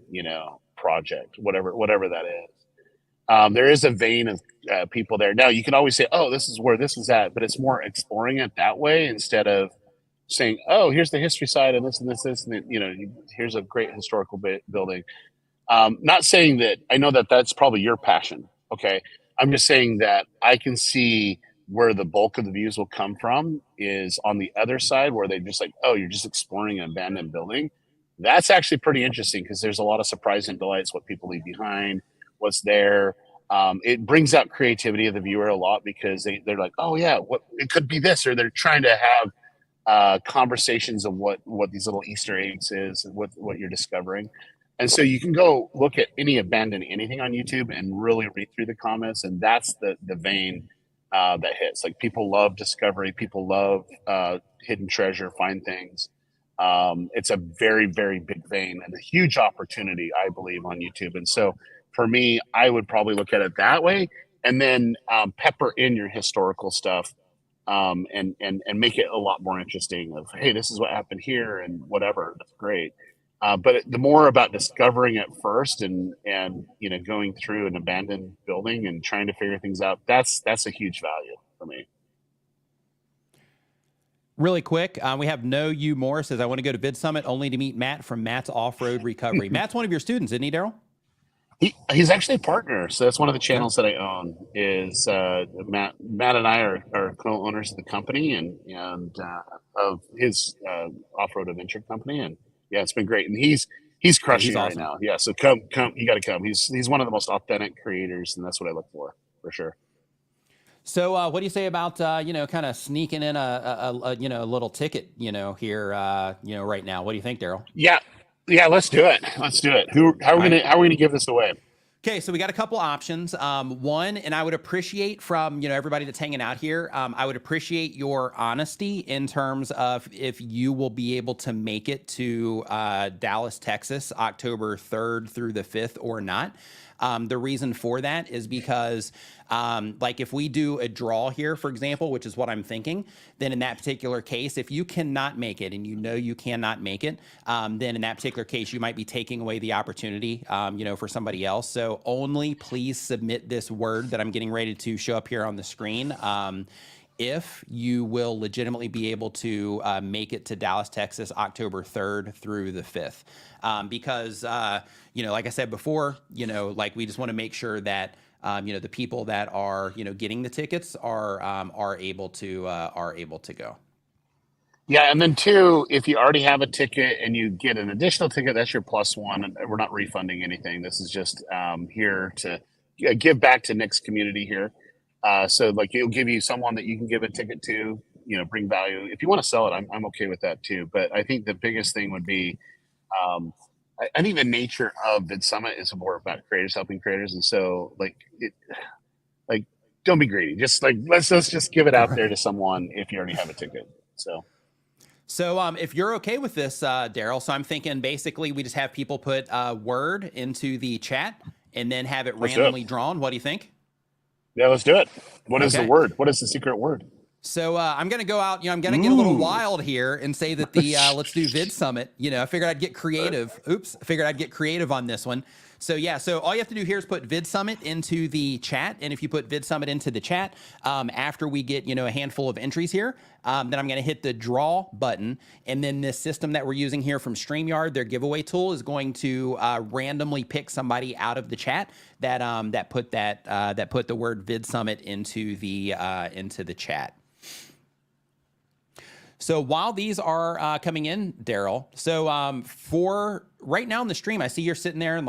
project, whatever that is. There is a vein of people there. Now you can always say, oh, this is where this is at, but it's more exploring it that way instead of saying, oh, here's the history side and this, and here's a great historical building. Not saying that I know that that's probably your passion. Okay. I'm just saying that I can see where the bulk of the views will come from is on the other side where they're just like, oh, you're just exploring an abandoned building. That's actually pretty interesting because there's a lot of surprise and delights, what people leave behind, what's there. It brings out creativity of the viewer a lot because they're like, oh yeah, it could be this, or they're trying to have conversations of what these little Easter eggs is and what you're discovering. And so you can go look at any abandoned anything on YouTube and really read through the comments. And that's the vein that hits. Like people love discovery. People love hidden treasure, find things. It's a very, very big vein and a huge opportunity, I believe, on YouTube. And so for me, I would probably look at it that way and then pepper in your historical stuff. And make it a lot more interesting of, hey, this is what happened here and whatever. That's great. But the more about discovering it first and going through an abandoned building and trying to figure things out, that's a huge value for me. Really quick, we have No You More says, I want to go to Vid Summit only to meet Matt from Matt's Off-Road Recovery. Matt's one of your students, isn't he, Derral? He's actually a partner. So that's one of the channels that I own is Matt and I are co-owners of the company and of his off-road adventure company. And yeah, it's been great. And he's crushing right now. Yeah. So come, you got to come. He's one of the most authentic creators. And that's what I look for sure. So what do you say about, kind of sneaking in a little ticket, here, right now? What do you think, Derral? Yeah, let's do it. How are we gonna give this away? Okay, so we got a couple options. One, and I would appreciate from everybody that's hanging out here, I would appreciate your honesty in terms of if you will be able to make it to Dallas, Texas, October 3rd through the 5th or not. The reason for that is because if we do a draw here, for example, which is what I'm thinking, then in that particular case, if you cannot make it and you cannot make it, then in that particular case, you might be taking away the opportunity, for somebody else. So only please submit this word that I'm getting ready to show up here on the screen. If you will legitimately be able to make it to Dallas, Texas, October 3rd through the 5th. Because, like I said before, we just want to make sure that, the people that are, getting the tickets are able to go. Yeah. And then two, if you already have a ticket and you get an additional ticket, that's your +1. And we're not refunding anything. This is just here to give back to Nick's community here. So it'll give you someone that you can give a ticket to, bring value. If you want to sell it, I'm okay with that too. But I think the biggest thing would be, I think the nature of Vid Summit is more about creators helping creators. And so don't be greedy. Just let's just give it out there to someone if you already have a ticket. So if you're okay with this, Derral, so I'm thinking basically we just have people put a word into the chat and then have it randomly drawn. What do you think? Yeah, let's do it. What is the word? What is the secret word? So I'm going to go out, I'm going to get a little wild here and say that the let's do Vid Summit. I figured I'd get creative. I figured I'd get creative on this one. So yeah, so all you have to do here is put Vid Summit into the chat, and if you put Vid Summit into the chat, after we get a handful of entries here, then I'm going to hit the draw button, and then this system that we're using here from StreamYard, their giveaway tool, is going to randomly pick somebody out of the chat that put the word Vid Summit into the chat. So while these are coming in, Derral, so for right now in the stream, I see you're sitting there in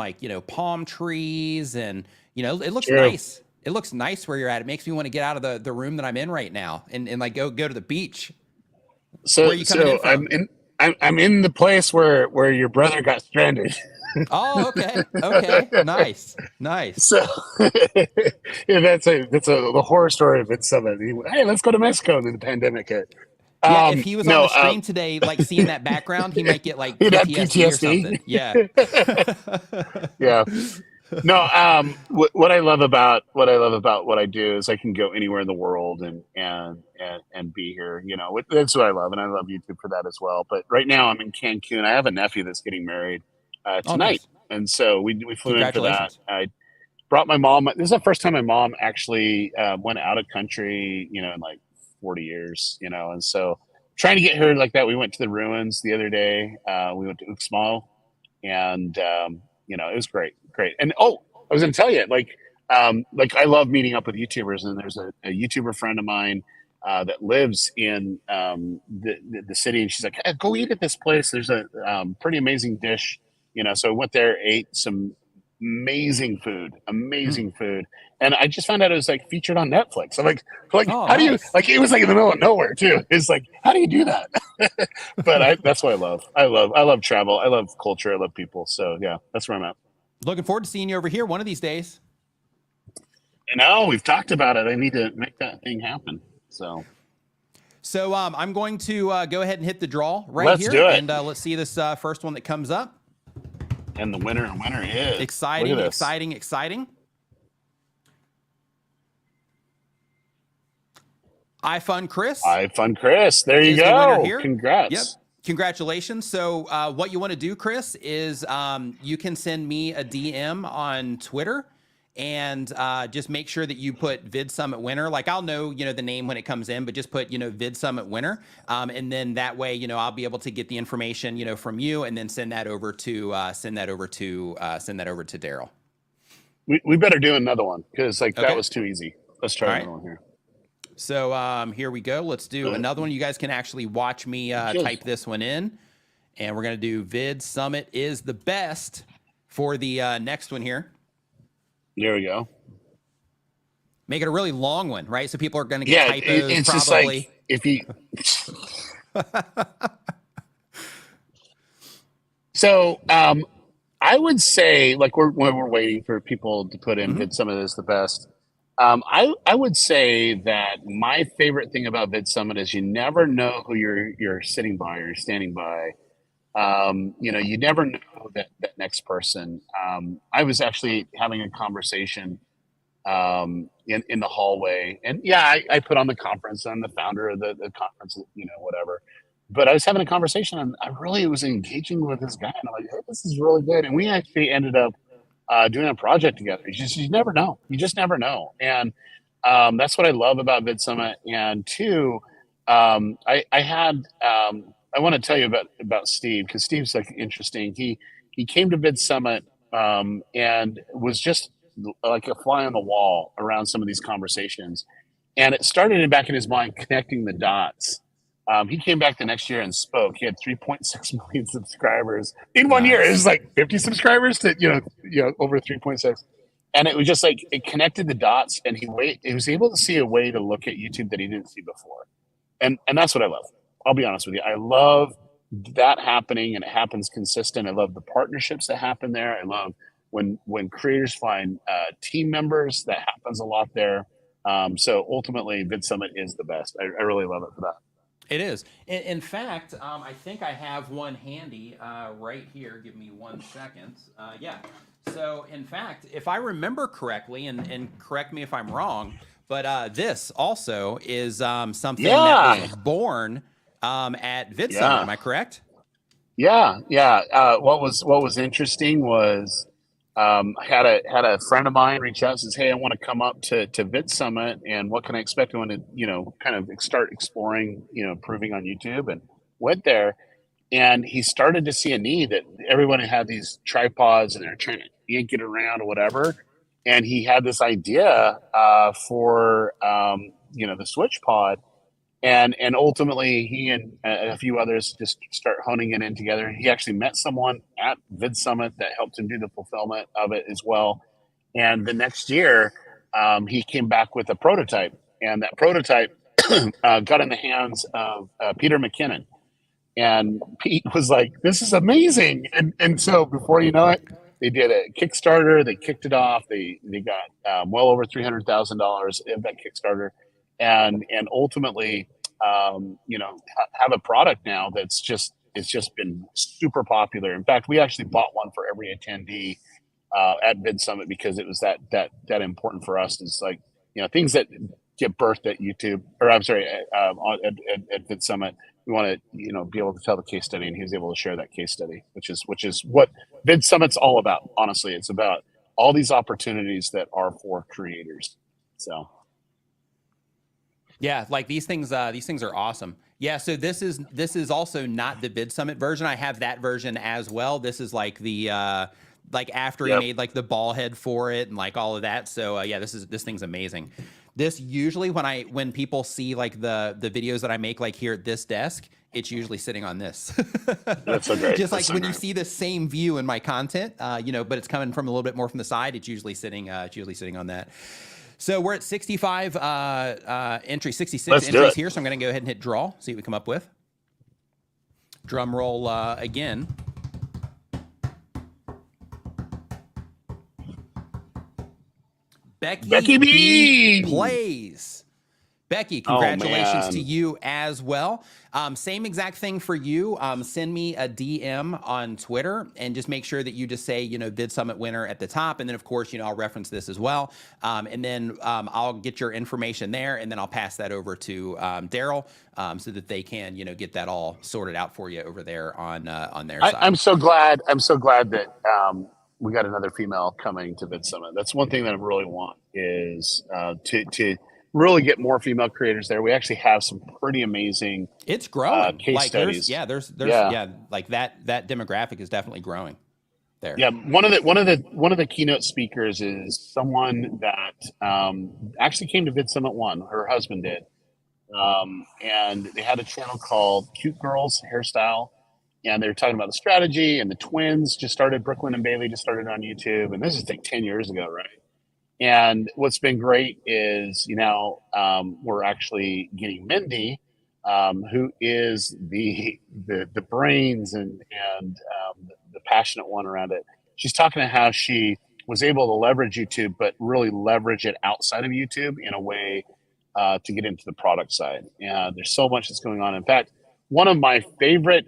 palm trees, and it looks nice. It looks nice where you're at. It makes me want to get out of the room that I'm in right now and go to the beach. So where are you coming in from? I'm in the place where your brother got stranded. Oh, okay, nice. So yeah, that's the horror story of it. Hey, let's go to Mexico, and then the pandemic hit. Yeah, if he was on the stream today, seeing that background, he might get PTSD or something. Yeah. Yeah. No, what I love about what I do is I can go anywhere in the world and be here. That's what I love, and I love YouTube for that as well. But right now I'm in Cancun. I have a nephew that's getting married tonight, nice. And so we flew in for that. I brought my mom. This is the first time my mom actually went out of country, in 40 years, and so trying to get her like that. We went to the ruins the other day. We went to Uxmal, and it was great. And I was gonna tell you, I love meeting up with YouTubers, and there's a YouTuber friend of mine that lives in the city, and she's like, hey, go eat at this place. There's a pretty amazing dish, so I went there, ate some amazing food, and I just found out it was featured on Netflix. I'm like, how do you it was in the middle of nowhere too. It's how do you do that? But that's what I love. I love travel. I love culture. I love people. So yeah, that's where I'm at. Looking forward to seeing you over here one of these days. We've talked about it. I need to make that thing happen. So I'm going to go ahead and hit the draw here. Let's do it. And let's see this first one that comes up. And the winner is exciting. iFun Chris. There you go. Congrats. Yep. Congratulations. So what you want to do, Chris, is you can send me a DM on Twitter, and just make sure that you put Vid Summit winner. I'll know, the name when it comes in, but just put, Vid Summit winner. And then that way, I'll be able to get the information, from you, and then send that over to Derral. We better do another one, because that was too easy. Let's try another one here. So here we go. Let's do another one. You guys can actually watch me type this one in, and we're going to do Vid Summit is the best for the next one here. There we go. Make it a really long one, right? So people are going to get typos. It's probably. just if you. So I would say, when we're waiting for people to put in Vid Summit is the best. I would say that my favorite thing about Vid Summit is you never know who you're sitting by or you're standing by. You never know that next person. I was actually having a conversation in the hallway, and I put on the conference. I'm the founder of the conference, whatever. But I was having a conversation, and I really was engaging with this guy, and I'm like, hey, this is really good. And we actually ended up doing a project together. You never know. You just never know. And that's what I love about Vid Summit. And two, I want to tell you about Steve, because Steve's interesting. He came to Vid Summit and was just like a fly on the wall around some of these conversations. And it started back in his mind connecting the dots. He came back the next year and spoke. He had 3.6 million subscribers in 1 year. It was 50 subscribers to over 3.6, and it was just it connected the dots. And he was able to see a way to look at YouTube that he didn't see before, and that's what I love. I'll be honest with you. I love that happening, and it happens consistent. I love the partnerships that happen there. I love when creators find team members. That happens a lot there. So ultimately, Vid Summit is the best. I really love it for that. It is. In fact, I think I have one handy right here. Give me 1 second. So, in fact, if I remember correctly, and correct me if I'm wrong, but this also is something that was born at Vid Summit. Am I correct? Yeah. What was interesting was Had a friend of mine reach out and says, "Hey, I want to come up to Vid Summit, and what can I expect? I want to, kind of start exploring, improving on YouTube." And went there, and he started to see a need that everyone had these tripods and they're trying to yank it around or whatever. And he had this idea for the switch pod, and ultimately he and a few others just start honing it in together. He actually met someone at Vid Summit that helped him do the fulfillment of it as well. And the next year, he came back with a prototype, and that prototype got in the hands of Peter McKinnon. And Pete was like, "This is amazing!" And so before you know it, they did a Kickstarter. They kicked it off. They got well over $300,000 in that Kickstarter, and ultimately, have a product now that's it's just been super popular. In fact, we actually bought one for every attendee at Vid Summit because it was that important for us. Is like things that get birthed at YouTube, or I'm sorry, at Vid Summit. We want to be able to tell the case study, and he was able to share that case study, which is what Vid Summit's all about. Honestly, it's about all these opportunities that are for creators. So yeah, like these things are awesome. Yeah, so this is also not the Vid Summit version. I have that version as well. This is like the like after he made like the ball head for it and like all of that. So yeah, this thing's amazing. This usually when people see like the videos that I make like here at this desk, it's usually sitting on this. That's so great. Just like when you see the same view in my content, but it's coming from a little bit more from the side, it's usually sitting on that. So we're at 66 entries here. So I'm going to go ahead and hit draw, see what we come up with. Drum roll again. Becky B plays. Becky, congratulations to you as well. Same exact thing for you. Send me a DM on Twitter and just make sure that you just say, Vid Summit winner at the top. And then, of course, I'll reference this as well. And then I'll get your information there, and then I'll pass that over to Derral so that they can, get that all sorted out for you over there on their side. I'm so glad that we got another female coming to Vid Summit. That's one thing that I really want is to really get more female creators there. We actually have some pretty amazing it's growing case studies. There's like that demographic is definitely growing there. Yeah, one of the keynote speakers is someone that actually came to Vid Summit 1. Her husband did, and they had a channel called Cute Girls Hairstyle, and they were talking about the strategy. And the twins just started, Brooklyn and Bailey just started on YouTube, and this is like 10 years ago, right? And what's been great is, we're actually getting Mindy, who is the brains and the passionate one around it. She's talking about how she was able to leverage YouTube, but really leverage it outside of YouTube in a way to get into the product side. And there's so much that's going on. In fact, one of my favorite,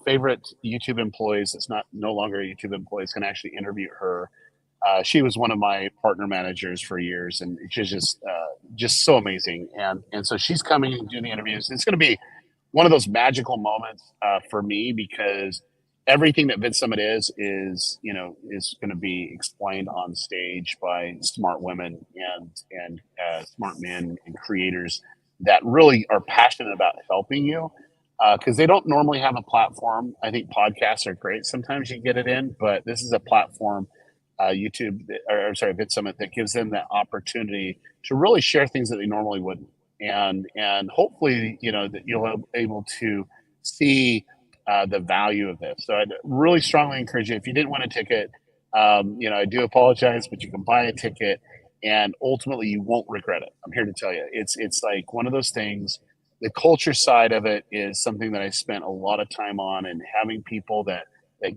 favorite YouTube employees that's no longer a YouTube employee is going to actually interview her. She was one of my partner managers for years, and she's just so amazing. And so she's coming and doing the interviews. It's going to be one of those magical moments for me, because everything that Vid Summit is going to be explained on stage by smart women and smart men and creators that really are passionate about helping you, because they don't normally have a platform. I think podcasts are great. Sometimes you get it in, but this is a platform. Vid Summit, that gives them that opportunity to really share things that they normally wouldn't, and hopefully that you'll be able to see the value of this. So I'd really strongly encourage you, if you didn't win a ticket, I do apologize, but you can buy a ticket, and ultimately you won't regret it. I'm here to tell you, it's like one of those things. The culture side of it is something that I spent a lot of time on, and having people that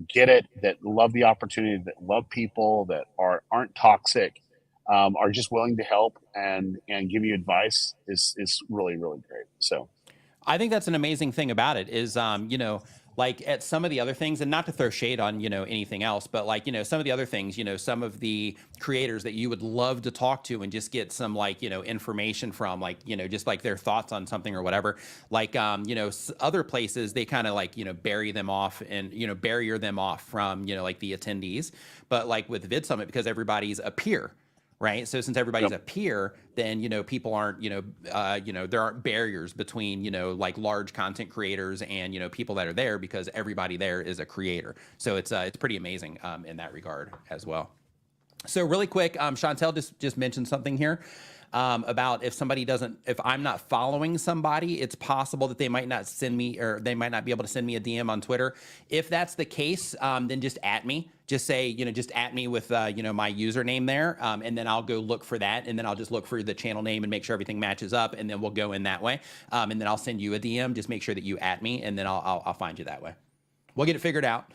get it, that love the opportunity, that love people, that aren't toxic, are just willing to help and give you advice is really, really great. So I think that's an amazing thing about it is, like at some of the other things, and not to throw shade on, anything else, but like, some of the other things, some of the creators that you would love to talk to and just get some like, information from, like, just like their thoughts on something or whatever, like, other places, they kind of like, bury them off and, barrier them off from, like the attendees. But like with Vid Summit, because everybody's a peer, right? So since everybody's a peer, then, people aren't, there aren't barriers between, like large content creators and, people that are there, because everybody there is a creator. So it's pretty amazing in that regard as well. So really quick, Chantel just mentioned something here about if I'm not following somebody, it's possible that they might not send me, or they might not be able to send me a DM on Twitter. If that's the case, then just at me. Just say, just at me with, my username there, and then I'll go look for that, and then I'll just look for the channel name and make sure everything matches up, and then we'll go in that way. And then I'll send you a DM. Just make sure that you at me, and then I'll find you that way. We'll get it figured out.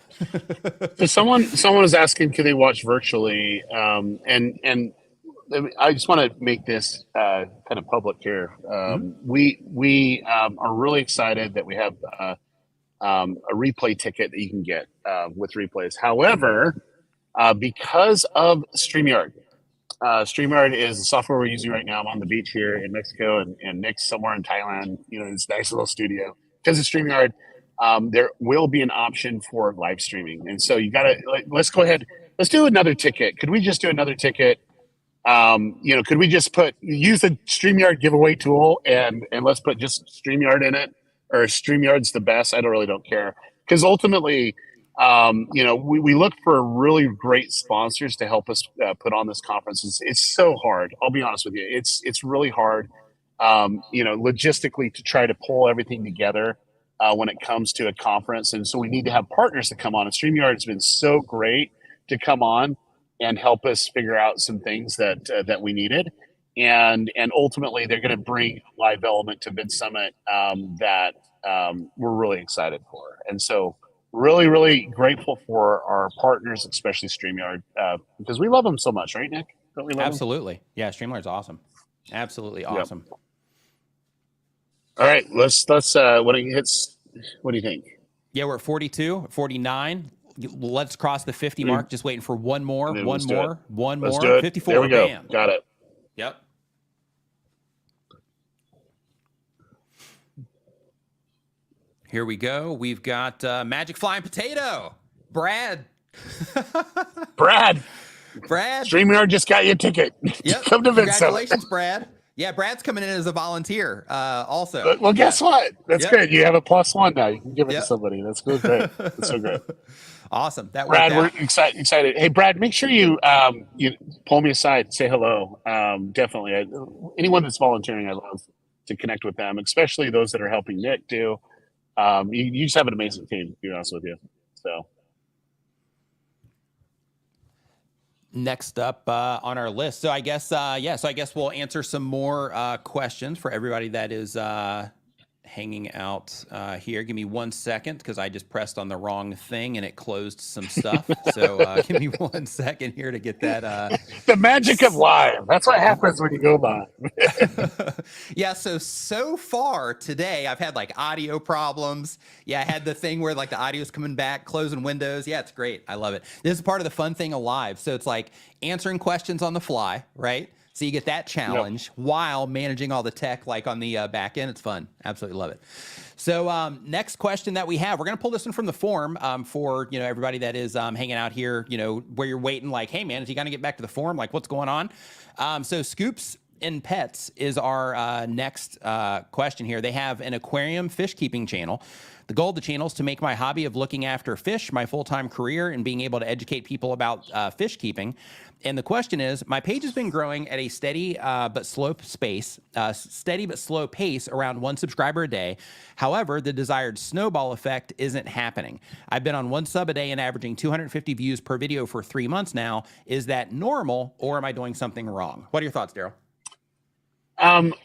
So someone is asking, can they watch virtually? And I just want to make this kind of public here. We are really excited that we have a replay ticket that you can get with replays. However, because of StreamYard, StreamYard is the software we're using right now. I'm on the beach here in Mexico, and Nick's somewhere in Thailand, this nice little studio. Because of StreamYard, there will be an option for live streaming. And so you got to, let's go ahead. Let's do another ticket. Could we just do another ticket? Could we just use the StreamYard giveaway tool and let's put just StreamYard in it, or StreamYard's the best? I really don't care. Because ultimately, we look for really great sponsors to help us put on this conference. It's so hard. I'll be honest with you. It's really hard, logistically, to try to pull everything together when it comes to a conference. And so we need to have partners to come on. And StreamYard has been so great to come on and help us figure out some things that we needed. And ultimately, they're going to bring a live element to Vid Summit that we're really excited for. And so really, really grateful for our partners, especially StreamYard, because we love them so much, right, Nick? Don't we love Absolutely. Them? Yeah, StreamYard's awesome. Absolutely awesome. Yep. All right, let's when it hits, what do you think? Yeah, we're at 42, 49. Let's cross the 50 mark. Just waiting for one more. 54. There we go. Bam. Got it. Yep. Here we go. We've got Magic Flying Potato. Brad. StreamYard just got you a ticket. Yep. Come to Vid Summit. Congratulations, Brad. Yeah, Brad's coming in as a volunteer also. Well, guess what? That's good. You have a +1 now. You can give it to somebody. That's good. Great. That's so great. Awesome. That Brad, we're excited. Hey, Brad, make sure you pull me aside, say hello. Definitely. Anyone that's volunteering, I love to connect with them, especially those that are helping Nick too. You just have an amazing team, to be honest with you. So. Next up on our list. So I guess we'll answer some more questions for everybody that is hanging out here. Give me 1 second, because I just pressed on the wrong thing and it closed some stuff. So give me 1 second here to get that. The magic of live. That's what happens when you go live. Yeah. So far today, I've had like audio problems. Yeah. I had the thing where like the audio's coming back, closing windows. Yeah, it's great. I love it. This is part of the fun thing of live. So it's like answering questions on the fly, right? So you get that challenge while managing all the tech, like on the back end. It's fun. Absolutely love it. So next question that we have, we're going to pull this one from the forum for, everybody that is hanging out here, where you're waiting like, hey, man, is he going to get back to the forum? Like, what's going on? So Scoops and Pets is our next question here. They have an aquarium fish keeping channel. The goal of the channel is to make my hobby of looking after fish my full-time career and being able to educate people about fish keeping. And the question is, my page has been growing at a steady but slow pace, around 1 subscriber a day. However, the desired snowball effect isn't happening. I've been on 1 sub a day and averaging 250 views per video for 3 months now. Is that normal, or am I doing something wrong? What are your thoughts, Derral?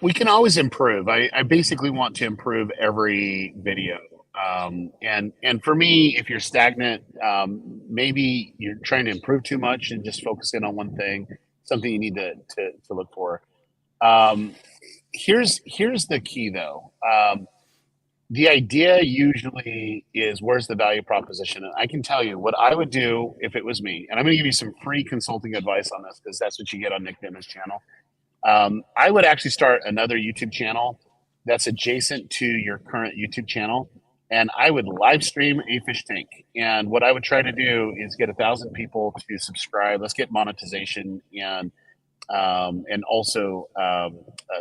We can always improve. I basically want to improve every video. And for me, if you're stagnant, maybe you're trying to improve too much and just focusing on one thing, something you need to look for. Here's the key though. The idea usually is where's the value proposition? And I can tell you what I would do if it was me. And I'm going to give you some free consulting advice on this because that's what you get on Nick Dimmer's channel. I would actually start another YouTube channel that's adjacent to your current YouTube channel. And I would live stream a fish tank. And what I would try to do is get 1,000 people to subscribe. Let's get monetization and also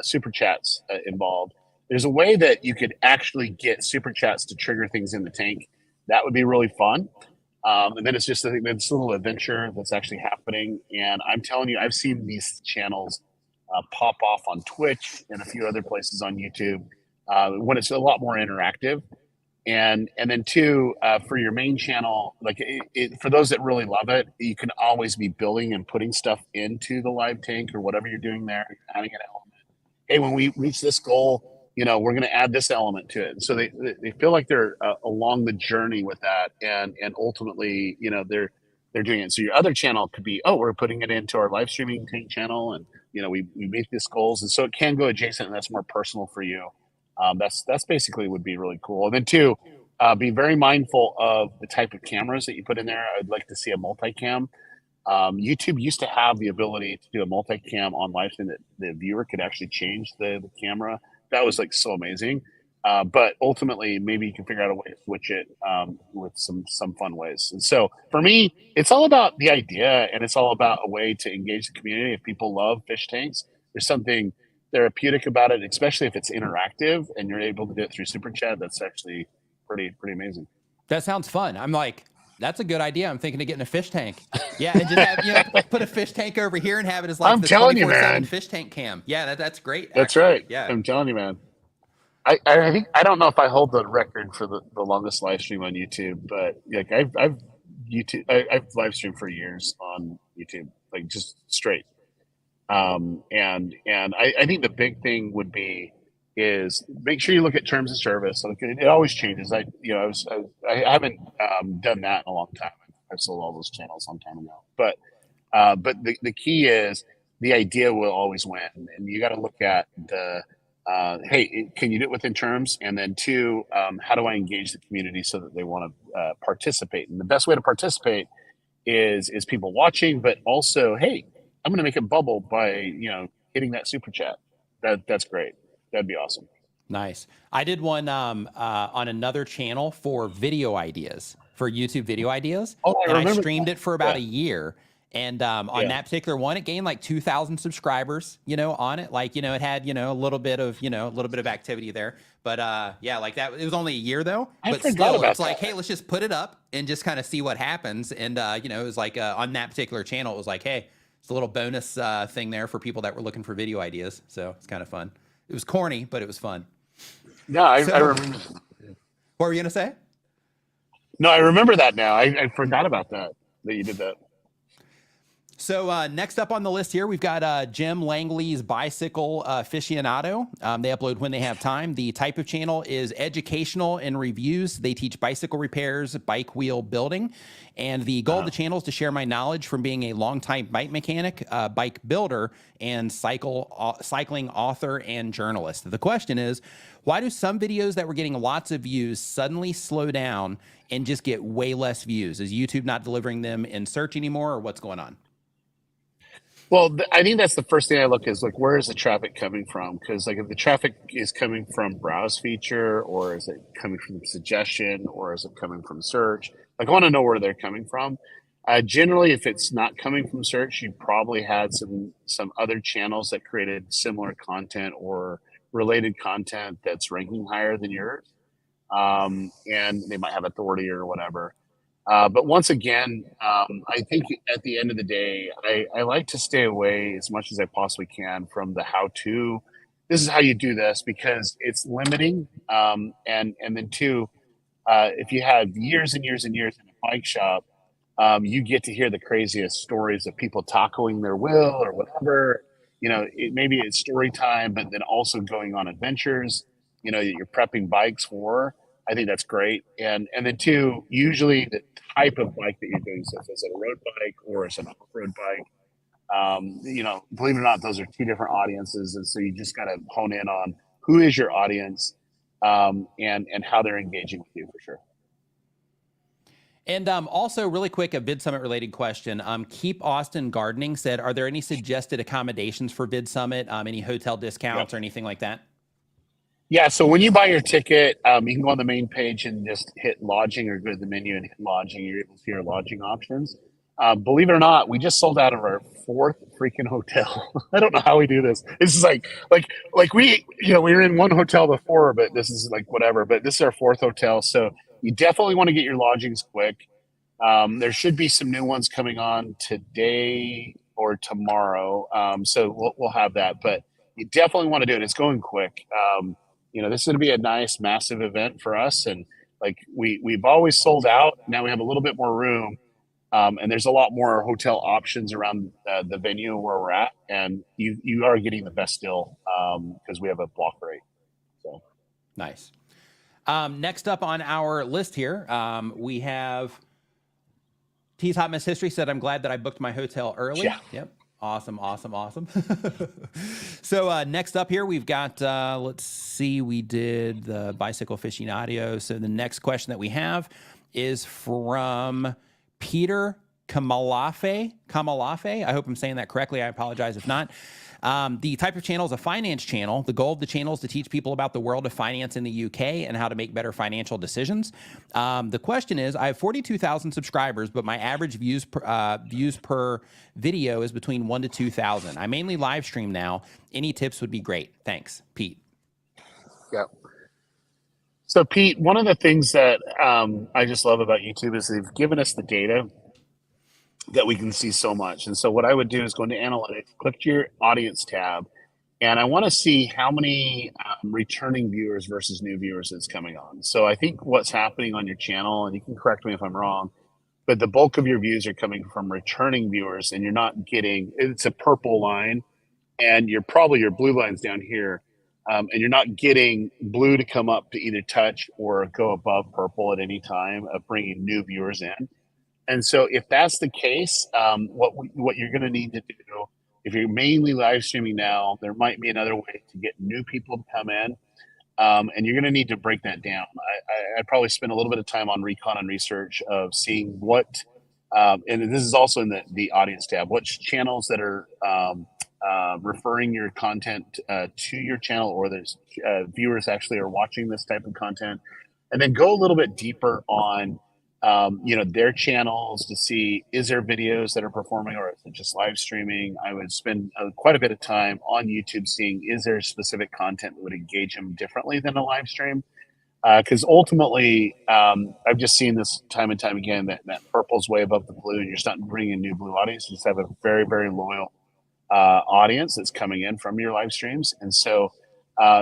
super chats involved. There's a way that you could actually get super chats to trigger things in the tank. That would be really fun. And then it's just this little adventure that's actually happening. And I'm telling you, I've seen these channels pop off on Twitch and a few other places on YouTube when it's a lot more interactive. And then two, for your main channel, like for those that really love it, you can always be building and putting stuff into the live tank or whatever you're doing there, adding an element. Hey, when we reach this goal, we're going to add this element to it. And so they feel like they're along the journey with that, and ultimately, they're doing it. So your other channel could be, we're putting it into our live streaming tank channel, and we make these goals, and so it can go adjacent, and that's more personal for you. That's basically would be really cool. And then two, be very mindful of the type of cameras that you put in there. I'd like to see a multicam. YouTube used to have the ability to do a multicam on live stream that the viewer could actually change the camera. That was like so amazing. But ultimately, maybe you can figure out a way to switch it with some fun ways. And so for me, it's all about the idea, and it's all about a way to engage the community. If people love fish tanks, there's something therapeutic about it, especially if it's interactive and you're able to do it through super chat. That's actually pretty amazing. That sounds fun. I'm like, that's a good idea. I'm thinking of getting a fish tank. Yeah, and just have, put a fish tank over here and have it as like I'm the telling you, 24/7 man. fish tank cam. Yeah, that's great. That's actually. right. Yeah, I'm telling you, man. I think I don't know if I hold the record for the longest live stream on YouTube, but like I've live streamed for years on YouTube, like just straight. And I think the big thing would be is make sure you look at terms of service. Like it always changes. I haven't done that in a long time. I've sold all those channels a long time ago. But the key is the idea will always win, and you got to look at the hey, can you do it within terms? And then two, how do I engage the community so that they want to participate? And the best way to participate is people watching, but also, hey, I'm going to make it bubble by hitting that super chat. That's great. That'd be awesome. nice. I did one on another channel for video ideas, for YouTube video ideas, and I streamed it for about a year. And on that particular one, it gained like 2,000 subscribers, on it. Like, it had, a little bit of activity there. But like that, it was only a year though. But still, it's like, hey, let's just put it up and just kind of see what happens. And, it was like on that particular channel, it was like, hey, it's a little bonus thing there for people that were looking for video ideas. So it's kind of fun. It was corny, but it was fun. Yeah, I remember. What were you going to say? No, I remember that now. I forgot about that you did that. So next up on the list here, we've got Jim Langley's Bicycle Aficionado. They upload when they have time. The type of channel is educational and reviews. They teach bicycle repairs, bike wheel building. And the goal of the channel is to share my knowledge from being a longtime bike mechanic, bike builder, and cycling author and journalist. The question is, why do some videos that were getting lots of views suddenly slow down and just get way less views? Is YouTube not delivering them in search anymore, or what's going on? Well, I think that's the first thing I look is like, where is the traffic coming from? Because like if the traffic is coming from browse feature, or is it coming from suggestion, or is it coming from search? Like I want to know where they're coming from. Generally, if it's not coming from search, you probably had some other channels that created similar content or related content that's ranking higher than yours, and they might have authority or whatever. But once again, I think at the end of the day, I like to stay away as much as I possibly can from the how-to. This is how you do this, because it's limiting. And then two, if you have years and years and years in a bike shop, you get to hear the craziest stories of people tacoing their wheel or whatever. Maybe it's story time, but then also going on adventures, that you're prepping bikes for. I think that's great. And then two, usually the type of bike that you're doing, so if it's a road bike or it's an off-road bike, believe it or not, those are two different audiences. And so you just got to hone in on who is your audience, and how they're engaging with you for sure. And also, really quick, a Vid Summit related question. Keep Austin Gardening said, are there any suggested accommodations for Vid Summit? Any hotel discounts or anything like that? Yeah, so when you buy your ticket, you can go on the main page and just hit lodging, or go to the menu and hit lodging. You're able to see our lodging options. Believe it or not, we just sold out of our 4th freaking hotel. I don't know how we do this. This is like we were in one hotel before, but this is like whatever. But this is our 4th hotel, so you definitely want to get your lodgings quick. There should be some new ones coming on today or tomorrow, so we'll have that. But you definitely want to do it. It's going quick. This is going to be a nice, massive event for us, and like we've always sold out. Now we have a little bit more room, and there's a lot more hotel options around the venue where we're at, and you are getting the best deal because we have a block rate. So nice. Next up on our list here, we have T's Hot Mess History said, I'm glad that I booked my hotel early. Yeah. Yep. Awesome. So next up here, we've got, let's see, we did the bicycle aficionado. So the next question that we have is from Peter Kamalafe. I hope I'm saying that correctly. I apologize if not. The type of channel is a finance channel. The goal of the channel is to teach people about the world of finance in the UK and how to make better financial decisions. The question is, I have 42,000 subscribers, but my average views per video is between 1 to 2,000. I mainly live stream now. Any tips would be great. Thanks, Pete. Yeah. So Pete, one of the things that I just love about YouTube is they've given us the data that we can see so much. And so what I would do is go into analytics, click to your audience tab, and I want to see how many returning viewers versus new viewers is coming on. So I think what's happening on your channel, and you can correct me if I'm wrong, but the bulk of your views are coming from returning viewers, and you're not getting, it's a purple line, and your blue line's down here, and you're not getting blue to come up to either touch or go above purple at any time of bringing new viewers in. And so if that's the case, what you're going to need to do, if you're mainly live streaming now, there might be another way to get new people to come in. And you're going to need to break that down. I probably spend a little bit of time on recon and research of seeing what, and this is also in the audience tab, which channels that are referring your content to your channel, or there's viewers actually are watching this type of content. And then go a little bit deeper on their channels to see, is there videos that are performing, or is it just live streaming? I would spend quite a bit of time on YouTube seeing, is there specific content that would engage them differently than a live stream? Because ultimately, I've just seen this time and time again, that purple's way above the blue, and you're starting to bring in new blue audience. You just have a very, very loyal audience that's coming in from your live streams. And so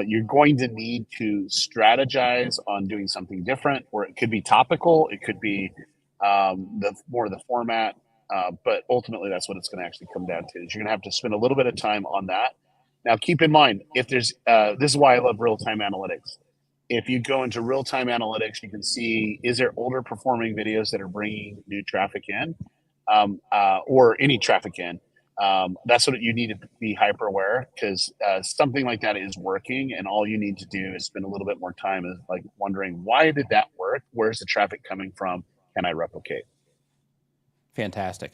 you're going to need to strategize on doing something different, or it could be topical, it could be the format, but ultimately that's what it's going to actually come down to. Is you're going to have to spend a little bit of time on that. Now, keep in mind, if there's this is why I love real-time analytics. If you go into real-time analytics, you can see, is there older performing videos that are bringing new traffic in, or any traffic in. That's what you need to be hyper aware, because something like that is working, and all you need to do is spend a little bit more time is like wondering, why did that work? Where's the traffic coming from? Can I replicate? Fantastic.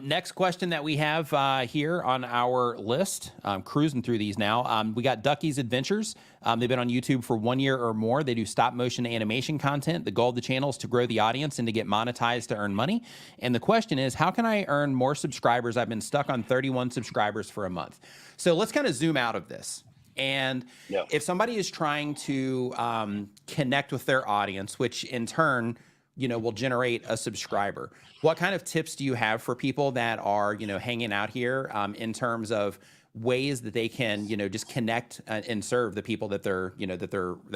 Next question that we have here on our list, cruising through these now. We got Ducky's Adventures. They've been on YouTube for 1 year or more. They do stop motion animation content. The goal of the channel is to grow the audience and to get monetized to earn money. And the question is, how can I earn more subscribers? I've been stuck on 31 subscribers for a month. So let's kind of zoom out of this. And if somebody is trying to connect with their audience, which in turn, will generate a subscriber, what kind of tips do you have for people that are, hanging out here in terms of ways that they can, just connect and serve the people that they're, that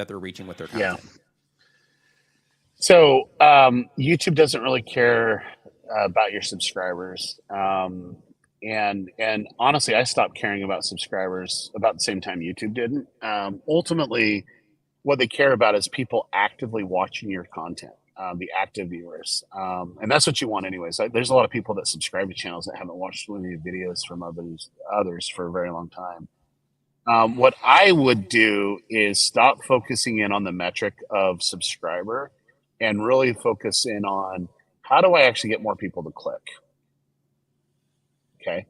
they're reaching with their content? Yeah. So YouTube doesn't really care about your subscribers. And honestly, I stopped caring about subscribers about the same time YouTube didn't. Ultimately, what they care about is people actively watching your content. The active viewers. And that's what you want anyways. There's a lot of people that subscribe to channels that haven't watched any videos from others for a very long time. What I would do is stop focusing in on the metric of subscriber and really focus in on how do I actually get more people to click? Okay.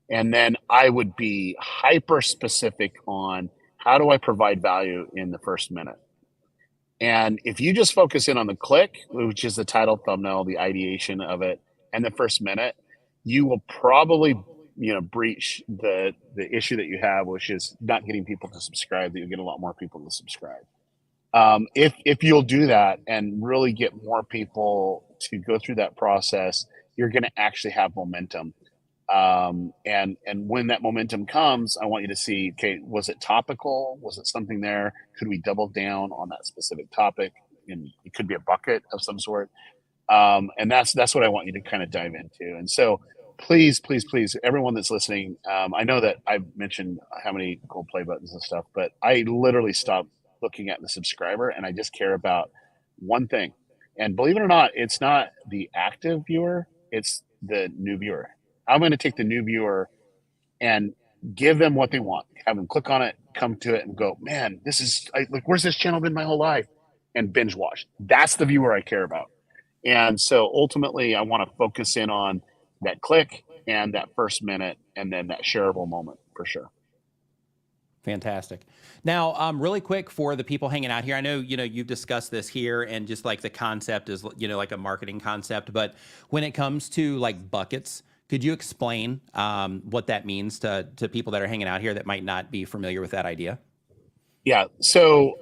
And then I would be hyper specific on how do I provide value in the first minute? And if you just focus in on the click, which is the title, thumbnail, the ideation of it, and the first minute, you will probably, breach the issue that you have, which is not getting people to subscribe. That you'll get a lot more people to subscribe. If you'll do that and really get more people to go through that process, you're going to actually have momentum. And when that momentum comes, I want you to see, okay, was it topical? Was it something there? Could we double down on that specific topic? And it could be a bucket of some sort. And that's what I want you to kind of dive into. And so please, everyone that's listening, I know that I've mentioned how many gold play buttons and stuff, but I literally stopped looking at the subscriber and I just care about one thing. And believe it or not, it's not the active viewer, it's the new viewer. I'm going to take the new viewer and give them what they want. Have them click on it, come to it, and go, man, where's this channel been my whole life? And binge watch. That's the viewer I care about. And so ultimately, I want to focus in on that click and that first minute, and then that shareable moment for sure. Fantastic. Now, really quick for the people hanging out here, I know, you've discussed this here and just like the concept is, like a marketing concept, but when it comes to like buckets, could you explain what that means to people that are hanging out here that might not be familiar with that idea? Yeah. So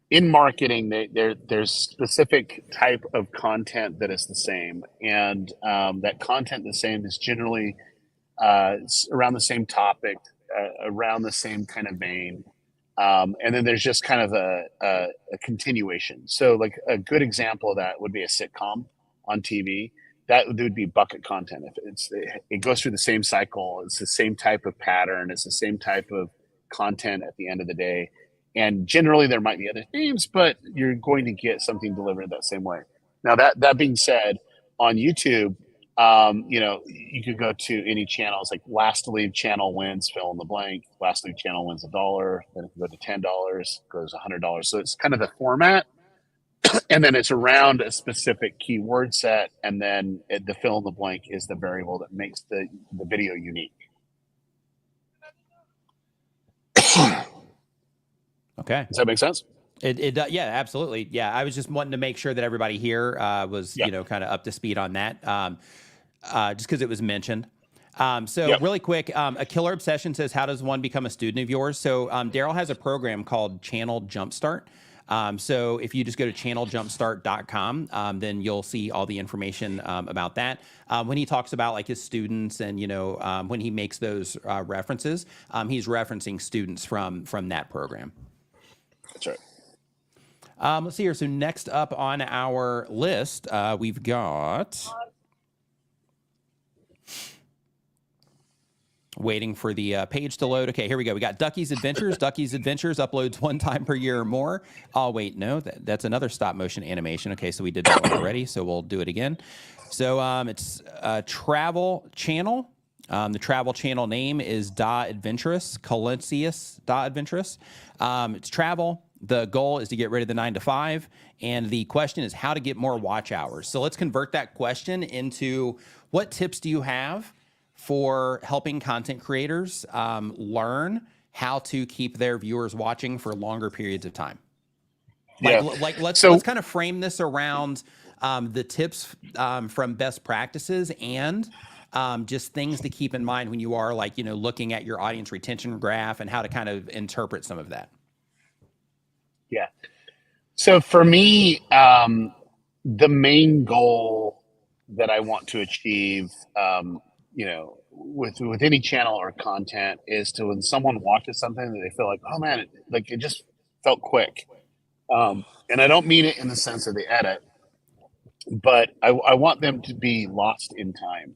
in marketing, there's specific type of content that is the same. And that content the same is generally around the same topic, around the same kind of vein. And then there's just kind of a continuation. So like a good example of that would be a sitcom on TV. That would be bucket content. If it goes through the same cycle, it's the same type of pattern, it's the same type of content at the end of the day. And generally there might be other themes, but you're going to get something delivered that same way. Now that being said, on YouTube, you could go to any channels, like last to leave channel wins fill in the blank, last to leave channel wins $1, then it can go to $10, goes $100. So it's kind of the format. And then it's around a specific keyword set, and then the fill in the blank is the variable that makes the video unique. Okay. Does that make sense? It yeah, absolutely. Yeah, I was just wanting to make sure that everybody here was kind of up to speed on that, just because it was mentioned. Really quick, a Killer Obsession says, how does one become a student of yours? So Derral has a program called Channel Jumpstart. So if you just go to channeljumpstart.com, then you'll see all the information about that. When he talks about like his students and, when he makes those references, he's referencing students from that program. That's right. Let's see here. So next up on our list, we've got... Waiting for the page to load. Okay, here we go. We got Ducky's Adventures. Ducky's Adventures uploads 1 time per year or more. Oh, wait, no, that's another stop motion animation. Okay, so we did that one already, so we'll do it again. So it's a travel channel. The travel channel name is Da Adventurous, Colentius Da Adventurous. It's travel. The goal is to get rid of the 9 to 5. And the question is how to get more watch hours. So let's convert that question into what tips do you have for helping content creators learn how to keep their viewers watching for longer periods of time? Let's kind of frame this around the tips from best practices and just things to keep in mind when you are looking at your audience retention graph and how to kind of interpret some of that. Yeah. So for me, the main goal that I want to achieve, with any channel or content is to, when someone watches something that they feel like, oh man, it just felt quick. And I don't mean it in the sense of the edit, but I want them to be lost in time.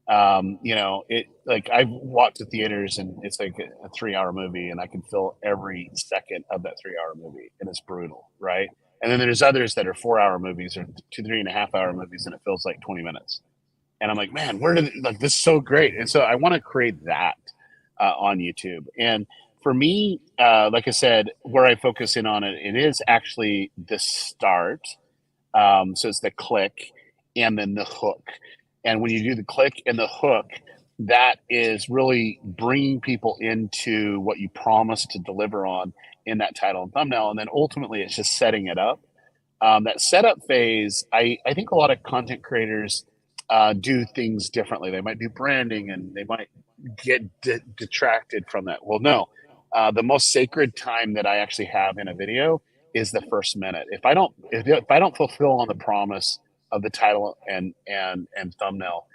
I've walked to theaters and it's like a 3-hour movie and I can feel every second of that 3-hour movie and it's brutal. Right. And then there's others that are 4-hour movies or 3.5-hour movies and it feels like 20 minutes. And I'm like, man, this is so great. And so I want to create that. on YouTube. And for me, like I said, where I focus in on it, it is actually the start. So it's the click and then the hook. And when you do the click and the hook, that is really bringing people into what you promised to deliver on in that title and thumbnail. And then ultimately, it's just setting it up. That setup phase, I think a lot of content creators do things differently. They might do branding and they might get detracted from that. Well, no, the most sacred time that I actually have in a video is the first minute. If I don't fulfill on the promise of the title and thumbnail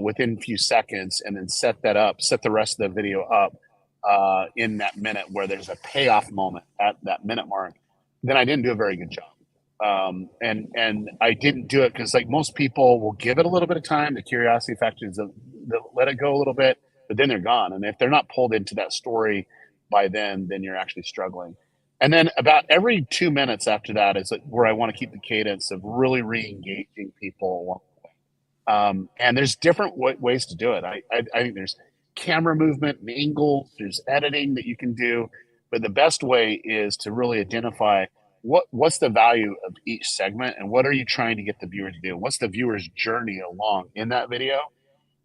within a few seconds, and then set the rest of the video up in that minute where there's a payoff moment at that minute mark, then I didn't do a very good job. And I didn't do it because, like, most people will give it a little bit of time. The curiosity factor is they'll let it go a little bit, but then they're gone. And if they're not pulled into that story by then you're actually struggling. And then about every 2 minutes after that is where I want to keep the cadence of really re-engaging people along the way. And there's different ways to do it. I think there's camera movement and angles, there's editing that you can do, but the best way is to really identify what's the value of each segment and what are you trying to get the viewer to do? What's the viewer's journey along in that video?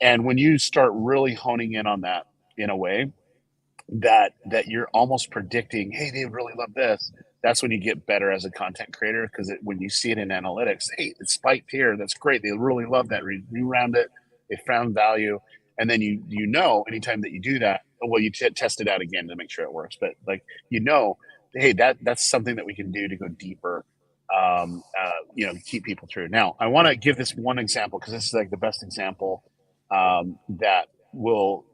And when you start really honing in on that in a way that you're almost predicting, hey, they really love this, that's when you get better as a content creator, because when you see it in analytics, hey, it spiked here, that's great, they really love that, reround it, they found value. And then you know anytime that you do that, well, you test it out again to make sure it works, but like, hey, that's something that we can do to go deeper, keep people through. Now, I want to give this one example because this is like the best example that will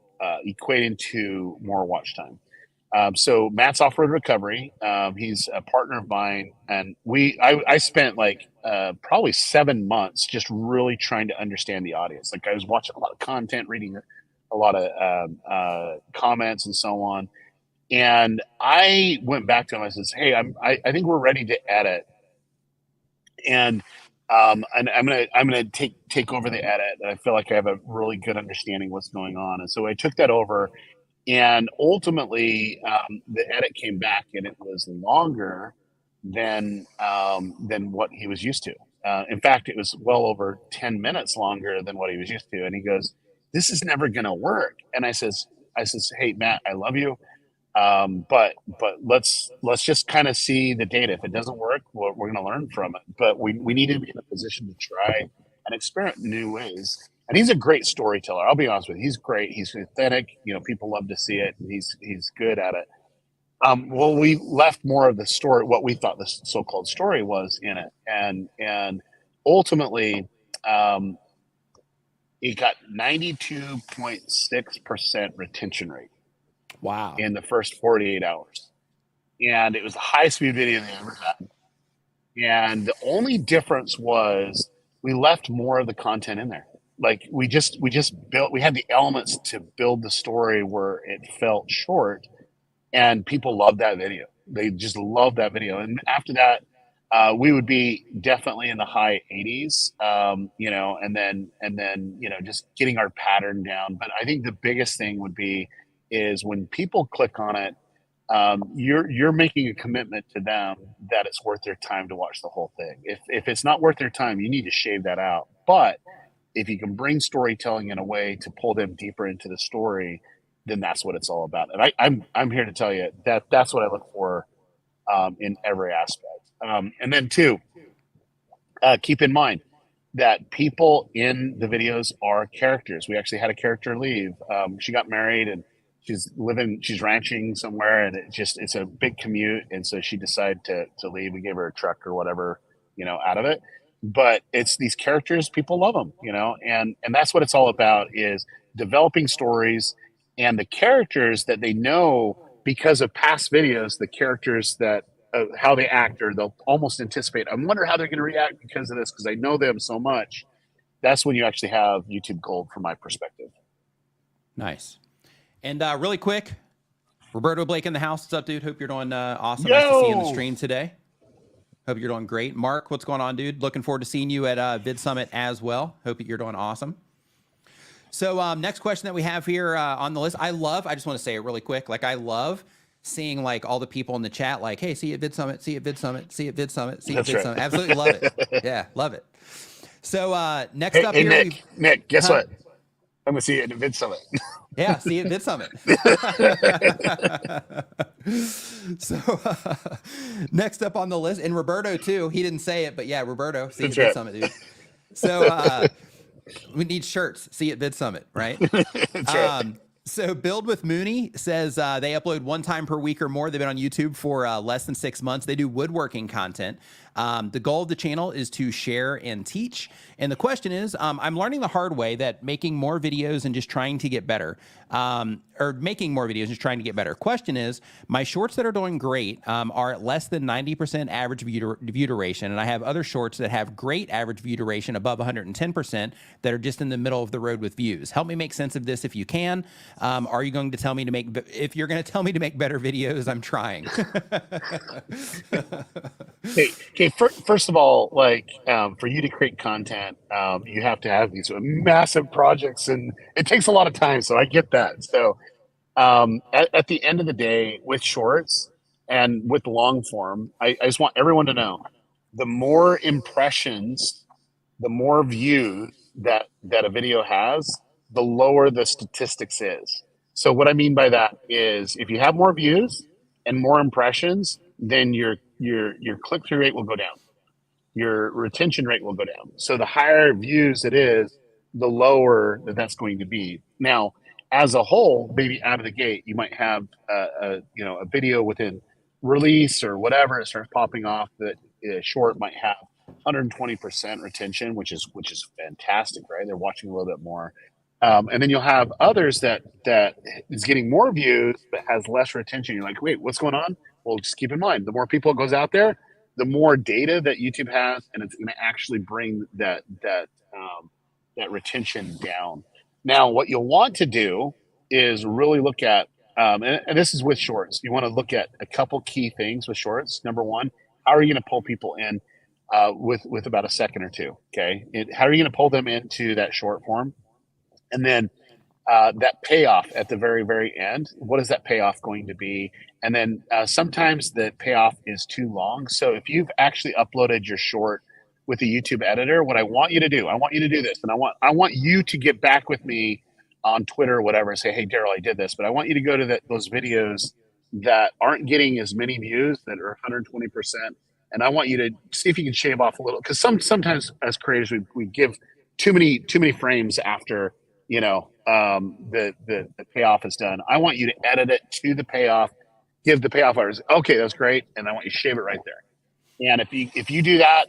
equate into more watch time. So Matt's Off-Road Recovery, he's a partner of mine, and I spent like probably 7 months just really trying to understand the audience. Like, I was watching a lot of content, reading a lot of comments and so on. And I went back to him. I says, "Hey, I think we're ready to edit, and I'm gonna take over the edit. And I feel like I have a really good understanding what's going on." And so I took that over, and ultimately the edit came back, and it was longer than what he was used to. In fact, it was well over 10 minutes longer than what he was used to. And he goes, "This is never gonna work." And I says, "Hey, Matt, I love you. But let's just kind of see the data. If it doesn't work, we're going to learn from it. But we need to be in a position to try and experiment in new ways." And he's a great storyteller. I'll be honest with you. He's great. He's authentic. People love to see it. And he's good at it. Well, we left more of the story, what we thought the so-called story was, in it. And ultimately, he got 92.6% retention rate. Wow. In the first 48 hours. And it was the highest speed video they ever had. And the only difference was we left more of the content in there. Like, we had the elements to build the story where it felt short, and people loved that video. They just loved that video. And after that, we would be definitely in the high 80s, and then just getting our pattern down. But I think the biggest thing would be is when people click on it, you're making a commitment to them that it's worth their time to watch the whole thing. If it's not worth their time, you need to shave that out. But if you can bring storytelling in a way to pull them deeper into the story, then that's what it's all about. And I'm here to tell you that that's what I look for in every aspect. And then two, keep in mind that people in the videos are characters. We actually had a character leave. She got married and she's ranching somewhere, and it's a big commute. And so she decided to leave. We gave her a truck or whatever, out of it. But it's these characters, people love them, and that's what it's all about, is developing stories and the characters that they know because of past videos, the characters that how they act, or they'll almost anticipate, I wonder how they're going to react because of this, because I know them so much. That's when you actually have YouTube gold from my perspective. Nice. And really quick, Roberto Blake in the house. What's up, dude? Hope you're doing awesome. Yo! Nice to see you on the stream today. Hope you're doing great. Mark, what's going on, dude? Looking forward to seeing you at Vid Summit as well. Hope you're doing awesome. So next question that we have here on the list, I just want to say it really quick. Like I love seeing like all the people in the chat, like, hey, see you at Vid Summit, see you at Vid Summit, see you at Vid Summit, see you at That's Vid right. Summit. Absolutely love it. Yeah, love it. So next up Hey, here, Nick, guess Huh? what? I'm gonna see you at the Vid Summit. Yeah, see you at Vid Summit. So next up on the list, and Roberto too. He didn't say it, but yeah, Roberto, see you at That's Vid right. Summit, dude. So we need shirts. See you at Vid Summit, right? That's right. So Build with Mooney says they upload 1 time per week or more. They've been on YouTube for less than 6 months. They do woodworking content. The goal of the channel is to share and teach. And the question is, I'm learning the hard way that making more videos and just trying to get better, or making more videos and just trying to get better. Question is, my shorts that are doing great are at less than 90% average view duration. And I have other shorts that have great average view duration above 110% that are just in the middle of the road with views. Help me make sense of this if you can. Are you going to tell me to make, if you're going to tell me to make better videos, I'm trying. Okay. First of all, like for you to create content, you have to have these massive projects, and it takes a lot of time. So I get that. So at the end of the day, with shorts and with long form, I just want everyone to know: the more impressions, the more views that a video has, the lower the statistics is. So what I mean by that is, if you have more views and more impressions, then your click-through rate will go down. Your retention rate will go down. So the higher views it is, the lower that's going to be. Now, as a whole, maybe out of the gate, you might have a video within release or whatever, it starts popping off that short might have 120% retention, which is fantastic, right? They're watching a little bit more. And then you'll have others that is getting more views but has less retention. You're like, wait, what's going on? Well, just keep in mind, the more people it goes out there, the more data that YouTube has, and it's going to actually bring that retention down. Now, what you'll want to do is really look at, and this is with shorts. You want to look at a couple key things with shorts. Number one, how are you going to pull people in with about a second or two? Okay, how are you going to pull them into that short form? And then that payoff at the very, very end, what is that payoff going to be? And then sometimes the payoff is too long. So if you've actually uploaded your short with the YouTube editor, what I want you to do, I want you to do this. And I want you to get back with me on Twitter or whatever and say, hey, Derral, I did this. But I want you to go to those videos that aren't getting as many views, that are 120%. And I want you to see if you can shave off a little. Because sometimes as creators, we give too many frames after the payoff is done. I want you to edit it to the payoff, give the payoff artists, okay, that's great, and I want you to shave it right there. And if you do that,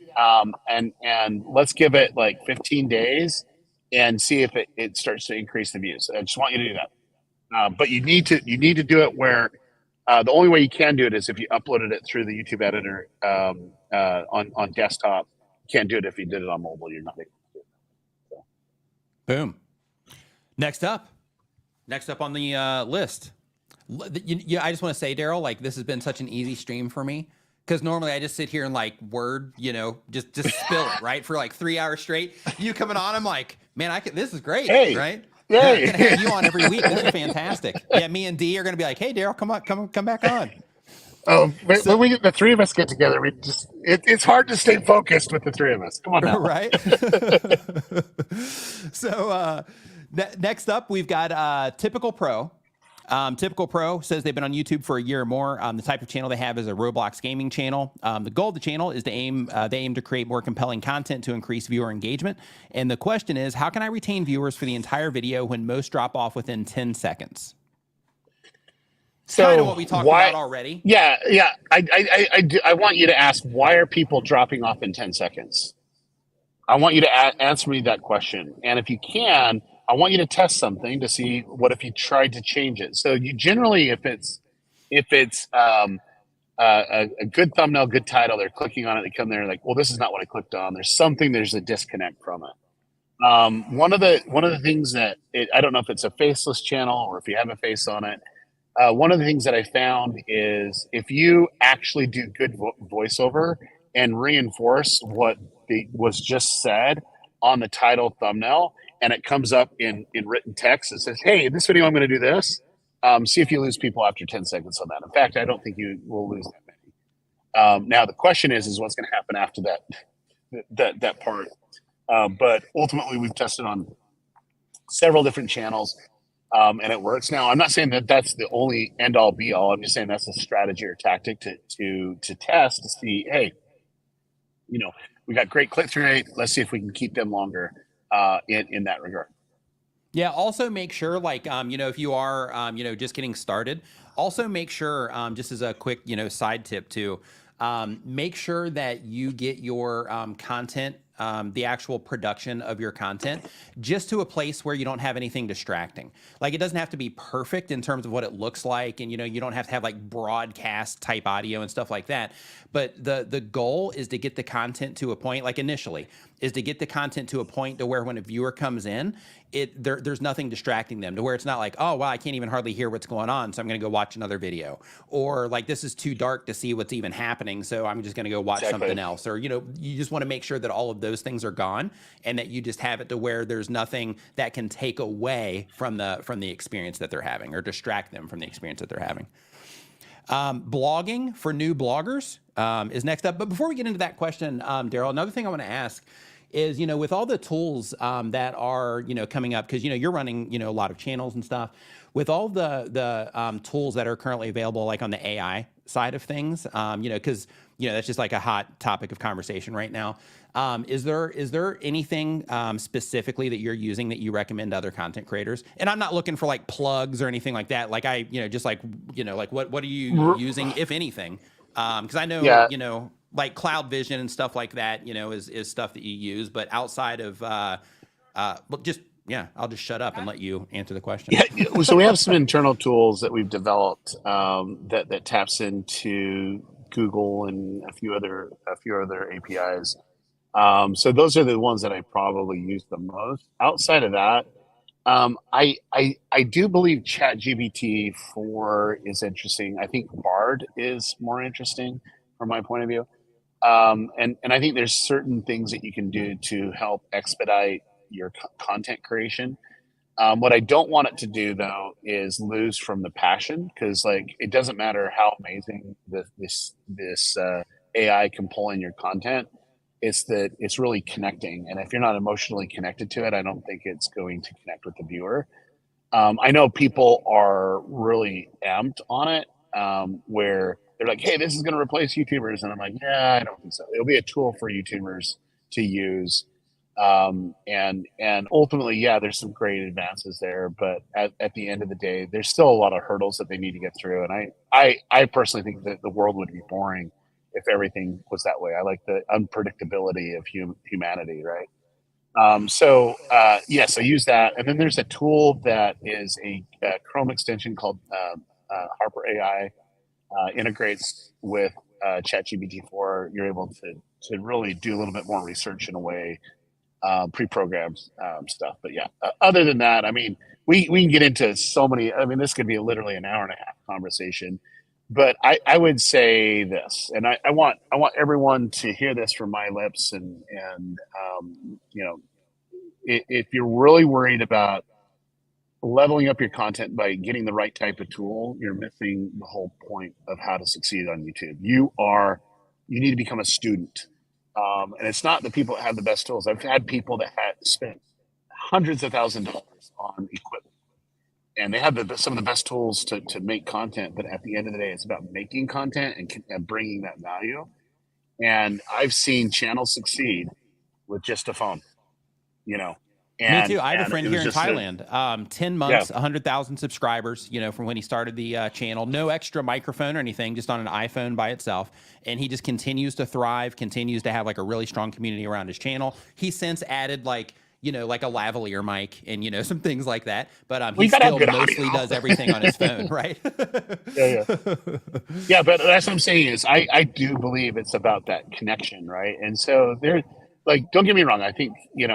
and let's give it like 15 days and see if it starts to increase the views. I just want you to do that. But you need to do it where the only way you can do it is if you uploaded it through the YouTube editor on desktop. You can't do it if you did it on mobile. You're not able to do it. So. Boom. Next up on the list. I just want to say, Derral, like this has been such an easy stream for me, because normally I just sit here and like word, just spill it, right, for like 3 hours straight. You coming on, I'm like, man, this is great, hey, right? Yeah, I'm gonna have you on every week. This is fantastic. Yeah, me and D are gonna be like, hey, Derral, come back on. Oh, when we the three of us get together, it's hard to stay focused with the three of us. Come on now. Right. So next up, we've got Typical Pro. Typical Pro says they've been on YouTube for a year or more. The type of channel they have is a Roblox gaming channel. The goal of the channel is they aim to create more compelling content to increase viewer engagement. And the question is, how can I retain viewers for the entire video when most drop off within 10 seconds? So kind of what we talked about already. Yeah. I want you to ask, why are people dropping off in 10 seconds? I want you to answer me that question. And if you can, I want you to test something to see what if you tried to change it. So you generally, if it's a good thumbnail, good title, they're clicking on it, they come there like, well, this is not what I clicked on. There's a disconnect from it. One of the things that I don't know if it's a faceless channel or if you have a face on it. One of the things that I found is if you actually do good voiceover and reinforce what was just said on the title thumbnail, and it comes up in written text. It says, hey, in this video, I'm going to do this. See if you lose people after 10 seconds on that. In fact, I don't think you will lose that many. Now, the question is what's going to happen after that part. But ultimately, we've tested on several different channels, and it works. Now, I'm not saying that that's the only end all be all. I'm just saying that's a strategy or tactic to test to see, hey, we got great click-through rate. Let's see if we can keep them longer in that regard. Yeah. Also make sure, like, if you are, just getting started, also make sure, just as a quick, side tip too, make sure that you get your content, the actual production of your content, just to a place where you don't have anything distracting. Like, it doesn't have to be perfect in terms of what it looks like, and you don't have to have like broadcast type audio and stuff like that. But the goal is to get the content to a point, like initially, is to get the content to a point to where when a viewer comes in, there's nothing distracting them, to where it's not like, oh, wow, I can't even hardly hear what's going on, so I'm going to go watch another video. Or like, this is too dark to see what's even happening, so I'm just going to go watch something else. Or, you just want to make sure that all of those things are gone, and that you just have it to where there's nothing that can take away from the experience that they're having, or distract them from the experience that they're having. Blogging for new bloggers is next up. But before we get into that question, Derral, another thing I want to ask is, with all the tools that are, coming up, because, you're running, a lot of channels and stuff, with all the tools that are currently available, like on the AI side of things, because, that's just like a hot topic of conversation right now. Is there anything specifically that you're using that you recommend to other content creators? And I'm not looking for like plugs or anything like that. Like just like, like what are you using, if anything? Because I know, like Cloud Vision and stuff like that, is stuff that you use. But outside of, I'll just shut up and let you answer the question. Yeah, so we have some internal tools that we've developed that taps into Google and a few other APIs. So those are the ones that I probably use the most. Outside of that, I do believe ChatGPT 4 is interesting. I think Bard is more interesting from my point of view. And I think there's certain things that you can do to help expedite your content creation. What I don't want it to do, though, is lose from the passion, because like, it doesn't matter how amazing this AI can pull in your content. It's that it's really connecting, and if you're not emotionally connected to it, I don't think it's going to connect with the viewer. I know people are really amped on it, where they're like, hey, this is going to replace YouTubers. And I'm like, yeah, I don't think so. It'll be a tool for YouTubers to use. And ultimately, yeah, there's some great advances there, but at the end of the day, there's still a lot of hurdles that they need to get through. And I personally think that the world would be boring if everything was that way. I like the unpredictability of humanity, right? So yes, I use that. And then there's a tool that is a Chrome extension called Harper AI, integrates with ChatGPT 4. You're able to really do a little bit more research in a way, pre-programmed stuff. But yeah, other than that, I mean, we can get into so many. I mean, this could be literally an hour and a half conversation. But I would say this, and I want everyone to hear this from my lips, and if you're really worried about leveling up your content by getting the right type of tool, you're missing the whole point of how to succeed on YouTube. You need to become a student, and it's not the people that have the best tools. I've had people that had spent hundreds of thousands of dollars on equipment, and they have some of the best tools to make content, but at the end of the day, it's about making content and bringing that value. And I've seen channels succeed with just a phone, Me too. I have a friend here in Thailand, 10 months, 100,000 subscribers, from when he started the channel. No extra microphone or anything, just on an iPhone by itself. And he just continues to thrive, continues to have like a really strong community around his channel. He's since added like a lavalier mic and, some things like that. But he still mostly does everything on his phone, right? Yeah, but that's what I'm saying is I do believe it's about that connection, right? And so don't get me wrong. I think, you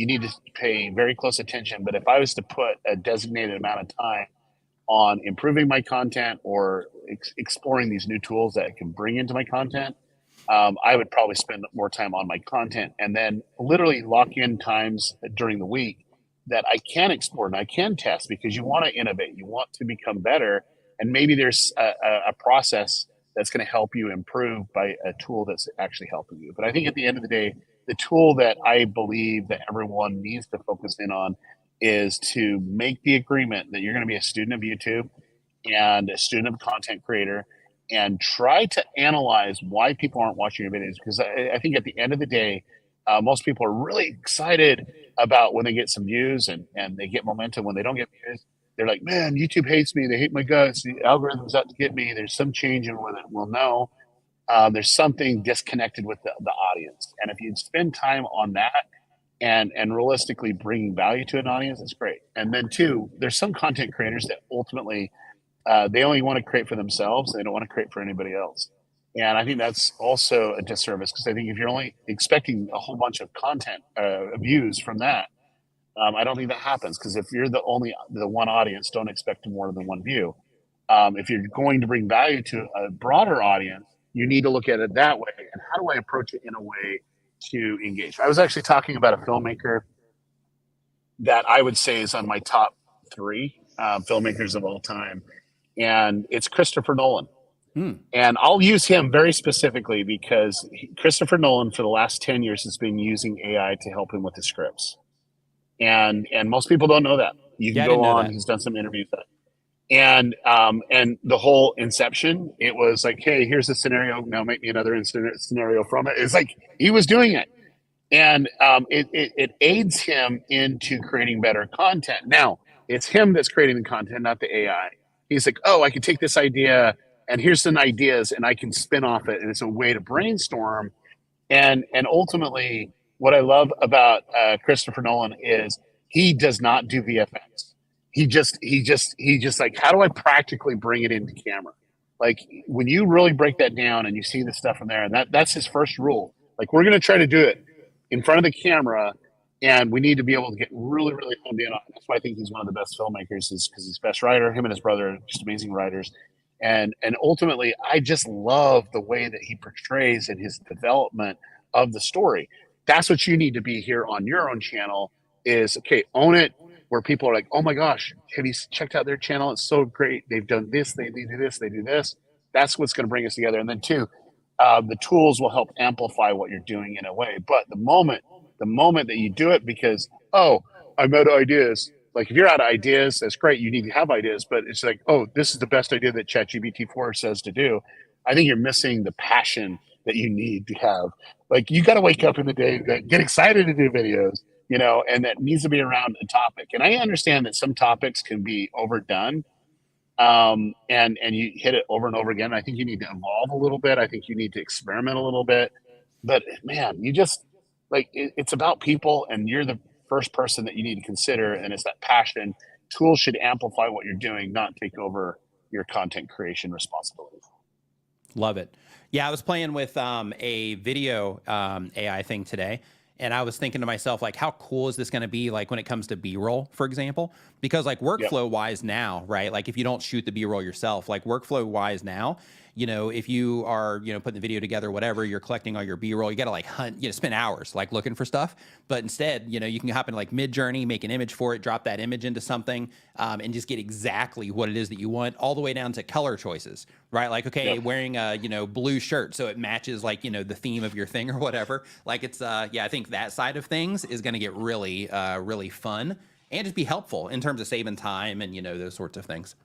need to pay very close attention. But if I was to put a designated amount of time on improving my content or exploring these new tools that I can bring into my content, I would probably spend more time on my content and then literally lock in times during the week that I can explore and I can test, because you want to innovate, you want to become better, and maybe there's a process that's going to help you improve by a tool that's actually helping you. But I think at the end of the day, the tool that I believe that everyone needs to focus in on is to make the agreement that you're going to be a student of YouTube and a student of content creator, and try to analyze why people aren't watching your videos. Because I think at the end of the day, most people are really excited about when they get some views and they get momentum. When they don't get views, they're like, man, YouTube hates me. They hate my guts. The algorithm's out to get me. There's some change in with it. Well, no, there's something disconnected with the audience. And if you spend time on that and realistically bringing value to an audience, it's great. And then two, there's some content creators that ultimately they only want to create for themselves. They don't want to create for anybody else. And I think that's also a disservice, because I think if you're only expecting a whole bunch of content views from that, I don't think that happens. Because if you're the one audience, don't expect more than one view. If you're going to bring value to a broader audience, you need to look at it that way. And how do I approach it in a way to engage? I was actually talking about a filmmaker that I would say is on my top 3 filmmakers of all time. And it's Christopher Nolan. And I'll use him very specifically because Christopher Nolan for the last 10 years has been using AI to help him with the scripts. And most people don't know that. You can go on, he's done some interviews. And the whole Inception, it was like, hey, here's a scenario, now make me another scenario from it. It's like he was doing it. And it aids him into creating better content. Now, it's him that's creating the content, not the AI. He's like, oh, I can take this idea and here's some ideas and I can spin off it. And it's a way to brainstorm. And ultimately, what I love about Christopher Nolan is he does not do VFX. He just like, how do I practically bring it into camera? Like when you really break that down and you see the stuff from there, and that's his first rule. Like, we're going to try to do it in front of the camera, and we need to be able to get really, really honed in on it. That's why I think he's one of the best filmmakers, is because he's best writer. Him and his brother are just amazing writers. And ultimately, I just love the way that he portrays and his development of the story. That's what you need to be here on your own channel is, okay, own it, where people are like, oh my gosh, have you checked out their channel? It's so great. They've done this, they do this, they do this. That's what's going to bring us together. And then two, the tools will help amplify what you're doing in a way. But the moment that you do it because, oh, I'm out of ideas. Like if you're out of ideas, that's great. You need to have ideas, but it's like, oh, this is the best idea that ChatGPT-4 says to do. I think you're missing the passion that you need to have. Like you got to wake up in the day, get excited to do videos, and that needs to be around a topic. And I understand that some topics can be overdone. And you hit it over and over again. I think you need to evolve a little bit. I think you need to experiment a little bit. But man, you just like it's about people, and you're the first person that you need to consider. And it's that passion. Tools should amplify what you're doing, not take over your content creation responsibilities. Love it. Yeah, I was playing with a video AI thing today. And I was thinking to myself, like, how cool is this going to be, like, when it comes to B-roll, for example? Because, like, workflow-wise now, right? Like, if you don't shoot the B-roll yourself, like, workflow-wise now, if you are, putting the video together, whatever, you're collecting all your B-roll, you got to, like, hunt, spend hours, like, looking for stuff. But instead, you can hop into, like, Mid-Journey, make an image for it, drop that image into something, and just get exactly what it is that you want, all the way down to color choices, right? Like, okay, wearing a, blue shirt, so it matches, like, the theme of your thing or whatever. Like, it's, I think that side of things is going to get really, really fun and just be helpful in terms of saving time and, those sorts of things.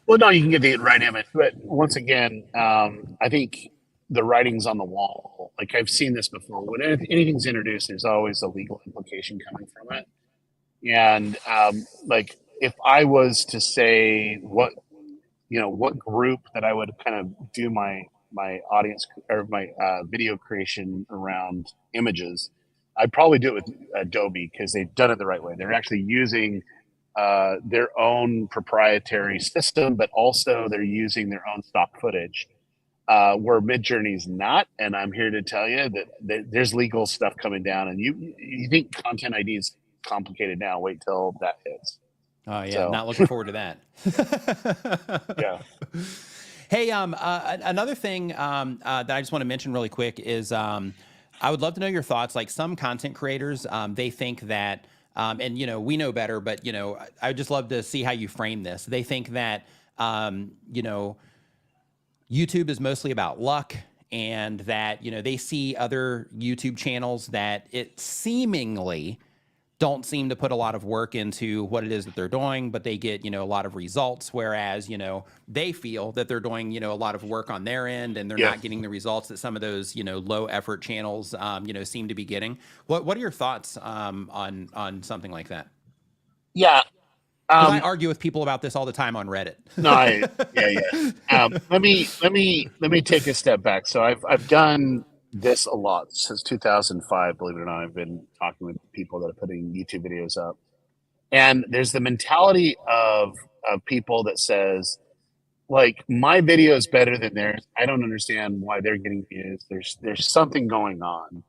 Well, no, you can get the right image. But once again, I think the writing's on the wall. Like I've seen this before. When anything's introduced, there's always a legal implication coming from it. And like if I was to say what group that I would kind of do my audience or my video creation around images, I'd probably do it with Adobe because they've done it the right way. They're actually using their own proprietary system, but also they're using their own stock footage, where Midjourney's not. And I'm here to tell you that there's legal stuff coming down. And you think Content ID is complicated now? Wait till that hits. Oh yeah, so. Not looking forward to that. Yeah. Hey, another thing that I just want to mention really quick is I would love to know your thoughts. Like some content creators, they think that And, we know better, but, I would just love to see how you frame this. They think that, YouTube is mostly about luck, and that, they see other YouTube channels that it seemingly don't seem to put a lot of work into what it is that they're doing, but they get, a lot of results. Whereas, they feel that they're doing, a lot of work on their end, and they're not getting the results that some of those, low effort channels, seem to be getting. What are your thoughts on something like that? Yeah. 'Cause I argue with people about this all the time on Reddit. Let me take a step back. So I've done this a lot since 2005. Believe it or not, I've been talking with people that are putting YouTube videos up, and there's the mentality of people that says, like, my video is better than theirs. I don't understand why they're getting views. There's something going on,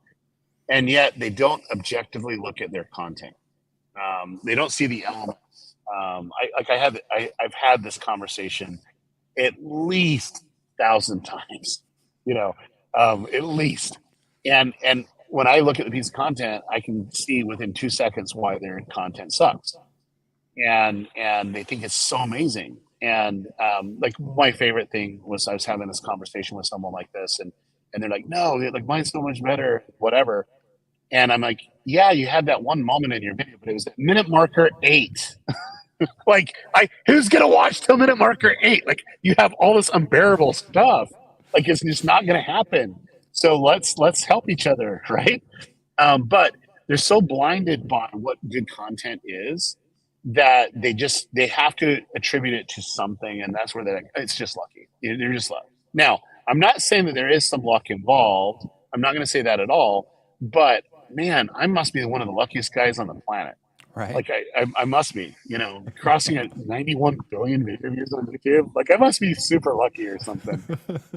and yet they don't objectively look at their content. They don't see the elements. I've had this conversation at least 1,000 times, at least. And when I look at the piece of content, I can see within 2 seconds why their content sucks. And they think it's so amazing. And like, my favorite thing was, I was having this conversation with someone like this, and they're like, no, like, mine's so much better, whatever. And I'm like, yeah, you had that one moment in your video, but it was at minute marker 8. Like, who's gonna watch till minute marker 8? Like, you have all this unbearable stuff. Like, it's just not gonna happen. So let's help each other, right? But they're so blinded by what good content is that they have to attribute it to something, and that's where it's just lucky. They're just lucky. Now, I'm not saying that there is some luck involved. I'm not going to say that at all. But man, I must be one of the luckiest guys on the planet. Right. Like, I must be, crossing at 91 billion video views on YouTube. Like, I must be super lucky or something.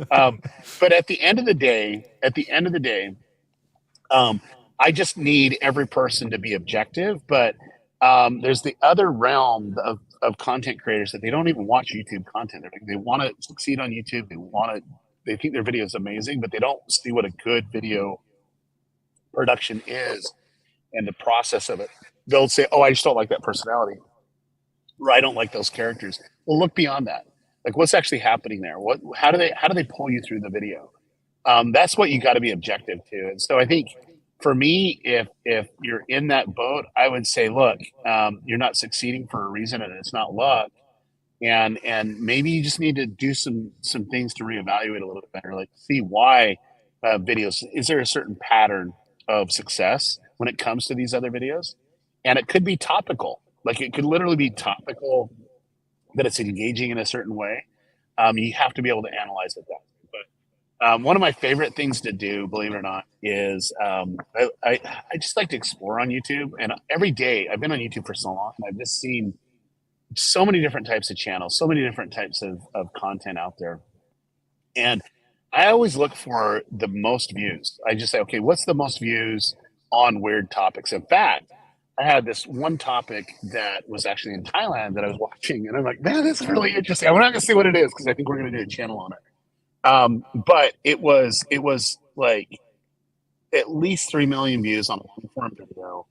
But at the end of the day, I just need every person to be objective. But there's the other realm of content creators that they don't even watch YouTube content. They want to succeed on YouTube. They think their video is amazing, but they don't see what a good video production is and the process of it. They'll say, oh, I just don't like that personality, or I don't like those characters. Well, look beyond that. Like, what's actually happening there? How do they pull you through the video? That's what you got to be objective to. And so I think, for me, if you're in that boat, I would say, look, you're not succeeding for a reason, and it's not luck. And maybe you just need to do some things to reevaluate a little bit better. Like, see why videos. Is there a certain pattern of success when it comes to these other videos? And it could be topical. Like, it could literally be topical, that it's engaging in a certain way. You have to be able to analyze it that way. But one of my favorite things to do, believe it or not, is I just like to explore on YouTube. And every day, I've been on YouTube for so long, and I've just seen so many different types of channels, so many different types of content out there. And I always look for the most views. I just say, okay, what's the most views on weird topics? In fact, I had this one topic that was actually in Thailand that I was watching, and I'm like, man, this is really interesting. I'm not going to say what it is, because I think we're going to do a channel on it. But it was like at least 3 million views on a long-form video.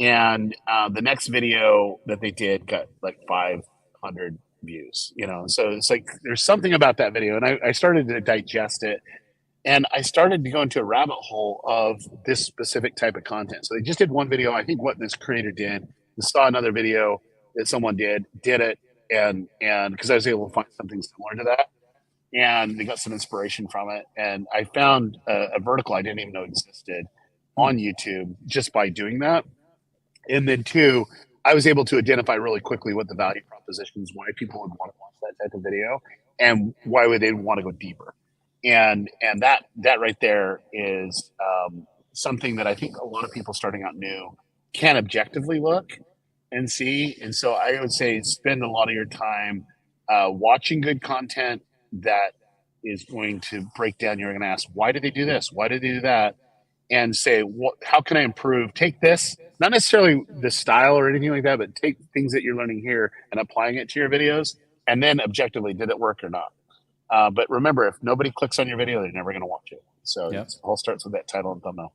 And the next video that they did got like 500 views, So it's like, there's something about that video. And I started to digest it. And I started to go into a rabbit hole of this specific type of content. So they just did one video. I think what this creator did, saw another video that someone did it. And because I was able to find something similar to that. And they got some inspiration from it. And I found a vertical I didn't even know existed on YouTube just by doing that. And then 2, I was able to identify really quickly what the value propositions, why people would want to watch that type of video, and why would they want to go deeper. And that right there is something that I think a lot of people starting out new can objectively look and see. And so I would say, spend a lot of your time watching good content that is going to break down. You're going to ask, why did they do this? Why did they do that? And say, how can I improve? Take this, not necessarily the style or anything like that, but take things that you're learning here and applying it to your videos, and then objectively, did it work or not? But remember, if nobody clicks on your video, they're never going to watch it. So It all starts with that title and thumbnail.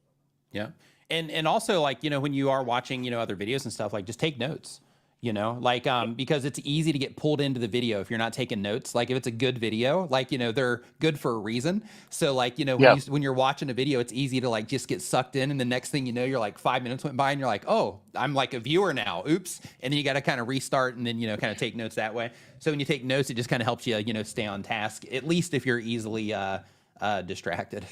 Yeah. And also like, you know, when you are watching, you know, other videos and stuff, like just take notes, you know, like, because it's easy to get pulled into the video if you're not taking notes. Like if it's a good video, like, you know, they're good for a reason. So like, you know, Yeah. when you're watching a video, it's easy to like just get sucked in. And the next thing you know, you're like 5 minutes went by and you're like, oh, I'm like a viewer now. Oops. And then you got to kind of restart and then, you know, kind of take notes that way. So when you take notes, it just kind of helps you, you know, stay on task, at least if you're easily, distracted.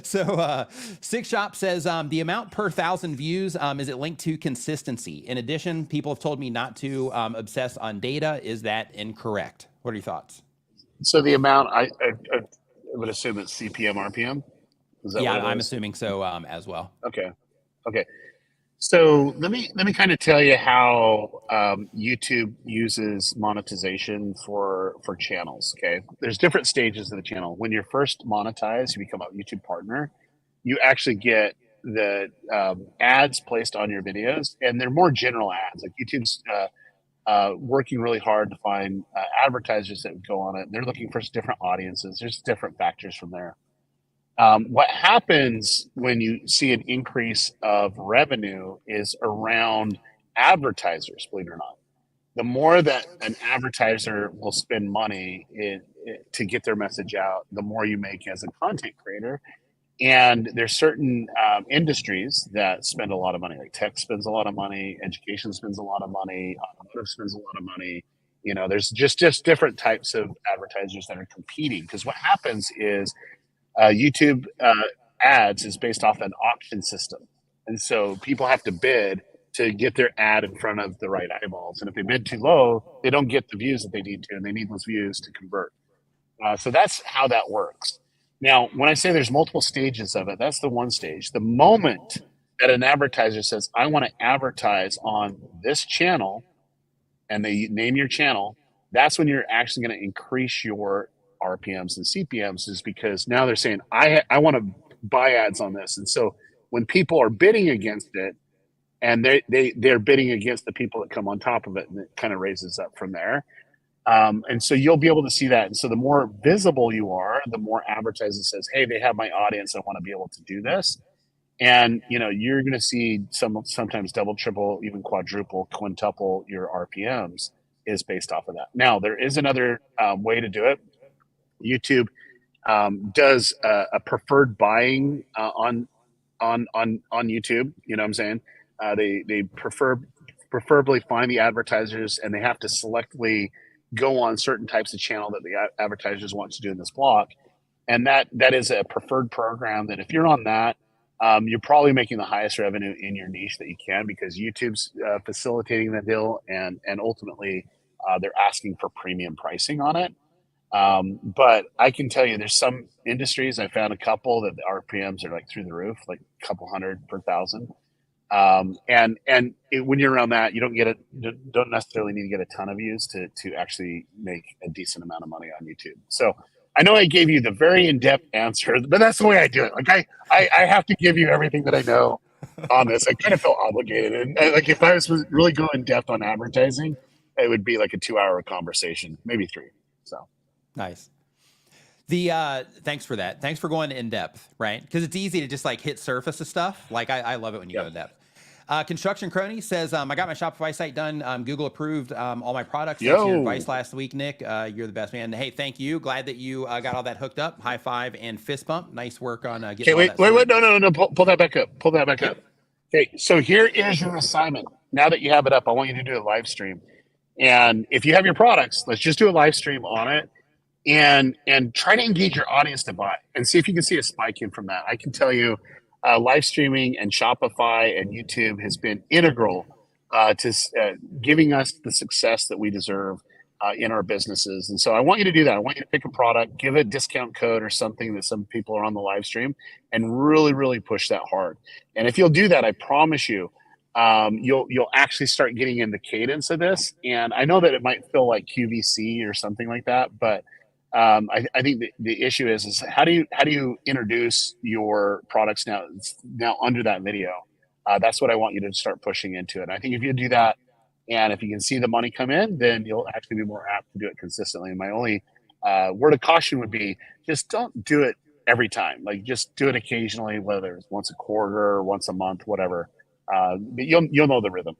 So Six Shop says the amount per 1,000 views, is it linked to consistency? In addition, people have told me not to obsess on data. Is that incorrect? What are your thoughts? So the amount, I would assume it's CPM RPM. Is that Yeah, what it I'm is? assuming so as well. Okay. Okay. So let me kind of tell you how YouTube uses monetization for channels. Okay, there's different stages of the channel. When you're first monetized, you become a YouTube partner. You actually get the ads placed on your videos, and they're more general ads. Like YouTube's working really hard to find advertisers that would go on it. They're looking for different audiences. There's different factors from there. What happens when you see an increase of revenue is around advertisers, believe it or not. The more that an advertiser will spend money to get their message out, the more you make as a content creator. And there's certain industries that spend a lot of money, like tech spends a lot of money, education spends a lot of money, automotive spends a lot of money. You know, there's just different types of advertisers that are competing. Because what happens is YouTube ads is based off an auction system. And so people have to bid to get their ad in front of the right eyeballs. And if they bid too low, they don't get the views that they need to, and they need those views to convert. So that's how that works. Now, when I say there's multiple stages of it, that's the one stage. The moment that an advertiser says, I want to advertise on this channel, and they name your channel, that's when you're actually going to increase your RPMs and CPMs, is because now they're saying, I want to buy ads on this. And so when people are bidding against it, and they're bidding against the people that come on top of it, and it kind of raises up from there. And so you'll be able to see that. And so the more visible you are, the more advertising says, hey, they have my audience. I want to be able to do this. And, you know, you're going to see sometimes double, triple, even quadruple, quintuple your RPMs is based off of that. Now, there is another way to do it. YouTube does a preferred buying on YouTube. You know what I'm saying? They preferably find the advertisers, and they have to selectively go on certain types of channel that the advertisers want to do in this block. And that is a preferred program that if you're on that, you're probably making the highest revenue in your niche that you can, because YouTube's facilitating the deal, and ultimately they're asking for premium pricing on it. But I can tell you, there's some industries, I found a couple that the RPMs are like through the roof, like a couple hundred per thousand. When you're around that, you don't necessarily need to get a ton of views to actually make a decent amount of money on YouTube. So I know I gave you the very in-depth answer, but that's the way I do it. Like I have to give you everything that I know on this. I kind of feel obligated. And like if I was really going in depth on advertising, it would be like a 2-hour conversation, maybe 3. So Nice. Thanks for that. Thanks for going in depth, right? Because it's easy to just like hit surface of stuff. Like I love it when you go in depth. Construction Crony says, I got my Shopify site done. Google approved all my products. Thanks for your advice last week, Nick. You're the best man. Hey, thank you. Glad that you got all that hooked up. High five and fist bump. Nice work on getting all that wait. No. Pull that back up. Pull that back up. Okay, so here is your assignment. Now that you have it up, I want you to do a live stream. And if you have your products, let's just do a live stream on it, and try to engage your audience to buy, and see if you can see a spike in from that. I can tell you, live streaming and Shopify and YouTube has been integral to giving us the success that we deserve in our businesses. And so I want you to do that. I want you to pick a product, give a discount code or something that some people are on the live stream, and really, really push that hard. And if you'll do that, I promise you, you'll actually start getting in the cadence of this. And I know that it might feel like QVC or something like that, but I think the issue is how do you introduce your products now under that video? That's what I want you to start pushing into it. And I think if you do that, and if you can see the money come in, then you'll actually be more apt to do it consistently. And my only word of caution would be, just don't do it every time. Like just do it occasionally, whether it's once a quarter or once a month, whatever. But you'll know the rhythm.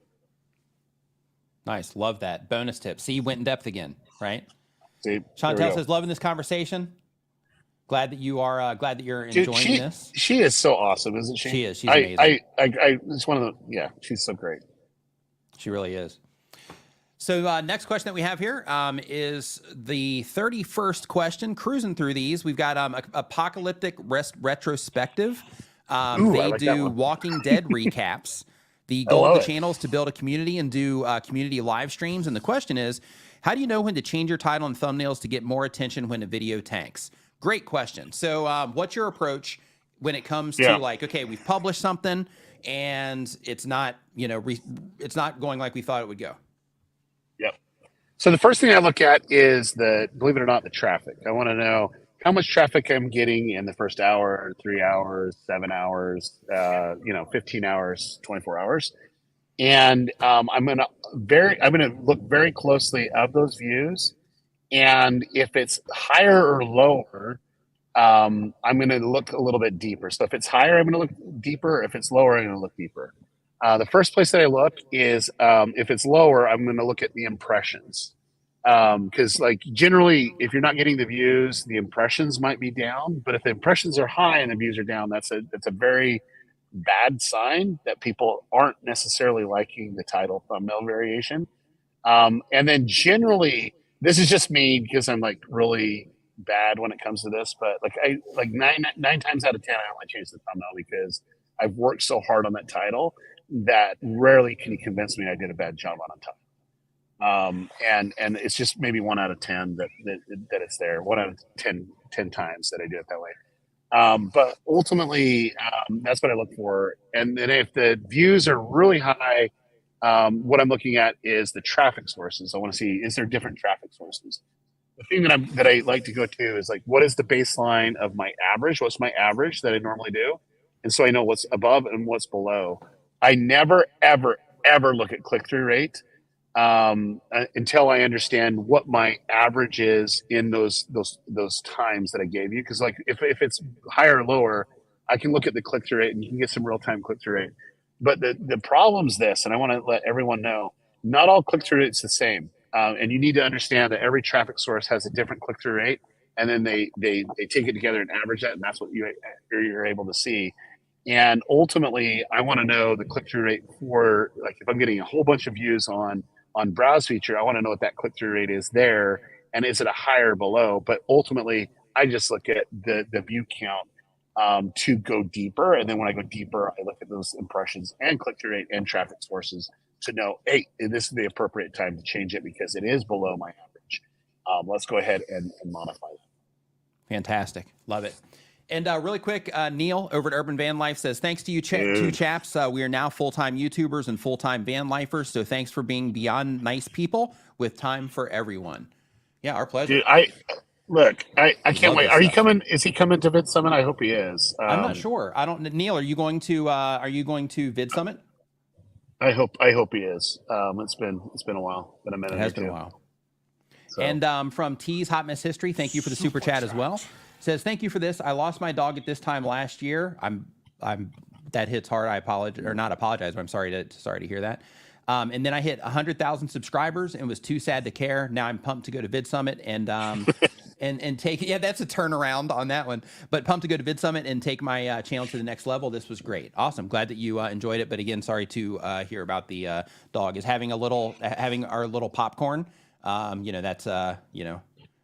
Nice. Love that. Bonus tip. See, you went in depth again, right? See, Chantel says, loving this conversation. Glad that you are, glad that you're Dude, enjoying this. She is so awesome, isn't she? She is. She's amazing. It's one of the, yeah, she's so great. She really is. So next question that we have here is the 31st question. Cruising through these, we've got apocalyptic retrospective. They like do Walking Dead recaps. The I goal of love the it. channel is to build a community and do community live streams. And the question is, how do you know when to change your title and thumbnails to get more attention when a video tanks? Great question. So what's your approach when it comes to like, okay, we've published something and it's not, you know, it's not going like we thought it would go? Yep. So the first thing I look at is believe it or not, the traffic. I want to know how much traffic I'm getting in the first hour, 3 hours, 7 hours, 15 hours, 24 hours. And I'm gonna look very closely of those views. And if it's higher or lower, I'm gonna look a little bit deeper. So if it's higher, I'm gonna look deeper. If it's lower, I'm gonna look deeper. The first place that I look is if it's lower, I'm gonna look at the impressions. Because like generally, if you're not getting the views, the impressions might be down. But if the impressions are high and the views are down, that's a very bad sign that people aren't necessarily liking the title thumbnail variation. And then generally, this is just me because I'm like really bad when it comes to this. But like nine times out of 10, I only change the thumbnail because I've worked so hard on that title that rarely can you convince me I did a bad job on a title. And it's just maybe 1 out of 10 that it's there. 1 out of 10 times that I do it that way. But ultimately, that's what I look for. And then if the views are really high, what I'm looking at is the traffic sources. I want to see, is there different traffic sources? The thing that I like to go to is like, what is the baseline of my average? What's my average that I normally do? And so I know what's above and what's below. I never, ever, ever look at click-through rate until I understand what my average is in those times that I gave you. Because like if it's higher or lower, I can look at the click-through rate and you can get some real-time click-through rate. But the problem's this, and I want to let everyone know, not all click-through rate's the same. And you need to understand that every traffic source has a different click-through rate, and then they take it together and average that, and that's what you're able to see. And ultimately, I want to know the click-through rate for, like, if I'm getting a whole bunch of views on browse feature, I want to know what that click-through rate is there, and is it a higher or below? But ultimately, I just look at the view count to go deeper, and then when I go deeper, I look at those impressions and click-through rate and traffic sources to know, hey, this is the appropriate time to change it because it is below my average. Let's go ahead and modify it. Fantastic. Love it. And really quick, Neil over at Urban Van Life says, thanks to you two chaps. We are now full-time YouTubers and full-time van lifers. So thanks for being beyond nice people with time for everyone. Yeah, our pleasure. Dude, I can't wait. Are you coming? Is he coming to Vid Summit? I hope he is. I'm not sure. I don't. Neil, are you going to Vid Summit? I hope he is. It's been a while. Been a minute. It has been a while. So. And from T's Hot Mess History, thank you for the super chat as well. Says, thank you for this. I lost my dog at this time last year. That hits hard. I apologize, or not apologize, but I'm sorry to hear that. And then I hit 100,000 subscribers and was too sad to care. Now I'm pumped to go to Vid Summit and take, yeah, that's a turnaround on that one, but pumped to go to Vid Summit and take my channel to the next level. This was great. Awesome. Glad that you enjoyed it. But again, sorry to hear about the dog. Is having our little popcorn. That's,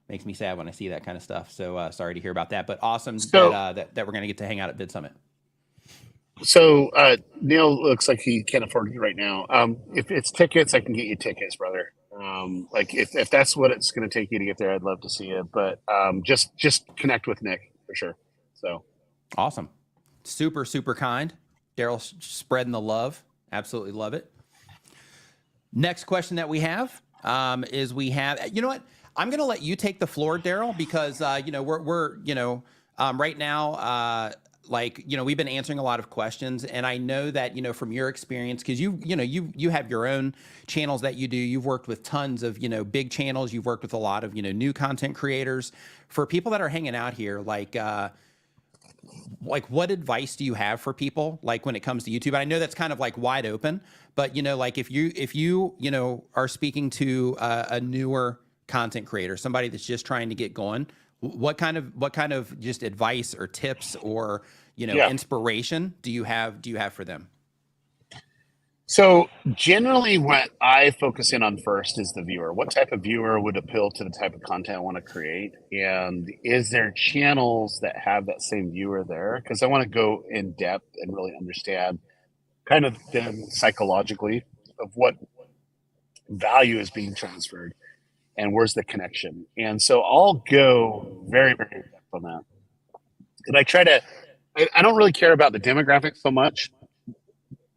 makes me sad when I see that kind of stuff. So sorry to hear about that, but awesome that we're going to get to hang out at Vid Summit. So Neil looks like he can't afford it right now. If it's tickets, I can get you tickets, brother. Like if that's what it's going to take you to get there, I'd love to see you. But just connect with Nick for sure. So awesome, super kind. Derral spreading the love. Absolutely love it. Next question that we have is you know what? I'm going to let you take the floor, Derral, because we're right now. We've been answering a lot of questions, and I know that, from your experience, because you have your own channels that you do. You've worked with tons of, big channels. You've worked with a lot of, new content creators. For people that are hanging out here, like what advice do you have for people like when it comes to YouTube? I know that's kind of like wide open, but you know, like if you you know are speaking to a newer content creator, somebody that's just trying to get going, what kind of just advice or tips or you know inspiration do you have for them? So generally what I focus in on first is the viewer. What type of viewer would appeal to the type of content I want to create? And is there channels that have that same viewer there? Because I want to go in depth and really understand kind of them psychologically of what value is being transferred and where's the connection. And so I'll go very, very in depth on that. And I try to, I don't really care about the demographics so much,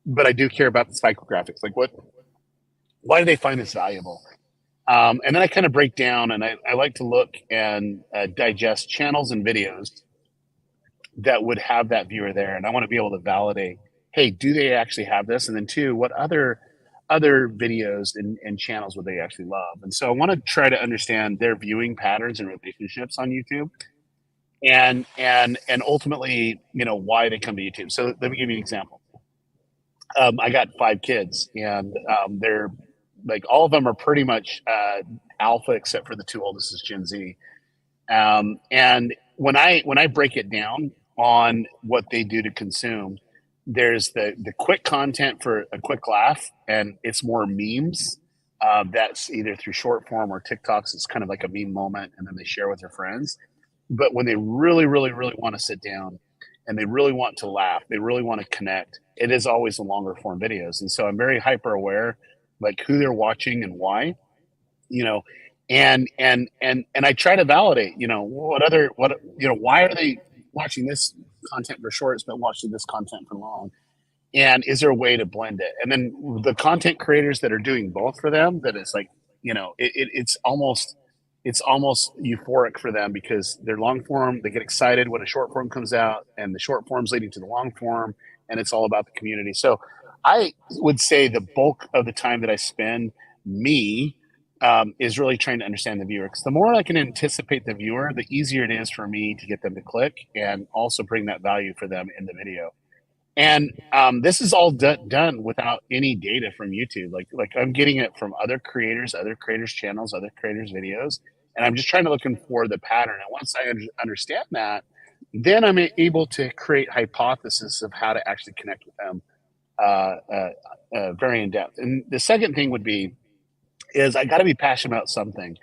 but I do care about the psychographics. Like why do they find this valuable? And then I kind of break down and I like to look and digest channels and videos that would have that viewer there. And I want to be able to validate, hey, do they actually have this? And then two, what other videos and channels would they actually love? And so I want to try to understand their viewing patterns and relationships on YouTube. And ultimately, you know, why they come to YouTube. So let me give you an example. I got 5 kids, and they're like all of them are pretty much alpha, except for the 2 oldest is Gen Z. And when I break it down on what they do to consume, there's the quick content for a quick laugh, and it's more memes. That's either through short form or TikToks. It's kind of like a meme moment, and then they share with their friends. But when they really, really, really want to sit down and they really want to laugh, they really want to connect, it is always the longer form videos. And so I'm very hyper aware, like who they're watching and why, you know, and I try to validate, you know, why are they watching this content for shorts, but watching this content for long? And is there a way to blend it? And then the content creators that are doing both for them, that it's like, you know, it's almost euphoric for them because they're long form. They get excited when a short form comes out, and the short form's leading to the long form, and it's all about the community. So I would say the bulk of the time that I spend is really trying to understand the viewer. Because the more I can anticipate the viewer, the easier it is for me to get them to click and also bring that value for them in the video. And this is all done without any data from YouTube. Like I'm getting it from other creators' channels, other creators' videos, and I'm just trying to looking for the pattern. And once I understand that, then I'm able to create hypothesis of how to actually connect with them very in depth. And the second thing would be is I got to be passionate about something.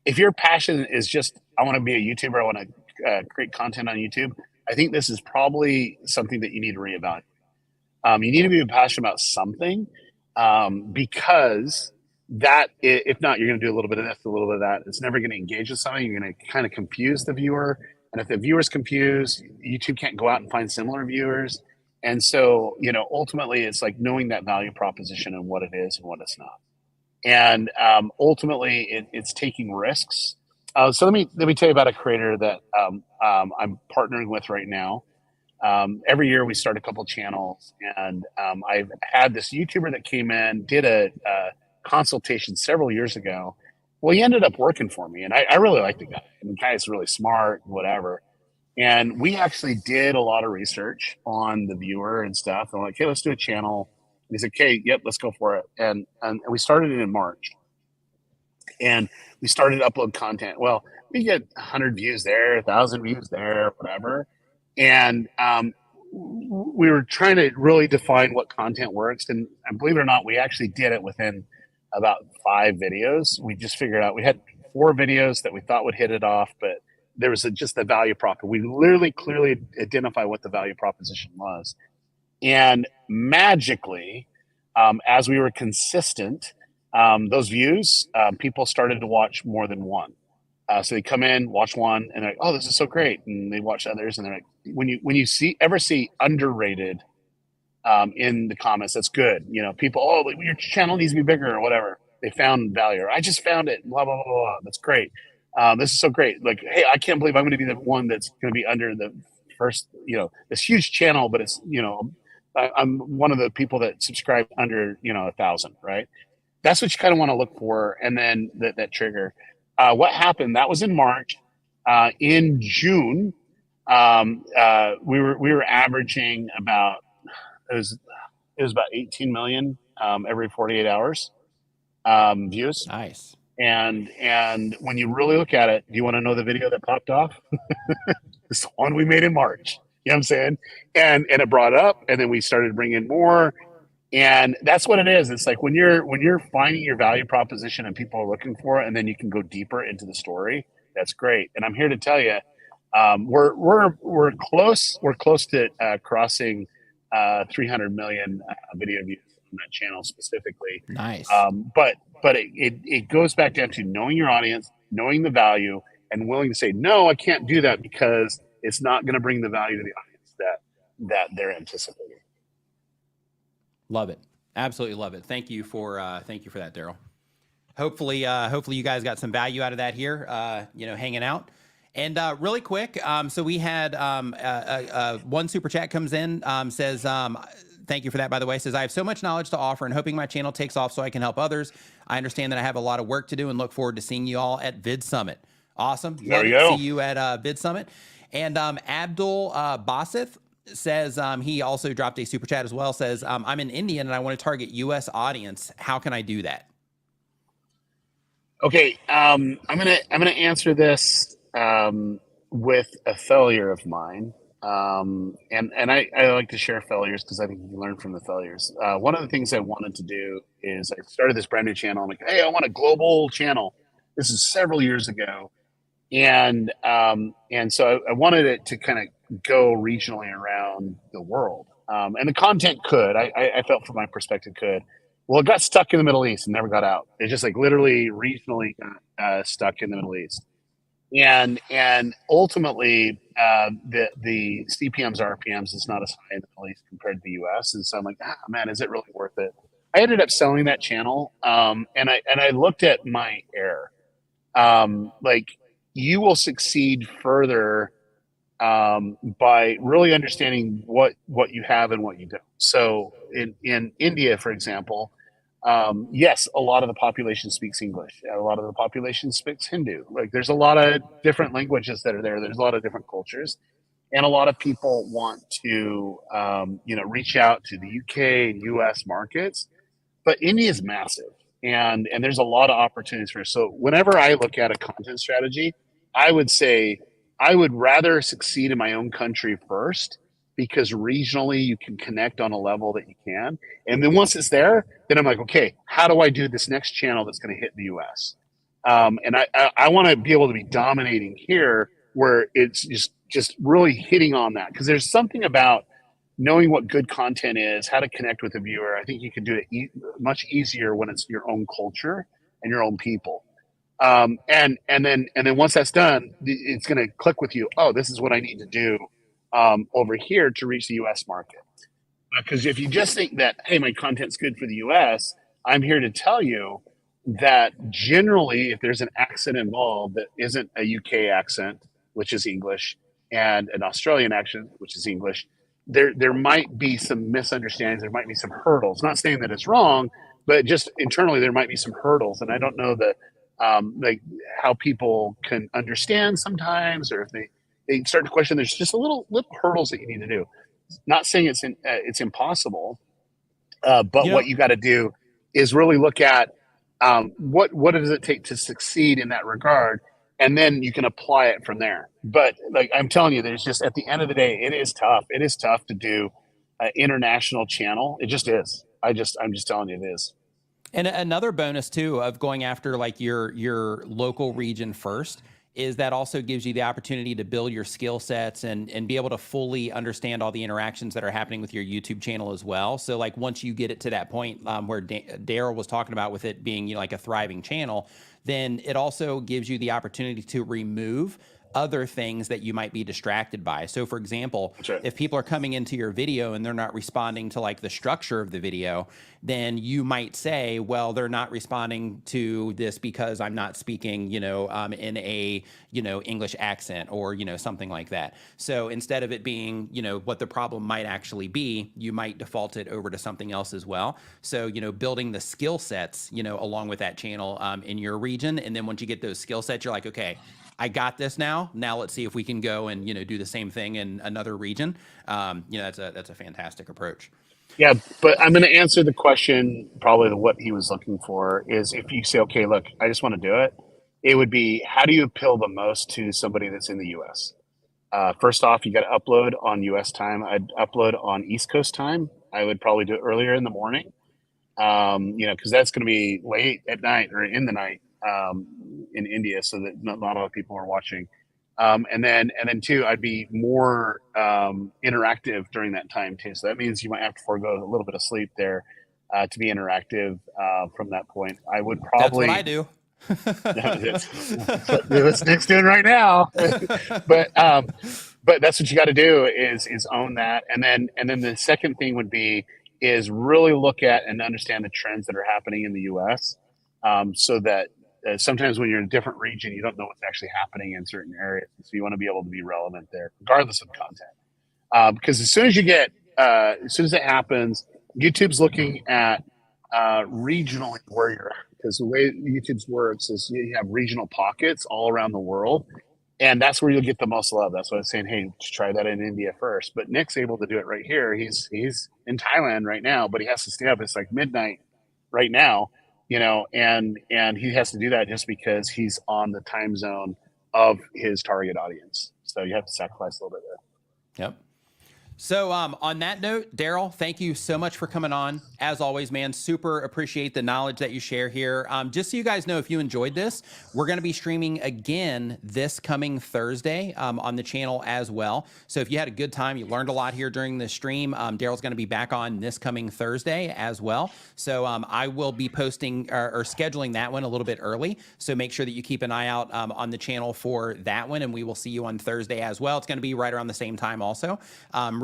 If your passion is just I want to be a YouTuber, I want to create content on YouTube, I think this is probably something that you need to reevaluate. You need to be passionate about something because that, if not, you're going to do a little bit of this, a little bit of that. It's never going to engage with something. You're going to kind of confuse the viewer. And if the viewer's confused, YouTube can't go out and find similar viewers. And so, you know, ultimately it's like knowing that value proposition and what it is and what it's not. And ultimately it's taking risks. So let me tell you about a creator that I'm partnering with right now. Every year we start a couple channels, and I've had this YouTuber that came in, did a consultation several years ago. Well, he ended up working for me, and I really like the guy. And the guy's really smart, whatever. And we actually did a lot of research on the viewer and stuff. And I'm like, hey, let's do a channel. And he's like, okay, yep, let's go for it. And we started it in March. And we started to upload content. Well, we get 100 views there, 1,000 views there, whatever. And we were trying to really define what content works. And believe it or not, we actually did it within about 5 videos. We just figured out we had 4 videos that we thought would hit it off, but there was just the value prop. We literally clearly identify what the value proposition was. And magically, as we were consistent, those views, people started to watch more than one. So they come in, watch one, and they're like, "Oh, this is so great!" And they watch others, and they're like, "When you ever see underrated in the comments, that's good. You know, people, oh, your channel needs to be bigger or whatever. They found value. Or, I just found it. Blah blah blah blah. That's great. This is so great. Like, hey, I can't believe I'm going to be the one that's going to be under the first, you know, this huge channel, but it's, you know, I'm one of the people that subscribe under, you know, 1,000, right? That's what you kind of want to look for, and then that trigger. What happened? That was in March. In June, We were averaging about it was about 18 million every 48 hours views. Nice. And when you really look at it, do you want to know the video that popped off? This one we made in March. You know what I'm saying? And it brought up, and then we started bringing more. And that's what it is. It's like when you're finding your value proposition and people are looking for it, and then you can go deeper into the story. That's great. And I'm here to tell you, we're close. We're close to crossing 300 million video views on that channel specifically. Nice. But it goes back down to knowing your audience, knowing the value, and willing to say no, I can't do that because it's not going to bring the value to the audience that they're anticipating. Love it. Absolutely love it. Thank you for that, Derral. Hopefully you guys got some value out of that here, hanging out. And really quick, so we had one super chat comes in, says, thank you for that, by the way, says, I have so much knowledge to offer and hoping my channel takes off so I can help others. I understand that I have a lot of work to do and look forward to seeing you all at Vid Summit. Awesome. There you go. See you at Vid Summit. And Abdul Basith says, he also dropped a super chat as well, says, I'm an Indian and I want to target US audience. How can I do that? Okay. I'm gonna answer this with a failure of mine. And I like to share failures because I think you can learn from the failures. One of the things I wanted to do is I started this brand new channel. I'm like, hey, I want a global channel. This is several years ago. And so I wanted it to kind of go regionally around the world. And the content could, I felt from my perspective could. Well, it got stuck in the Middle East and never got out. It just like literally regionally got stuck in the Middle East. And ultimately, the CPMs, RPMs is not as high in the Middle East compared to the US. And so I'm like, man, is it really worth it? I ended up selling that channel. And I looked at my error. Like, you will succeed further by really understanding what you have and what you don't. So in India, for example, yes, a lot of the population speaks English. A lot of the population speaks Hindu. Like, there's a lot of different languages that are there. There's a lot of different cultures, and a lot of people want to reach out to the UK and US markets. But India is massive, and there's a lot of opportunities for it. So whenever I look at a content strategy, I would say I would rather succeed in my own country first, because regionally you can connect on a level that you can. And then once it's there, then I'm like, okay, how do I do this next channel that's going to hit the US? And I want to be able to be dominating here where it's just really hitting on that. Because there's something about knowing what good content is, how to connect with the viewer. I think you can do it much easier when it's your own culture and your own people. And then once that's done, it's going to click with you. Oh, this is what I need to do over here to reach the US market. Because if you just think that, hey, my content's good for the US, I'm here to tell you that generally, if there's an accent involved that isn't a UK accent, which is English, and an Australian accent, which is English, there might be some misunderstandings. There might be some hurdles. Not saying that it's wrong, but just internally there might be some hurdles. And I don't know that like how people can understand sometimes, or if they start to question. There's just a little hurdles that you need to do. Not saying it's impossible, but what you got to do is really look at what does it take to succeed in that regard, and then you can apply it from there. But like I'm telling you, there's just at the end of the day, it is tough. It is tough to do an international channel. It just is. I'm just telling you, it is. And another bonus too of going after like your local region first is that also gives you the opportunity to build your skill sets and be able to fully understand all the interactions that are happening with your YouTube channel as well. So like once you get it to that point where Derral was talking about with it being like a thriving channel, then it also gives you the opportunity to remove other things that you might be distracted by. So for example, if people are coming into your video and they're not responding to like the structure of the video, then you might say, well, they're not responding to this because I'm not speaking, in a, English accent or, something like that. So instead of it being, what the problem might actually be, you might default it over to something else as well. So, building the skill sets, along with that channel in your region. And then once you get those skill sets, you're like, okay, I got this now. Now let's see if we can go and, do the same thing in another region. That's a fantastic approach. Yeah, but I'm going to answer the question. Probably what he was looking for is if you say, okay, look, I just want to do it. It would be, how do you appeal the most to somebody that's in the U.S.? First off, you got to upload on U.S. time. I'd upload on East Coast time. I would probably do it earlier in the morning, because that's going to be late at night or in the night in India, so that not a lot of people are watching. And then two, I'd be more interactive during that time too. So that means you might have to forego a little bit of sleep there to be interactive from that point. I would probably. That's what I do. That's Nick's doing right now. but that's what you got to do is own that. And then the second thing would be is really look at and understand the trends that are happening in the U.S. So that sometimes when you're in a different region, you don't know what's actually happening in certain areas. So you want to be able to be relevant there, regardless of content. Because as soon as that happens, YouTube's looking at regionally where you're at. Because the way YouTube's works is you have regional pockets all around the world, and that's where you'll get the most love. That's why I was saying, hey, try that in India first. But Nick's able to do it right here. He's in Thailand right now, but he has to stay up. It's like midnight right now, and he has to do that just because he's on the time zone of his target audience. So you have to sacrifice a little bit there. Yep. So on that note, Derral, thank you so much for coming on. As always, man, super appreciate the knowledge that you share here. Just so you guys know, if you enjoyed this, we're going to be streaming again this coming Thursday on the channel as well. So if you had a good time, you learned a lot here during the stream, Derral's going to be back on this coming Thursday as well. So I will be posting or scheduling that one a little bit early. So make sure that you keep an eye out on the channel for that one, and we will see you on Thursday as well. It's going to be right around the same time also.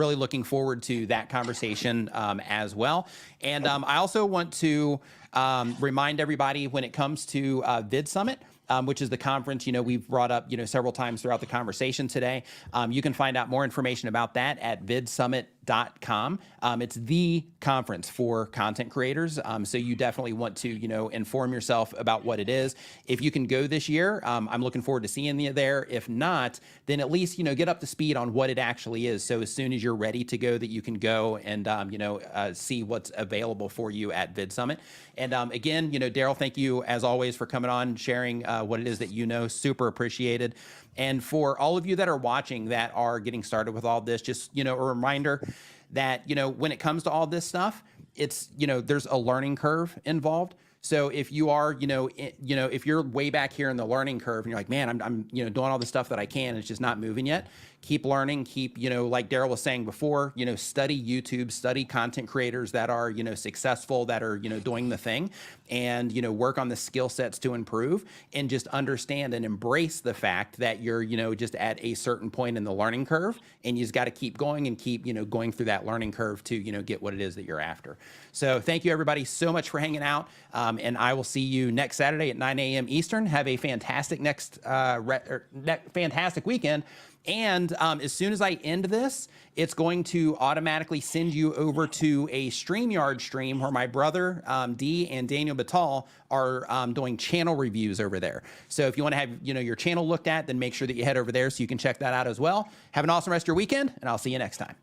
Really looking forward to that conversation as well. And I also want to remind everybody when it comes to Vid Summit, which is the conference, we've brought up, several times throughout the conversation today. You can find out more information about that at vidsummit.com. It's the conference for content creators. So you definitely want to, inform yourself about what it is. If you can go this year, I'm looking forward to seeing you there. If not, then at least, get up to speed on what it actually is. So as soon as you're ready to go, that you can go and, see what's available for you at Vid Summit. And again, Derral, thank you as always for coming on, sharing what it is that super appreciated. And for all of you that are watching that are getting started with all this, just, a reminder that, when it comes to all this stuff, it's, there's a learning curve involved. So if you are, if you're way back here in the learning curve and you're like, man, I'm doing all the stuff that I can, it's just not moving yet. Keep learning, keep, like Derral was saying before, study YouTube, study content creators that are, successful, that are, doing the thing, and, work on the skill sets to improve, and just understand and embrace the fact that you're, just at a certain point in the learning curve, and you just got to keep going and keep, going through that learning curve to, get what it is that you're after. So thank you everybody so much for hanging out. And I will see you next Saturday at 9 a.m. Eastern. Have a fantastic fantastic weekend. And as soon as I end this, it's going to automatically send you over to a StreamYard stream where my brother, D, and Daniel Batal are doing channel reviews over there. So if you want to have, your channel looked at, then make sure that you head over there so you can check that out as well. Have an awesome rest of your weekend, and I'll see you next time.